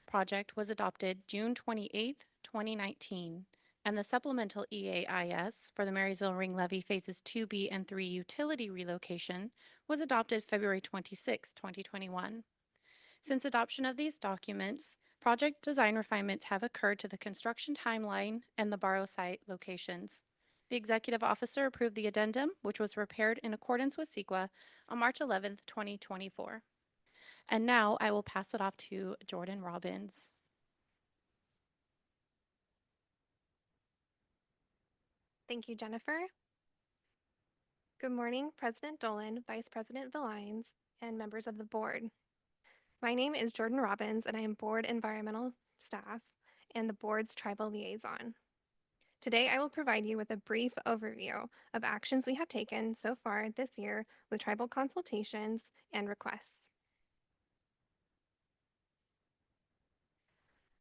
[SPEAKER 7] project was adopted June 28, 2019, and the Supplemental EAIS for the Marysville Ring Levee Phases 2B and 3 utility relocation was adopted February 26, 2021. Since adoption of these documents, project design refinements have occurred to the construction timeline and the borrow site locations. The executive officer approved the addendum, which was prepared in accordance with CEQA on March 11, 2024. And now I will pass it off to Jordan Robbins.
[SPEAKER 10] Thank you, Jennifer. Good morning, President Dolan, Vice President Villines, and members of the board. My name is Jordan Robbins, and I am Board Environmental Staff and the board's Tribal Liaison. Today, I will provide you with a brief overview of actions we have taken so far this year with tribal consultations and requests.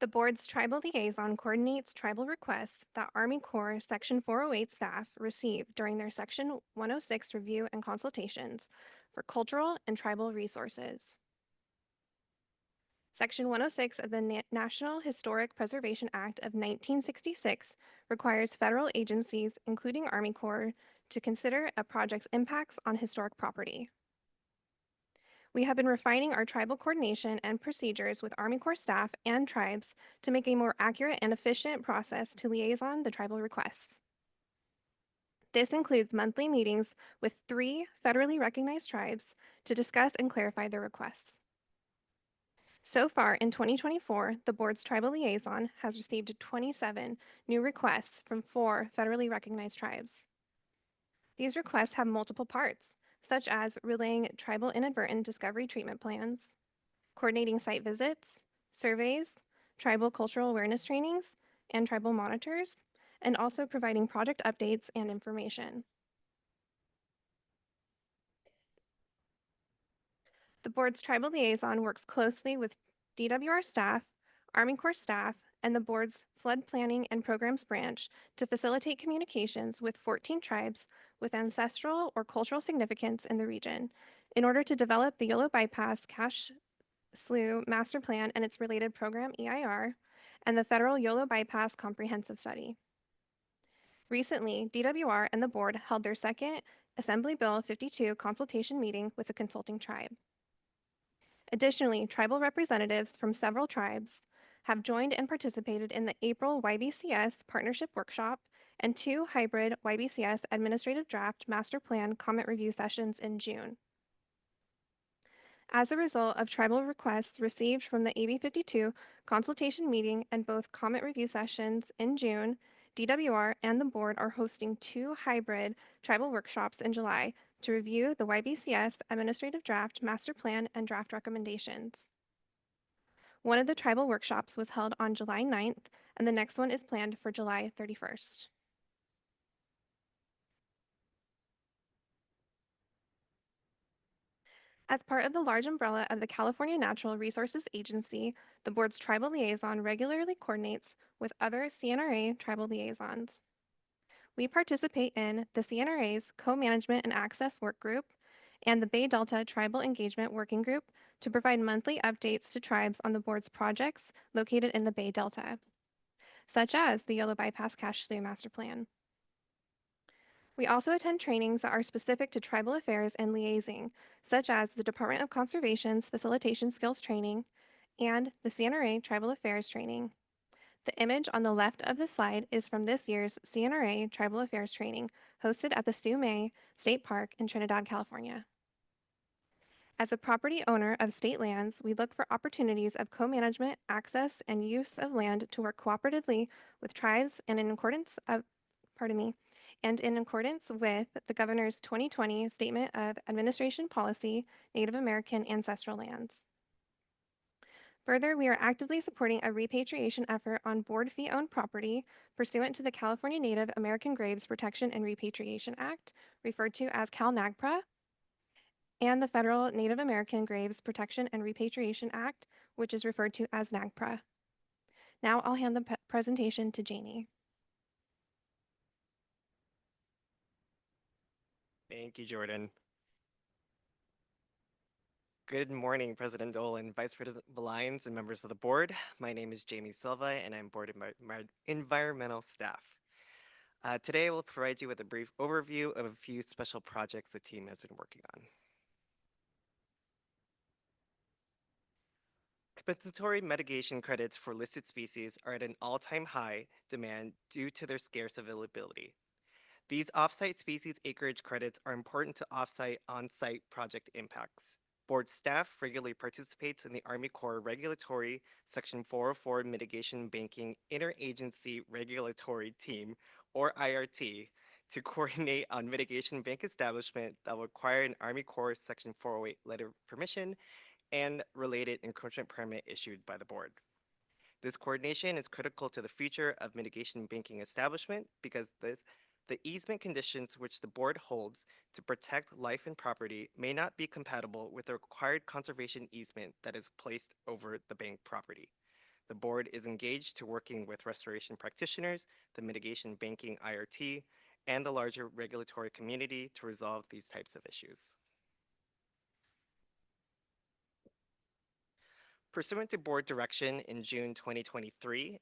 [SPEAKER 10] The board's Tribal Liaison coordinates tribal requests that Army Corps Section 408 staff receive during their Section 106 review and consultations for cultural and tribal resources. Section 106 of the National Historic Preservation Act of 1966 requires federal agencies, including Army Corps, to consider a project's impacts on historic property. We have been refining our tribal coordination and procedures with Army Corps staff and tribes to make a more accurate and efficient process to liaison the tribal requests. This includes monthly meetings with 3 federally recognized tribes to discuss and clarify their requests. So far in 2024, the board's tribal liaison has received 27 new requests from 4 federally recognized tribes. These requests have multiple parts, such as relaying tribal inadvertent discovery treatment plans, coordinating site visits, surveys, tribal cultural awareness trainings, and tribal monitors, and also providing project updates and information. The board's tribal liaison works closely with DWR staff, Army Corps staff, and the board's flood planning and programs branch to facilitate communications with 14 tribes with ancestral or cultural significance in the region in order to develop the Yolo Bypass Cache Slough Master Plan and its related program EIR, and the Federal Yolo Bypass Comprehensive Study. Recently, DWR and the board held their second Assembly Bill 52 consultation meeting with the consulting tribe. Additionally, tribal representatives from several tribes have joined and participated in the April YBCS Partnership Workshop and 2 hybrid YBCS Administrative Draft Master Plan comment review sessions in June. As a result of tribal requests received from the AB 52 consultation meeting and both comment review sessions in June, DWR and the board are hosting 2 hybrid tribal workshops in July to review the YBCS Administrative Draft Master Plan and draft recommendations. One of the tribal workshops was held on July 9th, and the next one is planned for July 31st. As part of the large umbrella of the California Natural Resources Agency, the board's tribal liaison regularly coordinates with other CNRA tribal liaisons. We participate in the CNRA's Co-Management and Access Work Group and the Bay Delta Tribal Engagement Working Group to provide monthly updates to tribes on the board's projects located in the Bay Delta, such as the Yolo Bypass Cache Slough Master Plan. We also attend trainings that are specific to tribal affairs and liaising, such as the Department of Conservation's Facilitation Skills Training and the CNRA Tribal Affairs Training. The image on the left of the slide is from this year's CNRA Tribal Affairs Training, hosted at the Stu May State Park in Trinidad, California. As a property owner of state lands, we look for opportunities of co-management, access, and use of land to work cooperatively with tribes and in accordance with the Governor's 2020 Statement of Administration Policy, Native American Ancestral Lands. Further, we are actively supporting a repatriation effort on board fee-owned property pursuant to the California Native American Graves Protection and Repatriation Act, referred to as CalNAGPRA, and the Federal Native American Graves Protection and Repatriation Act, which is referred to as NAGPRA. Now I'll hand the presentation to Jamie.
[SPEAKER 22] Thank you, Jordan. Good morning, President Dolan, Vice President Villines, and members of the board. My name is Jamie Silva, and I'm board environmental staff. Today, I will provide you with a brief overview of a few special projects the team has been working on. Compensatory mitigation credits for listed species are at an all-time high demand due to their scarce availability. These off-site species acreage credits are important to off-site, on-site project impacts. Board staff regularly participates in the Army Corps Regulatory Section 404 Mitigation Banking Interagency Regulatory Team, or IRT, to coordinate on mitigation bank establishment that will require an Army Corps Section 408 letter of permission and related encroachment permit issued by the board. This coordination is critical to the future of mitigation banking establishment because the easement conditions which the board holds to protect life and property may not be compatible with the required conservation easement that is placed over the bank property. The board is engaged to working with restoration practitioners, the mitigation banking IRT, and the larger regulatory community to resolve these types of issues. Pursuant to board direction in June 2023,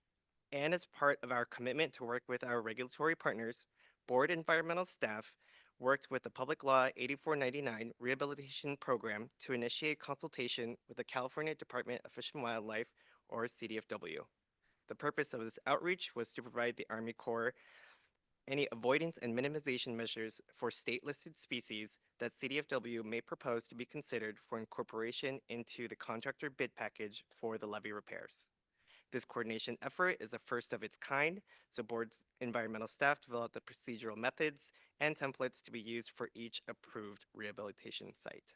[SPEAKER 22] and as part of our commitment to work with our regulatory partners, board environmental staff worked with the Public Law 8499 Rehabilitation Program to initiate consultation with the California Department of Fish and Wildlife, or CDFW. The purpose of this outreach was to provide the Army Corps any avoidance and minimization measures for state-listed species that CDFW may propose to be considered for incorporation into the contractor bid package for the levee repairs. This coordination effort is the first of its kind, so board's environmental staff developed the procedural methods and templates to be used for each approved rehabilitation site.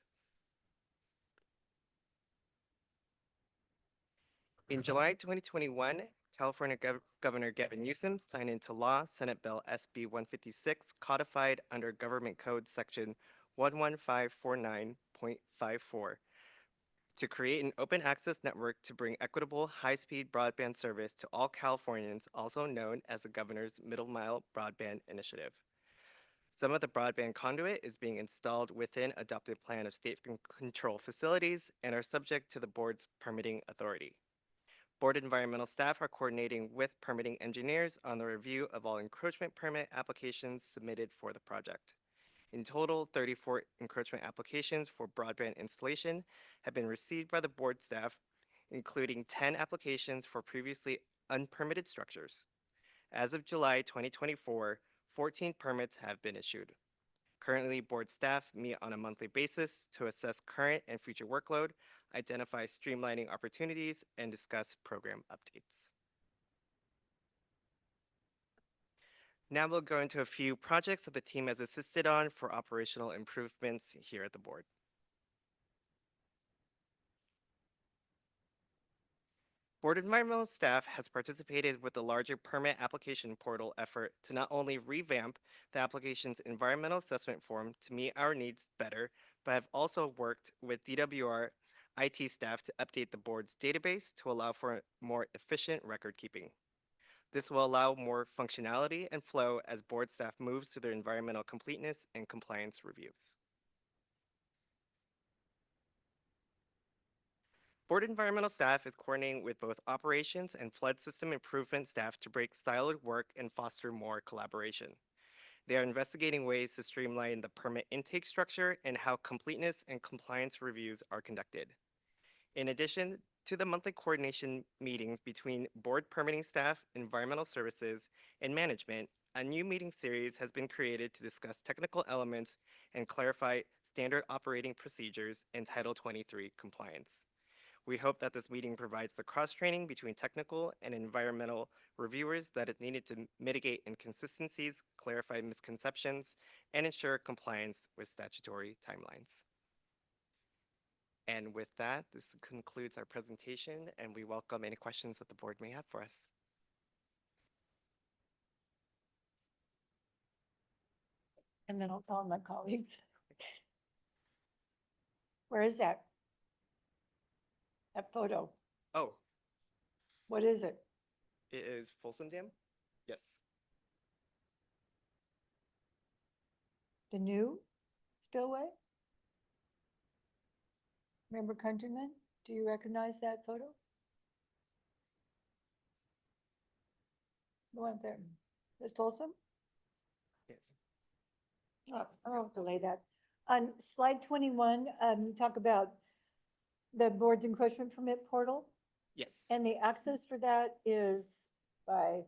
[SPEAKER 22] In July 2021, California Governor Gavin Newsom signed into law Senate Bill SB 156, codified under Government Code Section 11549.54, to create an open access network to bring equitable, high-speed broadband service to all Californians, also known as the Governor's Middle Mile Broadband Initiative. Some of the broadband conduit is being installed within adopted plan of state control facilities and are subject to the board's permitting authority. Board environmental staff are coordinating with permitting engineers on the review of all encroachment permit applications submitted for the project. In total, 34 encroachment applications for broadband installation have been received by the board staff, including 10 applications for previously unpermitted structures. As of July 2024, 14 permits have been issued. Currently, board staff meet on a monthly basis to assess current and future workload, identify streamlining opportunities, and discuss program updates. Now we'll go into a few projects that the team has assisted on for operational improvements here at the board. Board environmental staff has participated with the larger permit application portal effort to not only revamp the application's environmental assessment form to meet our needs better, but have also worked with DWR IT staff to update the board's database to allow for more efficient record keeping. This will allow more functionality and flow as board staff moves to their environmental completeness and compliance reviews. Board environmental staff is coordinating with both operations and flood system improvement staff to break siloed work and foster more collaboration. They are investigating ways to streamline the permit intake structure and how completeness and compliance reviews are conducted. In addition to the monthly coordination meetings between board permitting staff, environmental services, and management, a new meeting series has been created to discuss technical elements and clarify standard operating procedures and Title 23 compliance. We hope that this meeting provides the cross-training between technical and environmental reviewers that is needed to mitigate inconsistencies, clarify misconceptions, and ensure compliance with statutory timelines. And with that, this concludes our presentation, and we welcome any questions that the board may have for us.
[SPEAKER 1] And then I'll call my colleagues. Where is that? That photo,
[SPEAKER 22] Oh,
[SPEAKER 1] what is it?
[SPEAKER 22] it is Folsom Dam? Yes.
[SPEAKER 1] The new spillway? Member Countryman, do you recognize that photo? The one there, is Folsom?
[SPEAKER 22] Yes.
[SPEAKER 1] Oh, I'll delay that. On slide 21, you talk about the board's encroachment permit portal,
[SPEAKER 22] Yes.
[SPEAKER 1] and the access for that is by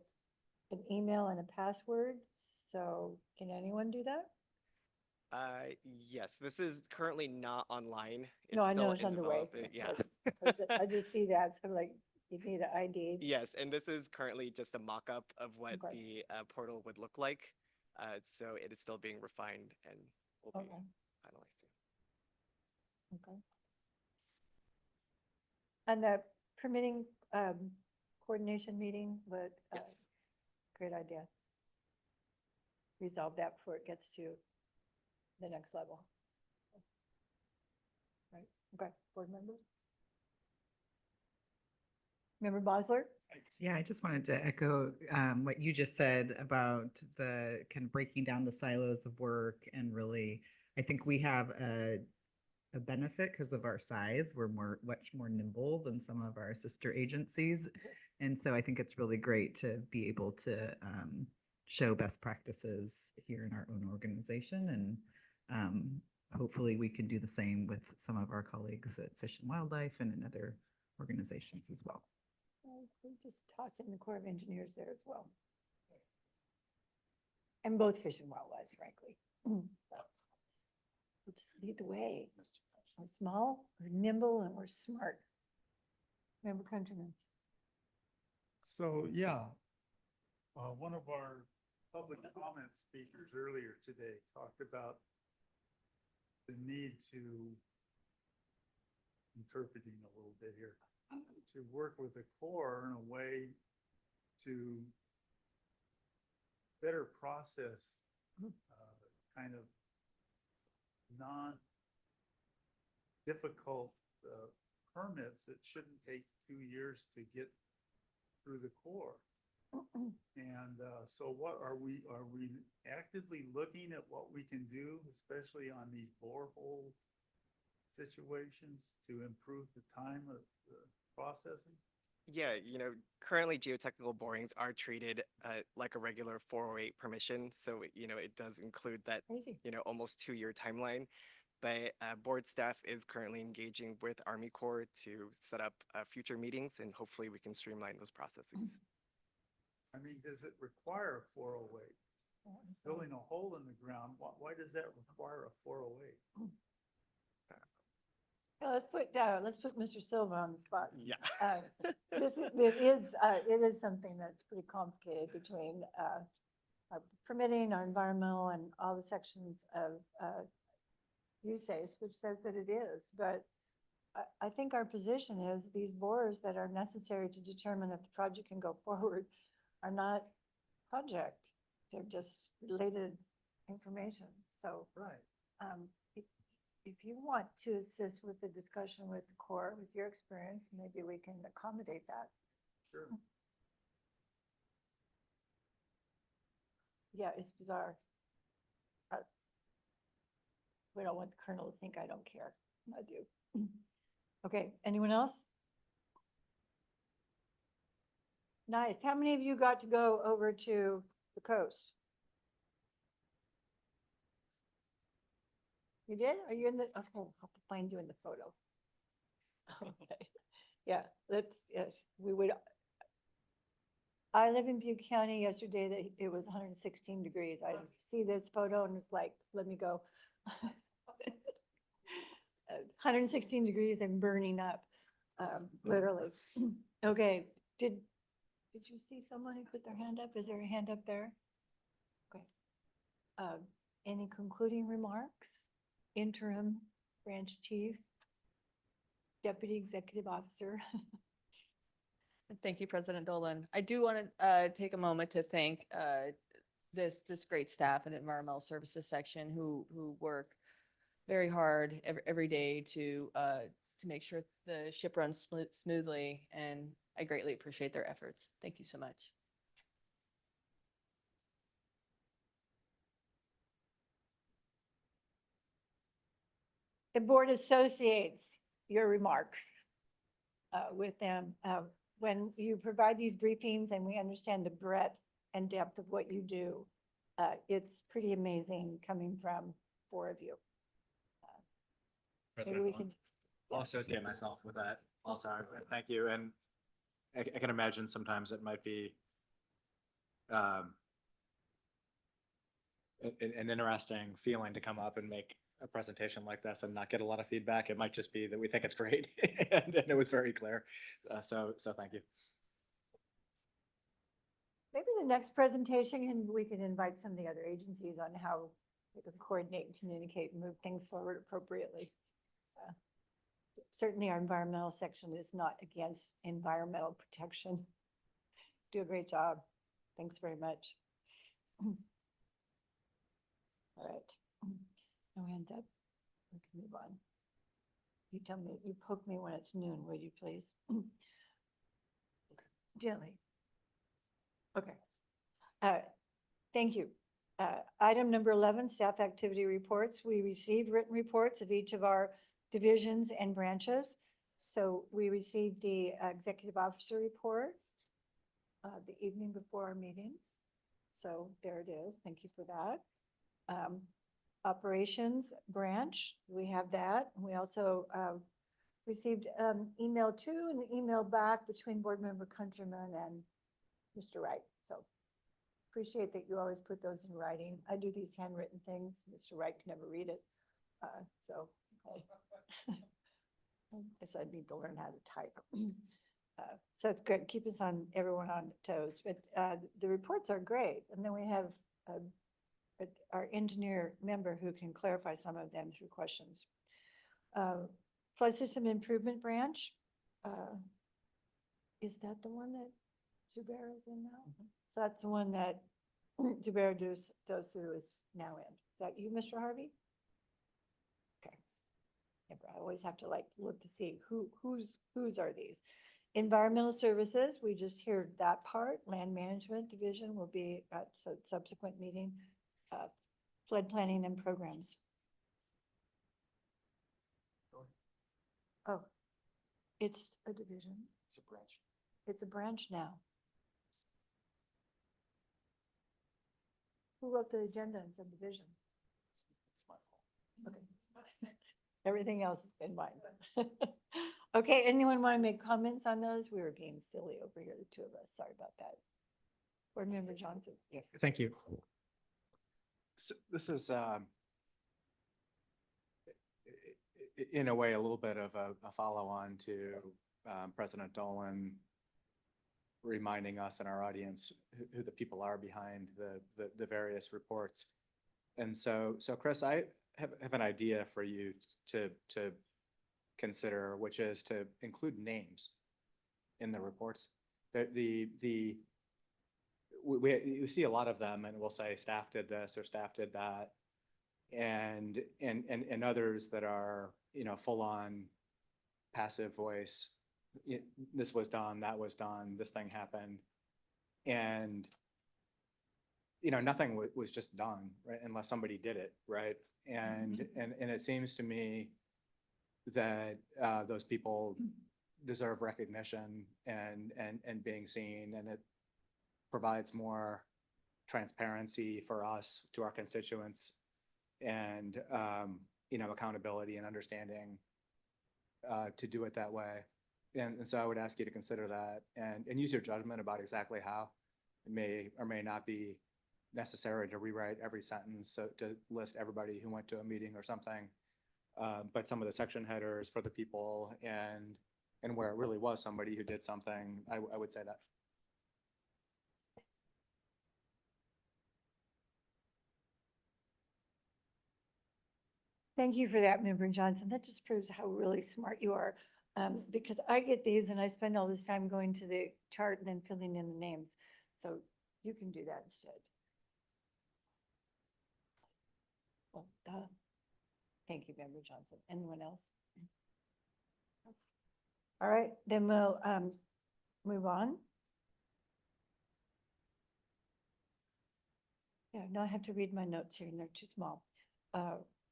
[SPEAKER 1] an email and a password. So can anyone do that?
[SPEAKER 22] Yes, this is currently not online.
[SPEAKER 1] No, I know
[SPEAKER 22] still
[SPEAKER 1] it's
[SPEAKER 22] in
[SPEAKER 1] underway.
[SPEAKER 22] development, yeah.
[SPEAKER 1] I just see that, so I'm like, you need an ID.
[SPEAKER 22] Yes, and this is currently just a mock-up of what
[SPEAKER 1] Okay.
[SPEAKER 22] the portal would look like. So it is still being refined and will be
[SPEAKER 1] Okay.
[SPEAKER 22] finalized soon.
[SPEAKER 1] Okay. And the permitting coordination meeting, but
[SPEAKER 22] Yes.
[SPEAKER 1] great idea. Resolve that before it gets to the next level. Right, okay, board members? Member Bosler?
[SPEAKER 8] Yeah, I just wanted to echo what you just said about the kind of breaking down the silos of work and really, I think we have a benefit because of our size. We're much more nimble than some of our sister agencies. And so I think it's really great to be able to show best practices here in our own organization. And hopefully we can do the same with some of our colleagues at Fish and Wildlife and in other organizations as well.
[SPEAKER 1] We just toss in the Corps of Engineers there as well. And both Fish and Wildlife, frankly. We'll just lead the way. We're small, we're nimble, and we're smart. Member Countryman.
[SPEAKER 5] So, yeah, one of our public comment speakers earlier today talked about the need to, interpreting a little bit here, to work with the Corps in a way to better process kind of non-difficult permits that shouldn't take 2 years to get through the Corps. And so what are we actively looking at what we can do, especially on these borehole situations, to improve the time of the processing?
[SPEAKER 22] Yeah, currently geotechnical borings are treated like a regular 408 permission. So, it does include that, almost 2-year timeline. But board staff is currently engaging with Army Corps to set up future meetings, and hopefully we can streamline those processes.
[SPEAKER 5] I mean, does it require a 408? Filling a hole in the ground, why does that require a 408?
[SPEAKER 1] Let's put Mr. Silva on the spot.
[SPEAKER 22] Yeah.
[SPEAKER 1] It is something that's pretty complicated between our permitting, our environmental, and all the sections of USACE, which says that it is. But I think our position is these borers that are necessary to determine if the project can go forward are not project. They're just related information. So
[SPEAKER 5] right.
[SPEAKER 1] If you want to assist with the discussion with the Corps, with your experience, maybe we can accommodate that.
[SPEAKER 5] Sure.
[SPEAKER 1] Yeah, it's bizarre. We don't want the Colonel to think I don't care. I do. Okay, anyone else? Nice. How many of you got to go over to the coast? You did? Are you in the, okay, I'll have to find you in the photo. Okay, yeah, yes, we would. I live in Butte County. Yesterday, it was 116 degrees. I see this photo and it's like, let me go. 116 degrees and burning up, literally. Okay, did you see someone who put their hand up? Is there a hand up there? Okay. Any concluding remarks? Interim branch chief, deputy executive officer.
[SPEAKER 21] Thank you, President Dolan. I do want to take a moment to thank this great staff in Environmental Services section who work very hard every day to make sure the ship runs smoothly, and I greatly appreciate their efforts. Thank you so much.
[SPEAKER 1] The board associates your remarks with them. When you provide these briefings and we understand the breadth and depth of what you do, it's pretty amazing coming from 4 of you. Maybe we can.
[SPEAKER 3] I'll associate myself with that also. Thank you. And I can imagine sometimes it might be an interesting feeling to come up and make a presentation like this and not get a lot of feedback. It might just be that we think it's great and it was very clear. So thank you.
[SPEAKER 1] Maybe the next presentation, and we can invite some of the other agencies on how we can coordinate and communicate and move things forward appropriately. Certainly our environmental section is not against environmental protection. Do a great job. Thanks very much. All right. No hands up. We can move on. You tell me, you poke me when it's noon, would you please? Gently. Okay. Thank you. Item number 11, staff activity reports. We received written reports of each of our divisions and branches. So we received the executive officer report the evening before our meetings. So there it is. Thank you for that. Operations branch, we have that. We also received email to and an email back between board member Countryman and Mr. Wright. So appreciate that you always put those in writing. I do these handwritten things. Mr. Wright can never read it. So I guess I need to learn how to type. So it's good. Keep us on, everyone on toes. But the reports are great. And then we have our engineer member who can clarify some of them through questions. Flood system improvement branch. Is that the one that Zubair is in now? So that's the one that Zubair Dosu is now in. Is that you, Mr. Harvey? Okay. I always have to look to see whose are these. Environmental services, we just heard that part. Land management division will be at subsequent meeting. Flood planning and programs. Oh, it's a division.
[SPEAKER 3] It's a branch.
[SPEAKER 1] It's a branch now. Who wrote the agenda and said division?
[SPEAKER 3] It's my fault.
[SPEAKER 1] Okay. Everything else has been mine. Okay, anyone want to make comments on those? We were being silly over here, the two of us. Sorry about that. Board Member Johnson.
[SPEAKER 3] Yeah, thank you. So this is in a way a little bit of a follow-on to President Dolan reminding us and our audience who the people are behind the various reports. And so Chris, I have an idea for you to consider, which is to include names in the reports. We see a lot of them and we'll say staff did this or staff did that. And others that are, full on passive voice. This was done, that was done, this thing happened. And, nothing was just done, right? Unless somebody did it, right? And it seems to me that those people deserve recognition and being seen, and it provides more transparency for us to our constituents and accountability and understanding to do it that way. And so I would ask you to consider that and use your judgment about exactly how it may or may not be necessary to rewrite every sentence so to list everybody who went to a meeting or something. But some of the section headers for the people and where it really was somebody who did something, I would say that.
[SPEAKER 1] Thank you for that, Member Johnson. That just proves how really smart you are. Because I get these and I spend all this time going to the chart and then filling in the names. So you can do that instead. Well, duh. Thank you, Member Johnson. Anyone else? All right, then we'll move on. Yeah, now I have to read my notes here and they're too small.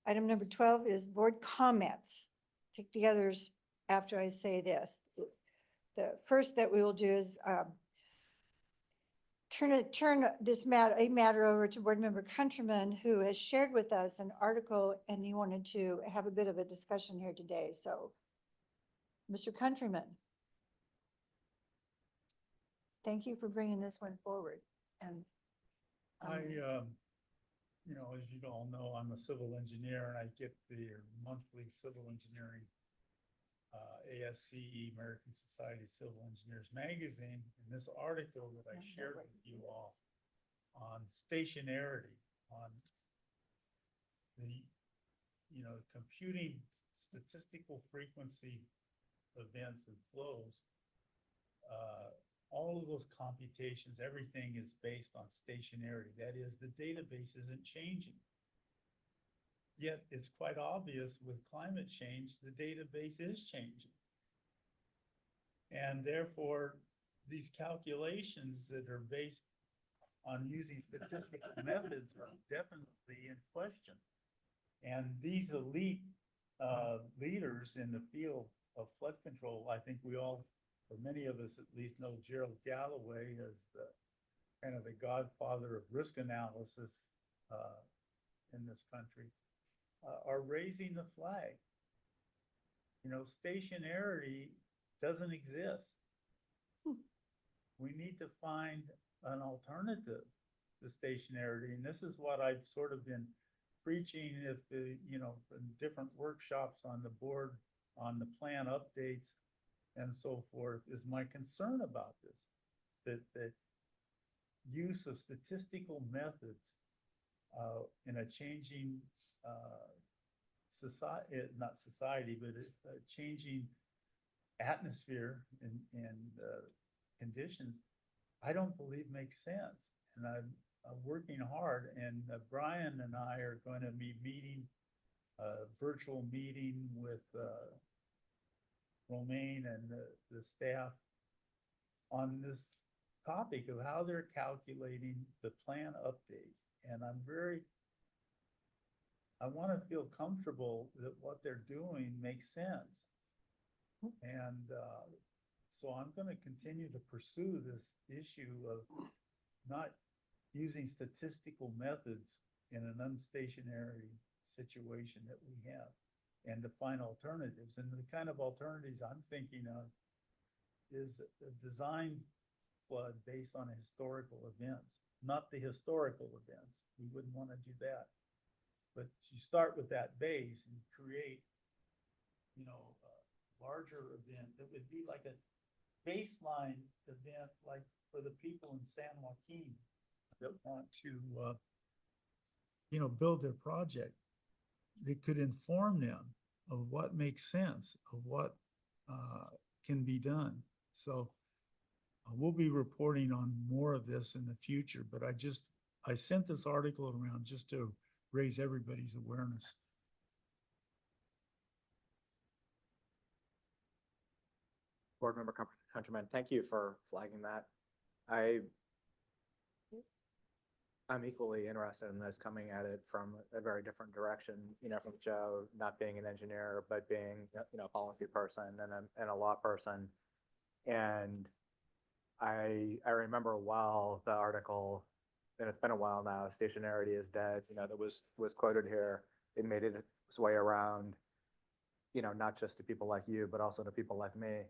[SPEAKER 1] Item number 12 is board comments. Take the others after I say this. The first that we will do is turn this matter over to Board Member Countryman, who has shared with us an article and he wanted to have a bit of a discussion here today. So, Mr. Countryman, thank you for bringing this one forward. And
[SPEAKER 5] you know, as you all know, I'm a civil engineer and I get the monthly civil engineering ASCE, American Society of Civil Engineers magazine, and this article that I shared with you all on stationarity, on the, you know, computing statistical frequency events and flows, all of those computations, everything is based on stationarity. That is, the database isn't changing. Yet it's quite obvious with climate change, the database is changing. And therefore, these calculations that are based on using statistical methods are definitely in question. And these elite leaders in the field of flood control, I think we all, or many of us at least, know Gerald Galloway as the kind of the godfather of risk analysis in this country, are raising the flag. You know, stationarity doesn't exist. We need to find an alternative to stationarity, and this is what I've sort of been preaching if the, you know, in different workshops on the board, on the plan updates and so forth, is my concern about this, that use of statistical methods in a changing society, not society, but a changing atmosphere and conditions, I don't believe makes sense. And I'm working hard, and Brian and I are going to be meeting, a virtual meeting with Romaine and the staff on this topic of how they're calculating the plan update. And I want to feel comfortable that what they're doing makes sense. And so I'm going to continue to pursue this issue of not using statistical methods in an unstationary situation that we have, and to find alternatives. And the kind of alternatives I'm thinking of is a design flood based on historical events, not the historical events. We wouldn't want to do that. But you start with that base and create, you know, a larger event that would be like a baseline event, like for the people in San Joaquin that want to, you know, build their project. That could inform them of what makes sense, of what can be done. So we'll be reporting on more of this in the future, but I sent this article around just to raise everybody's awareness.
[SPEAKER 3] Board Member Countryman, thank you for flagging that. I'm equally interested in this, coming at it from a very different direction, you know, from Joe, not being an engineer, but being, you know, a policy person and a law person. And I remember well the article, and it's been a while now, Stationarity is Dead, you know, that was quoted here. It made its way around, you know, not just to people like you, but also to people like me.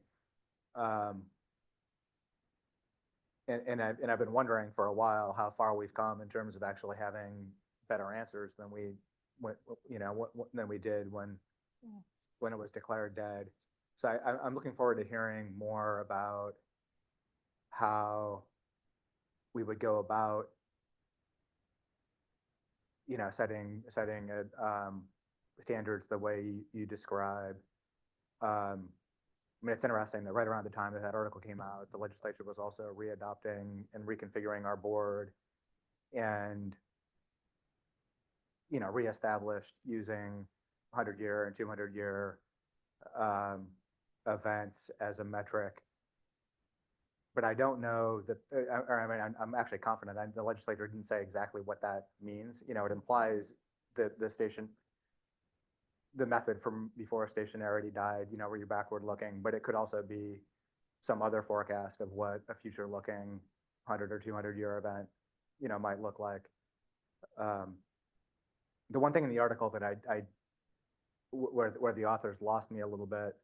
[SPEAKER 3] And I've been wondering for a while how far we've come in terms of actually having better answers than we did when it was declared dead. So I'm looking forward to hearing more about how we would go about, you know, setting standards the way you describe. I mean, it's interesting that right around the time that article came out, the legislature was also readopting and reconfiguring our board, and, you know, reestablished using 100-year and 200-year events as a metric. But I don't know that, I'm actually confident the legislature didn't say exactly what that means. You know, it implies that the method from before stationarity died, you know, where you're backward looking, but it could also be some other forecast of what a future looking 100 or 200-year event, you know, might look like. The one thing in the article that where the authors lost me a little bit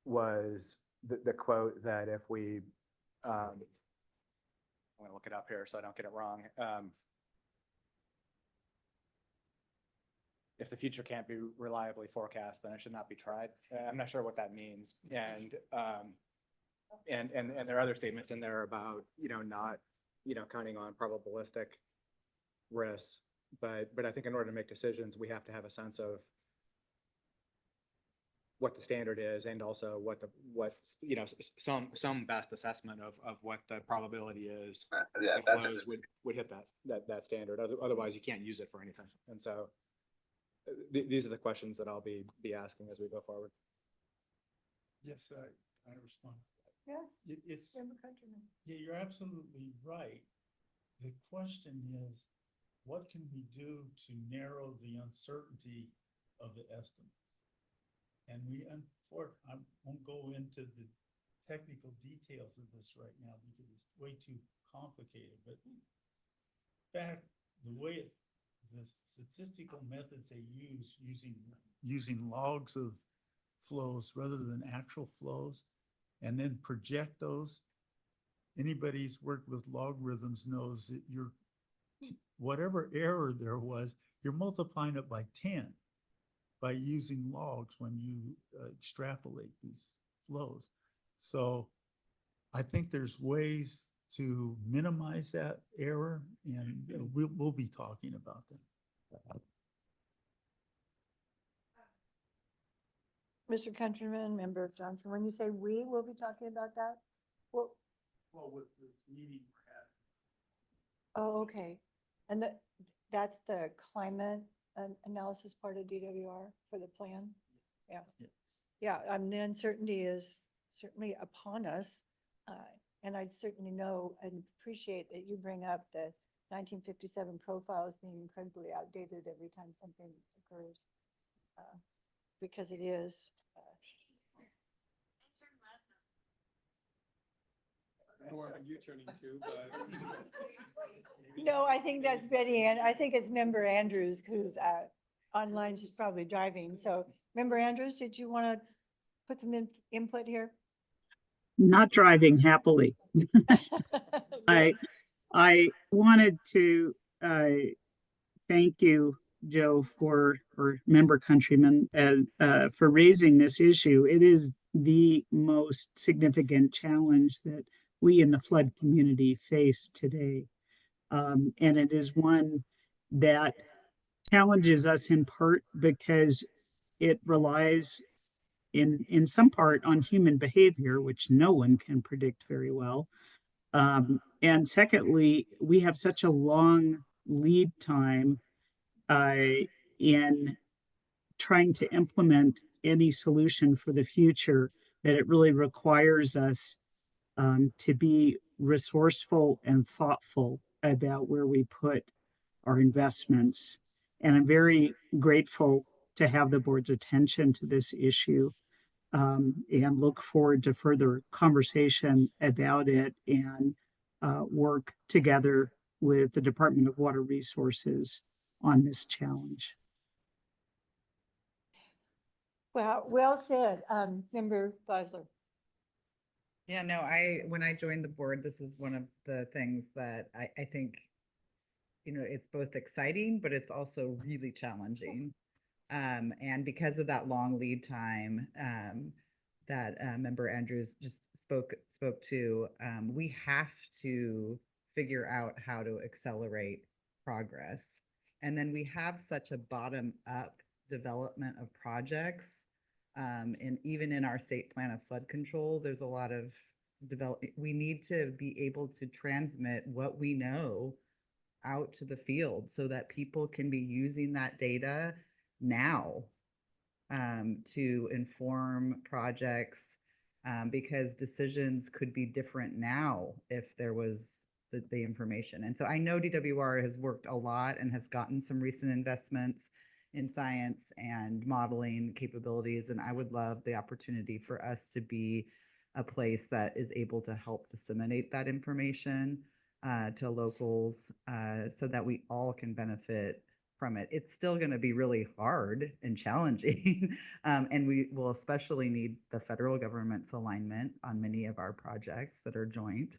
[SPEAKER 3] was the quote that if we, I'm gonna look it up here so I don't get it wrong. if the future can't be reliably forecast, then it should not be tried. I'm not sure what that means. And there are other statements in there about, not, counting on probabilistic risks. But I think in order to make decisions, we have to have a sense of what the standard is and also some best assessment of what the probability is that flows would hit that standard. Otherwise, you can't use it for anything. And so these are the questions that I'll be asking as we go forward.
[SPEAKER 5] Yes, I respond.
[SPEAKER 1] Yes,
[SPEAKER 5] It's,
[SPEAKER 1] Member Countryman.
[SPEAKER 5] yeah, you're absolutely right. The question is, what can we do to narrow the uncertainty of the estimate? And I won't go into the technical details of this right now because it's way too complicated, but in fact, the statistical methods they use using logs of flows rather than actual flows, and then project those. Anybody who's worked with logarithms knows that whatever error there was, you're multiplying it by 10 by using logs when you extrapolate these flows. So I think there's ways to minimize that error, and we'll be talking about that.
[SPEAKER 1] Mr. Countryman, Member Johnson, when you say we will be talking about that, well,
[SPEAKER 5] With this meeting we're
[SPEAKER 1] oh, okay. And that's the climate analysis part of DWR for the plan? Yeah.
[SPEAKER 5] Yes.
[SPEAKER 1] Yeah, the uncertainty is certainly upon us. And I certainly know and appreciate that you bring up the 1957 profiles being incredibly outdated every time something occurs. Because it is.
[SPEAKER 19] Or you turning to, but.
[SPEAKER 1] No, I think that's Betty, and I think it's Member Andrews who's online. She's probably driving. So Member Andrews, did you want to put some input here?
[SPEAKER 17] Not driving happily. I wanted to thank you, Joe, or Member Countryman, for raising this issue. It is the most significant challenge that we in the flood community face today. And it is one that challenges us in part because it relies in some part on human behavior, which no one can predict very well. And secondly, we have such a long lead time in trying to implement any solution for the future that it really requires us to be resourceful and thoughtful about where we put our investments. And I'm very grateful to have the board's attention to this issue, and look forward to further conversation about it and work together with the Department of Water Resources on this challenge.
[SPEAKER 1] Well said, Member Beisler.
[SPEAKER 8] Yeah, no, when I joined the board, this is one of the things that I think, it's both exciting, but it's also really challenging. And because of that long lead time that Member Andrews just spoke to, we have to figure out how to accelerate progress. And then we have such a bottom-up development of projects. And even in our state plan of flood control, there's a lot of we need to be able to transmit what we know out to the field so that people can be using that data now to inform projects, because decisions could be different now if there was the information. And so I know DWR has worked a lot and has gotten some recent investments in science and modeling capabilities. And I would love the opportunity for us to be a place that is able to help disseminate that information to locals so that we all can benefit from it. It's still going to be really hard and challenging. And we will especially need the federal government's alignment on many of our projects that are joint.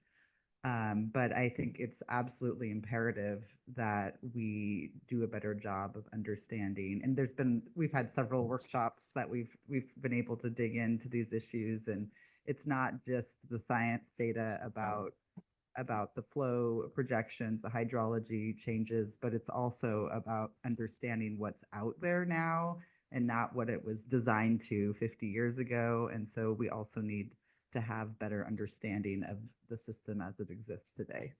[SPEAKER 8] But I think it's absolutely imperative that we do a better job of understanding. And we've had several workshops that we've been able to dig into these issues, and it's not just the science data about the flow projections, the hydrology changes, but it's also about understanding what's out there now and not what it was designed to 50 years ago. And so we also need to have better understanding of the system as it exists today.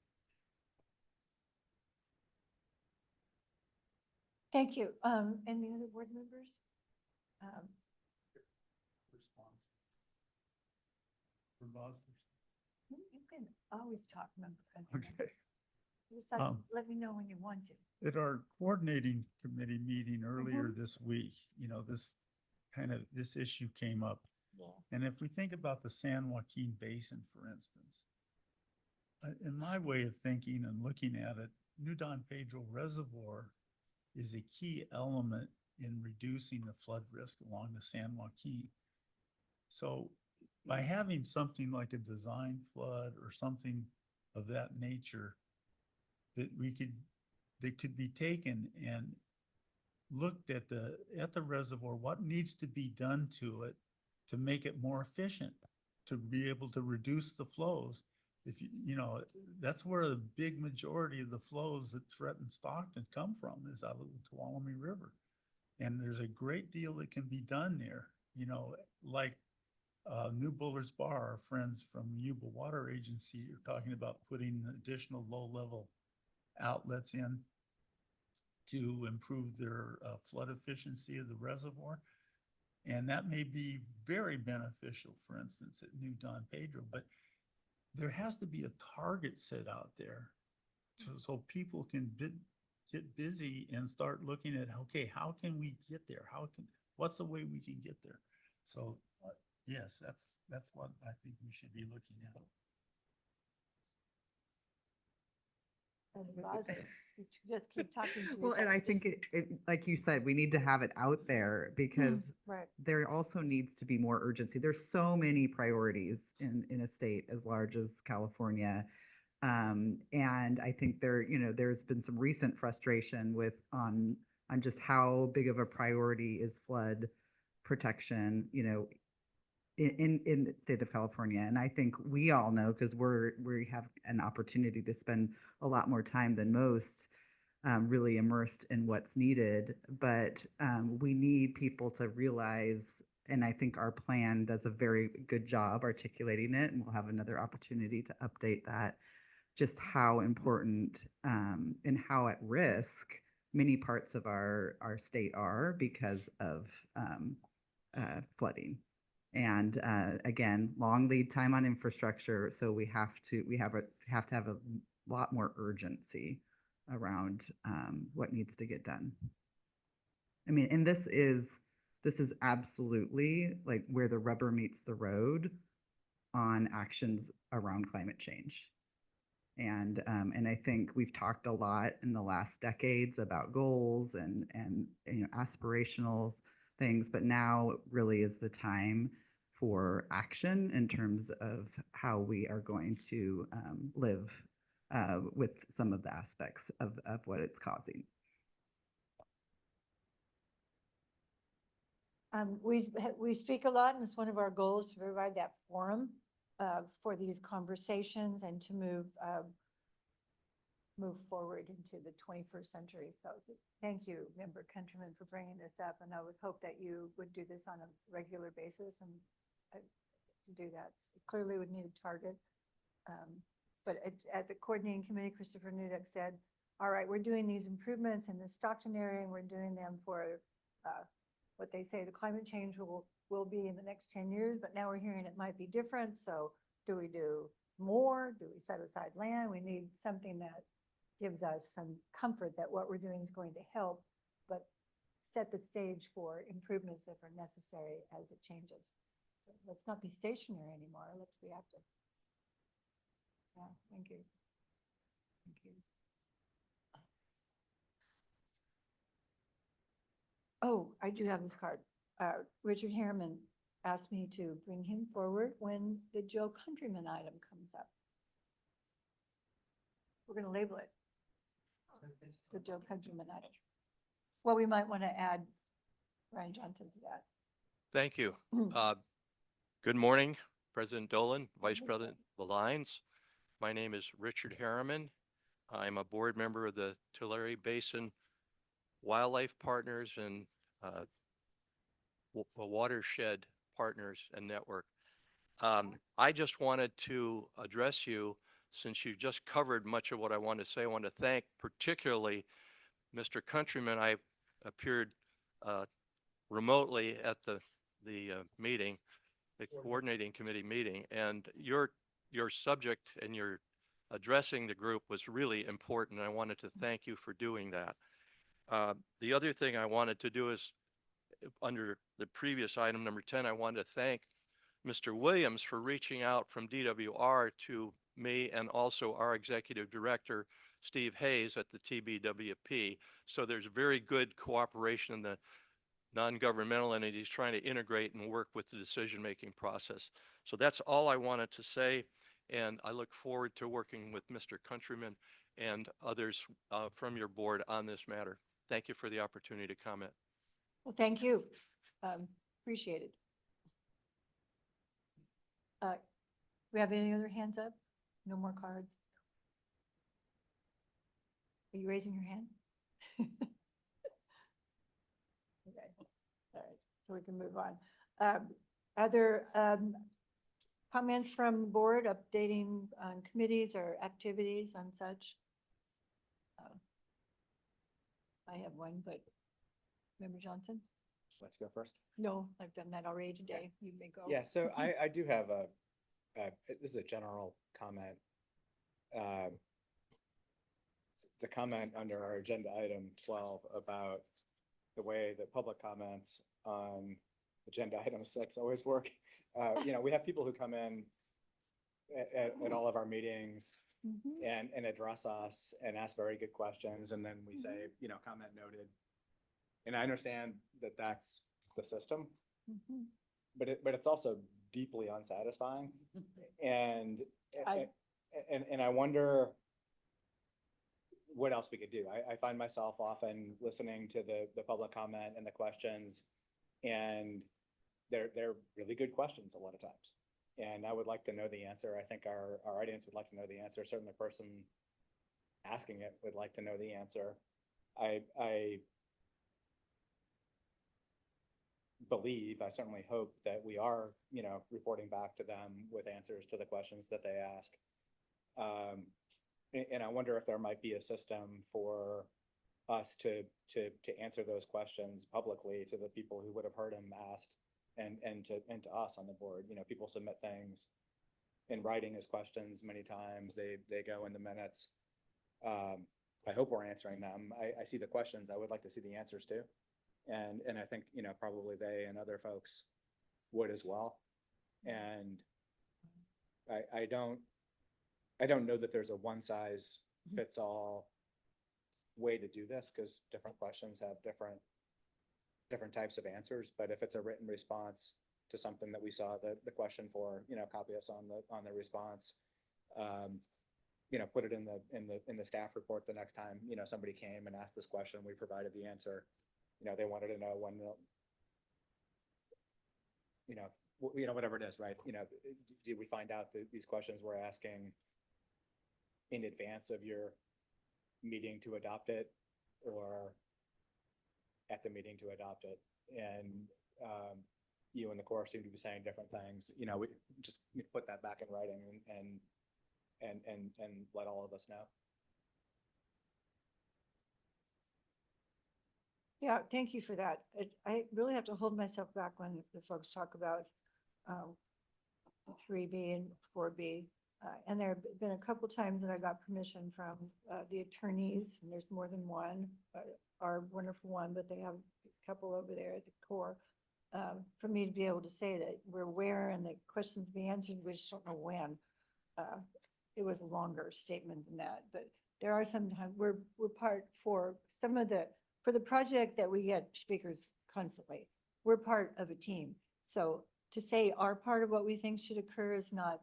[SPEAKER 1] Thank you. Any other board members? You can always talk, member president.
[SPEAKER 5] Okay.
[SPEAKER 1] Just let me know when you want to.
[SPEAKER 5] At our coordinating committee meeting earlier this week, this issue came up.
[SPEAKER 1] Yeah.
[SPEAKER 5] And if we think about the San Joaquin Basin, for instance, in my way of thinking and looking at it, New Don Pedro Reservoir is a key element in reducing the flood risk along the San Joaquin. So by having something like a design flood or something of that nature, that could be taken and looked at the reservoir, what needs to be done to it to make it more efficient, to be able to reduce the flows. If that's where the big majority of the flows that threaten Stockton come from, is out of the Tuolumne River. And there's a great deal that can be done there, like New Bullards Bar, our friends from Yuba Water Agency are talking about putting additional low-level outlets in to improve their flood efficiency of the reservoir. And that may be very beneficial, for instance, at New Don Pedro, but there has to be a target set out there so people can get busy and start looking at, okay, how can we get there? What's the way we can get there? So yes, that's what I think we should be looking at.
[SPEAKER 1] You just keep talking to
[SPEAKER 8] Well, and I think it, like you said, we need to have it out there because
[SPEAKER 1] right.
[SPEAKER 8] There also needs to be more urgency. There's so many priorities in a state as large as California. And I think there's been some recent frustration on just how big of a priority is flood protection, in the state of California. And I think we all know, because we have an opportunity to spend a lot more time than most really immersed in what's needed. But we need people to realize, and I think our plan does a very good job articulating it, and we'll have another opportunity to update that, just how important and how at risk many parts of our state are because of flooding. And again, long lead time on infrastructure. So we have to have a lot more urgency around what needs to get done. I mean, and this is absolutely like where the rubber meets the road on actions around climate change. And I think we've talked a lot in the last decades about goals and aspirational things, but now really is the time for action in terms of how we are going to live with some of the aspects of what it's causing.
[SPEAKER 1] We speak a lot, and it's one of our goals to provide that forum for these conversations and to move forward into the 21st century. So thank you, Member Countryman, for bringing this up. And I would hope that you would do this on a regular basis and to do that. Clearly would need a target. But at the coordinating committee, Christopher Nudek said, all right, we're doing these improvements in the Stockton area, and we're doing them for what they say the climate change will be in the next 10 years, but now we're hearing it might be different. So do we do more? Do we set aside land? We need something that gives us some comfort that what we're doing is going to help, but set the stage for improvements if are necessary as it changes. So let's not be stationary anymore. Let's be active. Yeah, thank you. Thank you. Oh, I do have this card. Richard Harriman asked me to bring him forward when the Joe Countryman item comes up. we're gonna label it. The Joe Countryman Act. Well, we might want to add Ryan Johnson to that.
[SPEAKER 11] Thank you. Good morning, President Dolan, Vice President Valines. My name is Richard Harriman. I'm a board member of the Tulare Basin Wildlife Partners and Watershed Partners and Network. I just wanted to address you, since you just covered much of what I wanted to say. I want to thank particularly Mr. Countryman. I appeared remotely at the meeting, the coordinating committee meeting, and your subject and your addressing the group was really important. I wanted to thank you for doing that. The other thing I wanted to do is, under the previous item number 10, I wanted to thank Mr. Williams for reaching out from DWR to me and also our executive director, Steve Hayes, at the TBWP. So there's very good cooperation in the non-governmental entities trying to integrate and work with the decision-making process. So that's all I wanted to say, and I look forward to working with Mr. Countryman and others from your board on this matter. Thank you for the opportunity to comment.
[SPEAKER 1] Well, thank you. Appreciate it. We have any other hands up? No more cards? Are you raising your hand? Okay, all right, so we can move on. Other comments from the board, updating on committees or activities and such? I have one, but Member Johnson?
[SPEAKER 3] Let's go first.
[SPEAKER 1] No, I've done that already today. You may go.
[SPEAKER 3] Yeah, so I do have this is a general comment. It's a comment under our agenda item 12 about the way that public comments on agenda item 6 always work. You know, we have people who come in at all of our meetings and address us and ask very good questions, and then we say, you know, comment noted. And I understand that that's the system, but it's also deeply unsatisfying. And I wonder what else we could do. I find myself often listening to the public comment and the questions, and they're really good questions a lot of times. And I would like to know the answer. I think our audience would like to know the answer. Certainly the person asking it would like to know the answer. I believe, I certainly hope that we are, you know, reporting back to them with answers to the questions that they ask. And I wonder if there might be a system for us to answer those questions publicly to the people who would have heard them asked, and to us on the board. You know, people submit things in writing as questions many times. They go in the minutes. I hope we're answering them. I see the questions. I would like to see the answers too. And I think, you know, probably they and other folks would as well. And I don't know that there's a one size fits all way to do this, because different questions have different types of answers. But if it's a written response to something that we saw the question for, you know, copy us on the response. You know, put it in the staff report the next time, you know, somebody came and asked this question, we provided the answer. You know, they wanted to know when, you know, whatever it is, right? You know, did we find out that these questions we're asking in advance of your meeting to adopt it, or at the meeting to adopt it? And you and the Corps seem to be saying different things. You know, we just put that back in writing and let all of us know.
[SPEAKER 1] Yeah, thank you for that. I really have to hold myself back when the folks talk about 3B and 4B. And there have been a couple times that I got permission from the attorneys, and there's more than one, our wonderful one, but they have a couple over there at the Corps, for me to be able to say that we're aware and the questions be answered. We just don't know when. It was a longer statement than that, but there are some times we're part for some of for the project that we get speakers constantly. We're part of a team. So to say our part of what we think should occur is not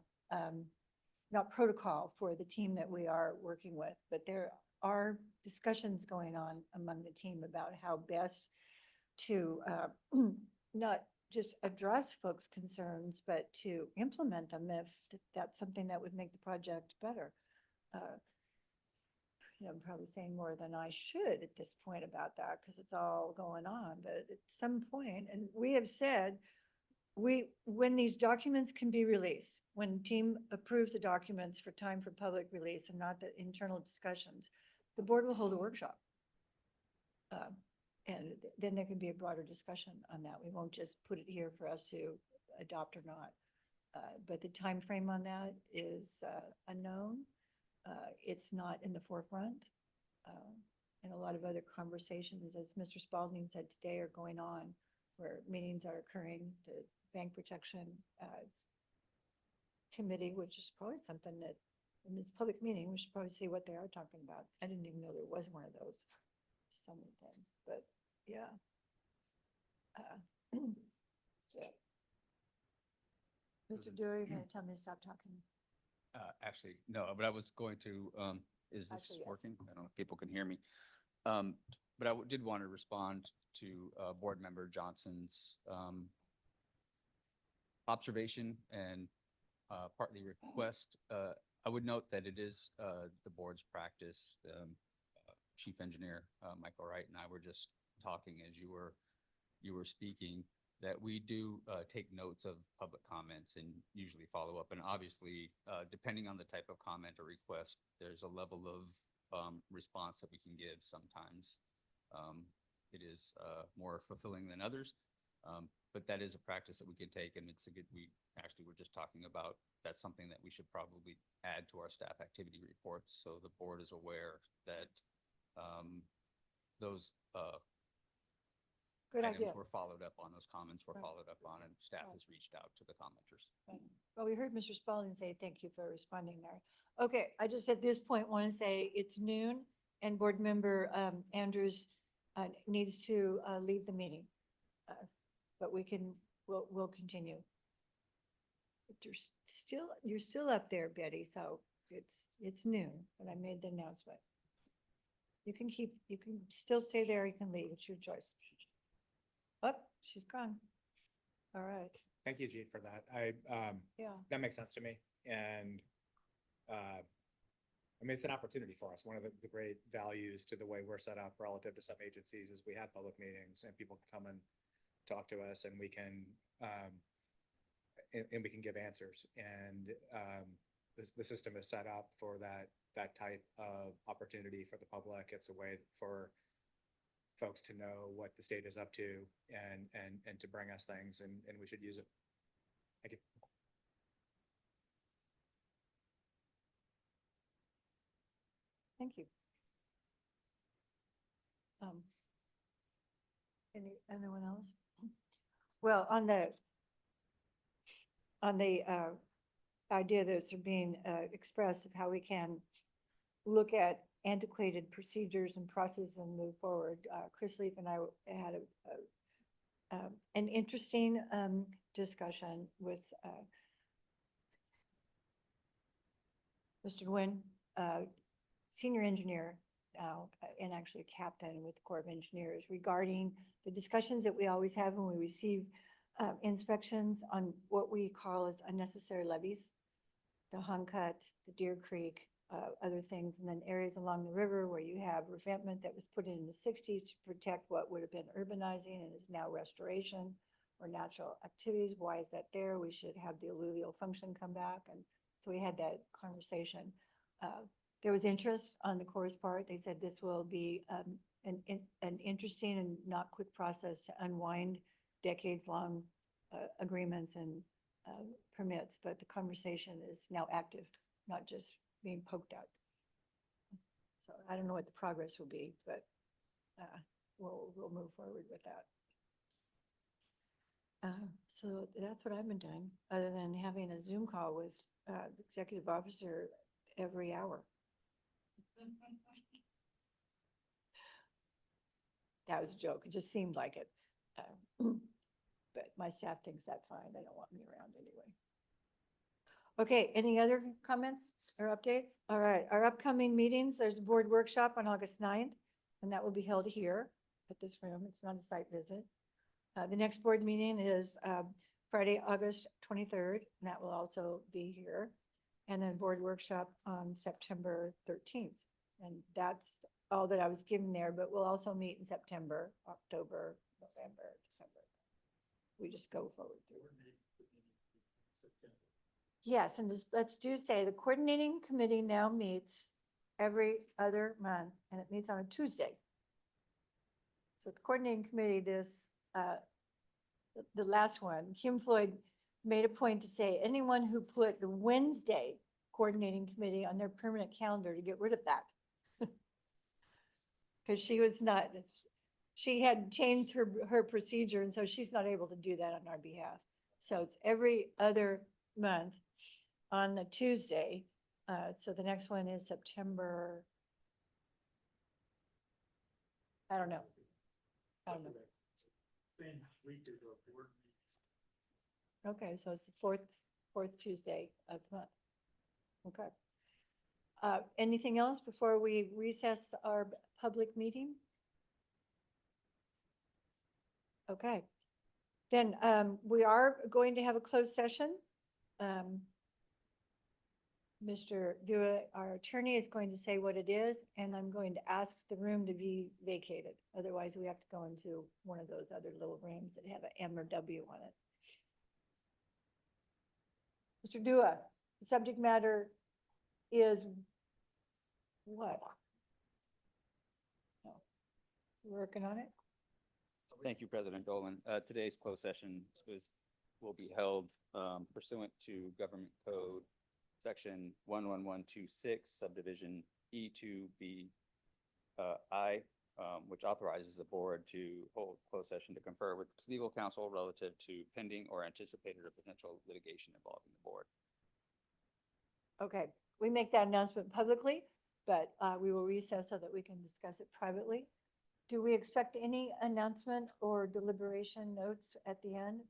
[SPEAKER 1] not protocol for the team that we are working with, but there are discussions going on among the team about how best to not just address folks' concerns, but to implement them if that's something that would make the project better. I'm probably saying more than I should at this point about that because it's all going on, but at some point, and we have said, when these documents can be released, when team approves the documents for time for public release and not the internal discussions, the board will hold a workshop. And then there can be a broader discussion on that. We won't just put it here for us to adopt or not. But the time frame on that is unknown. It's not in the forefront. And a lot of other conversations, as Mr. Spalding said today, are going on where meetings are occurring. The Bank Protection Committee, which is probably something that, in this public meeting, we should probably see what they are talking about. I didn't even know there was one of those. So many things, but yeah. So. Mr. Dewey, you're gonna tell me to stop talking?
[SPEAKER 12] Actually, no, but I was going to, is this
[SPEAKER 1] Actually, yes.
[SPEAKER 12] working? I don't know if people can hear me. But I did want to respond to Board Member Johnson's observation and partly request. I would note that it is the board's practice. Chief Engineer Michael Wright and I were just talking as you were speaking, that we do take notes of public comments and usually follow up. And obviously, depending on the type of comment or request, there's a level of response that we can give sometimes. It is more fulfilling than others, but that is a practice that we can take, and it's a good, we actually were just talking about, that's something that we should probably add to our staff activity reports, so the board is aware that those
[SPEAKER 1] Good
[SPEAKER 12] items
[SPEAKER 1] idea.
[SPEAKER 12] were followed up on, those comments were followed up on, and staff has reached out to the commenters.
[SPEAKER 1] Well, we heard Mr. Spalding say thank you for responding there. Okay, I just at this point want to say it's noon and Board Member Andrews needs to leave the meeting. But we'll continue. But you're still up there, Betty, so it's noon, but I made the announcement. You can still stay there, you can leave, it's your choice. Oh, she's gone. All right.
[SPEAKER 3] Thank you, Jean, for that.
[SPEAKER 1] Yeah.
[SPEAKER 3] That makes sense to me. And I mean, it's an opportunity for us. One of the great values to the way we're set up relative to some agencies is we have public meetings and people can come and talk to us, and we can give answers. And the system is set up for that type of opportunity for the public. It's a way for folks to know what the state is up to and to bring us things, and we should use it. Thank you.
[SPEAKER 1] Thank you. Anyone else? Well, on the idea that's being expressed of how we can look at antiquated procedures and processes and move forward, Chris Leaf and I had an interesting discussion with Mr. Nguyen, senior engineer now, and actually a captain with the Corps of Engineers, regarding the discussions that we always have when we receive inspections on what we call as unnecessary levees, the Hung Cut, the Deer Creek, other things, and then areas along the river where you have revetment that was put in the 60s to protect what would have been urbanizing and is now restoration or natural activities. Why is that there? We should have the alluvial function come back. And so we had that conversation. There was interest on the Corps' part. They said this will be an interesting and not quick process to unwind decades-long agreements and permits, but the conversation is now active, not just being poked at. So I don't know what the progress will be, but we'll move forward with that. So that's what I've been doing, other than having a Zoom call with the executive officer every hour. That was a joke. It just seemed like it. But my staff thinks that's fine. They don't want me around anyway. Okay, any other comments or updates? All right, our upcoming meetings, there's a board workshop on August 9th, and that will be held here at this room. It's not a site visit. The next board meeting is Friday, August 23rd, and that will also be here. And then board workshop on September 13th. And that's all that I was given there, but we'll also meet in September, October, November, December. We just go forward through. Yes, and just, let's do say the coordinating committee now meets every other month, and it meets on a Tuesday. So the coordinating committee, the last one, Kim Floyd made a point to say anyone who put the Wednesday coordinating committee on their permanent calendar to get rid of that. Because she was not, she had changed her procedure, and so she's not able to do that on our behalf. So it's every other month on a Tuesday. So the next one is September. I don't know. Okay, so it's the fourth Tuesday of the month. Okay. Anything else before we recess our public meeting? Okay. Then we are going to have a closed session. Mr. Dua, our attorney, is going to say what it is, and I'm going to ask the room to be vacated. Otherwise, we have to go into one of those other little rooms that have an M or W on it. Mr. Dua, the subject matter is what? No. Working on it?
[SPEAKER 12] Thank you, President Dolan. Today's closed session will be held pursuant to Government Code Section 11126, subdivision E2B I, which authorizes the board to hold closed session to confer with its legal counsel relative to pending or anticipated or potential litigation involving the board.
[SPEAKER 1] Okay, we make that announcement publicly, but we will recess so that we can discuss it privately. Do we expect any announcement or deliberation notes at the end?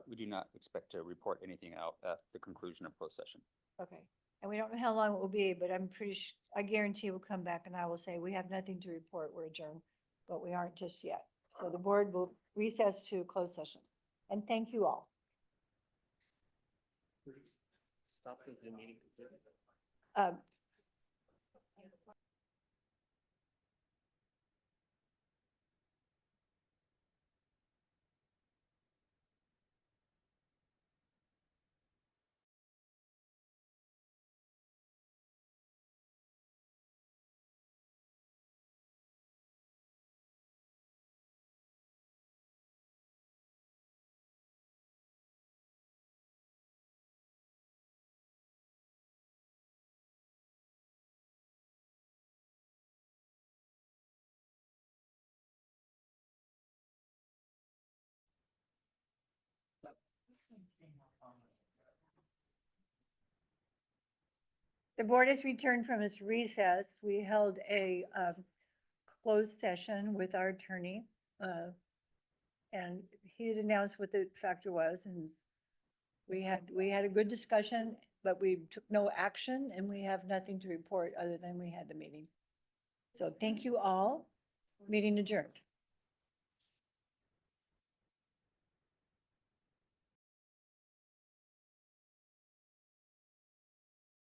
[SPEAKER 12] We do not expect to report anything out at the conclusion of closed session.
[SPEAKER 1] Okay, and we don't know how long it will be, but I'm pretty sure, I guarantee we'll come back and I will say, we have nothing to report, we're adjourned, but we aren't just yet. So the board will recess to closed session. And thank you all.
[SPEAKER 2] Stop the Zoom meeting.
[SPEAKER 1] Um, The board has returned from its recess. We held a closed session with our attorney. And he had announced what the factor was, and we had a good discussion, but we took no action, and we have nothing to report other than we had the meeting. So thank you all. Meeting adjourned.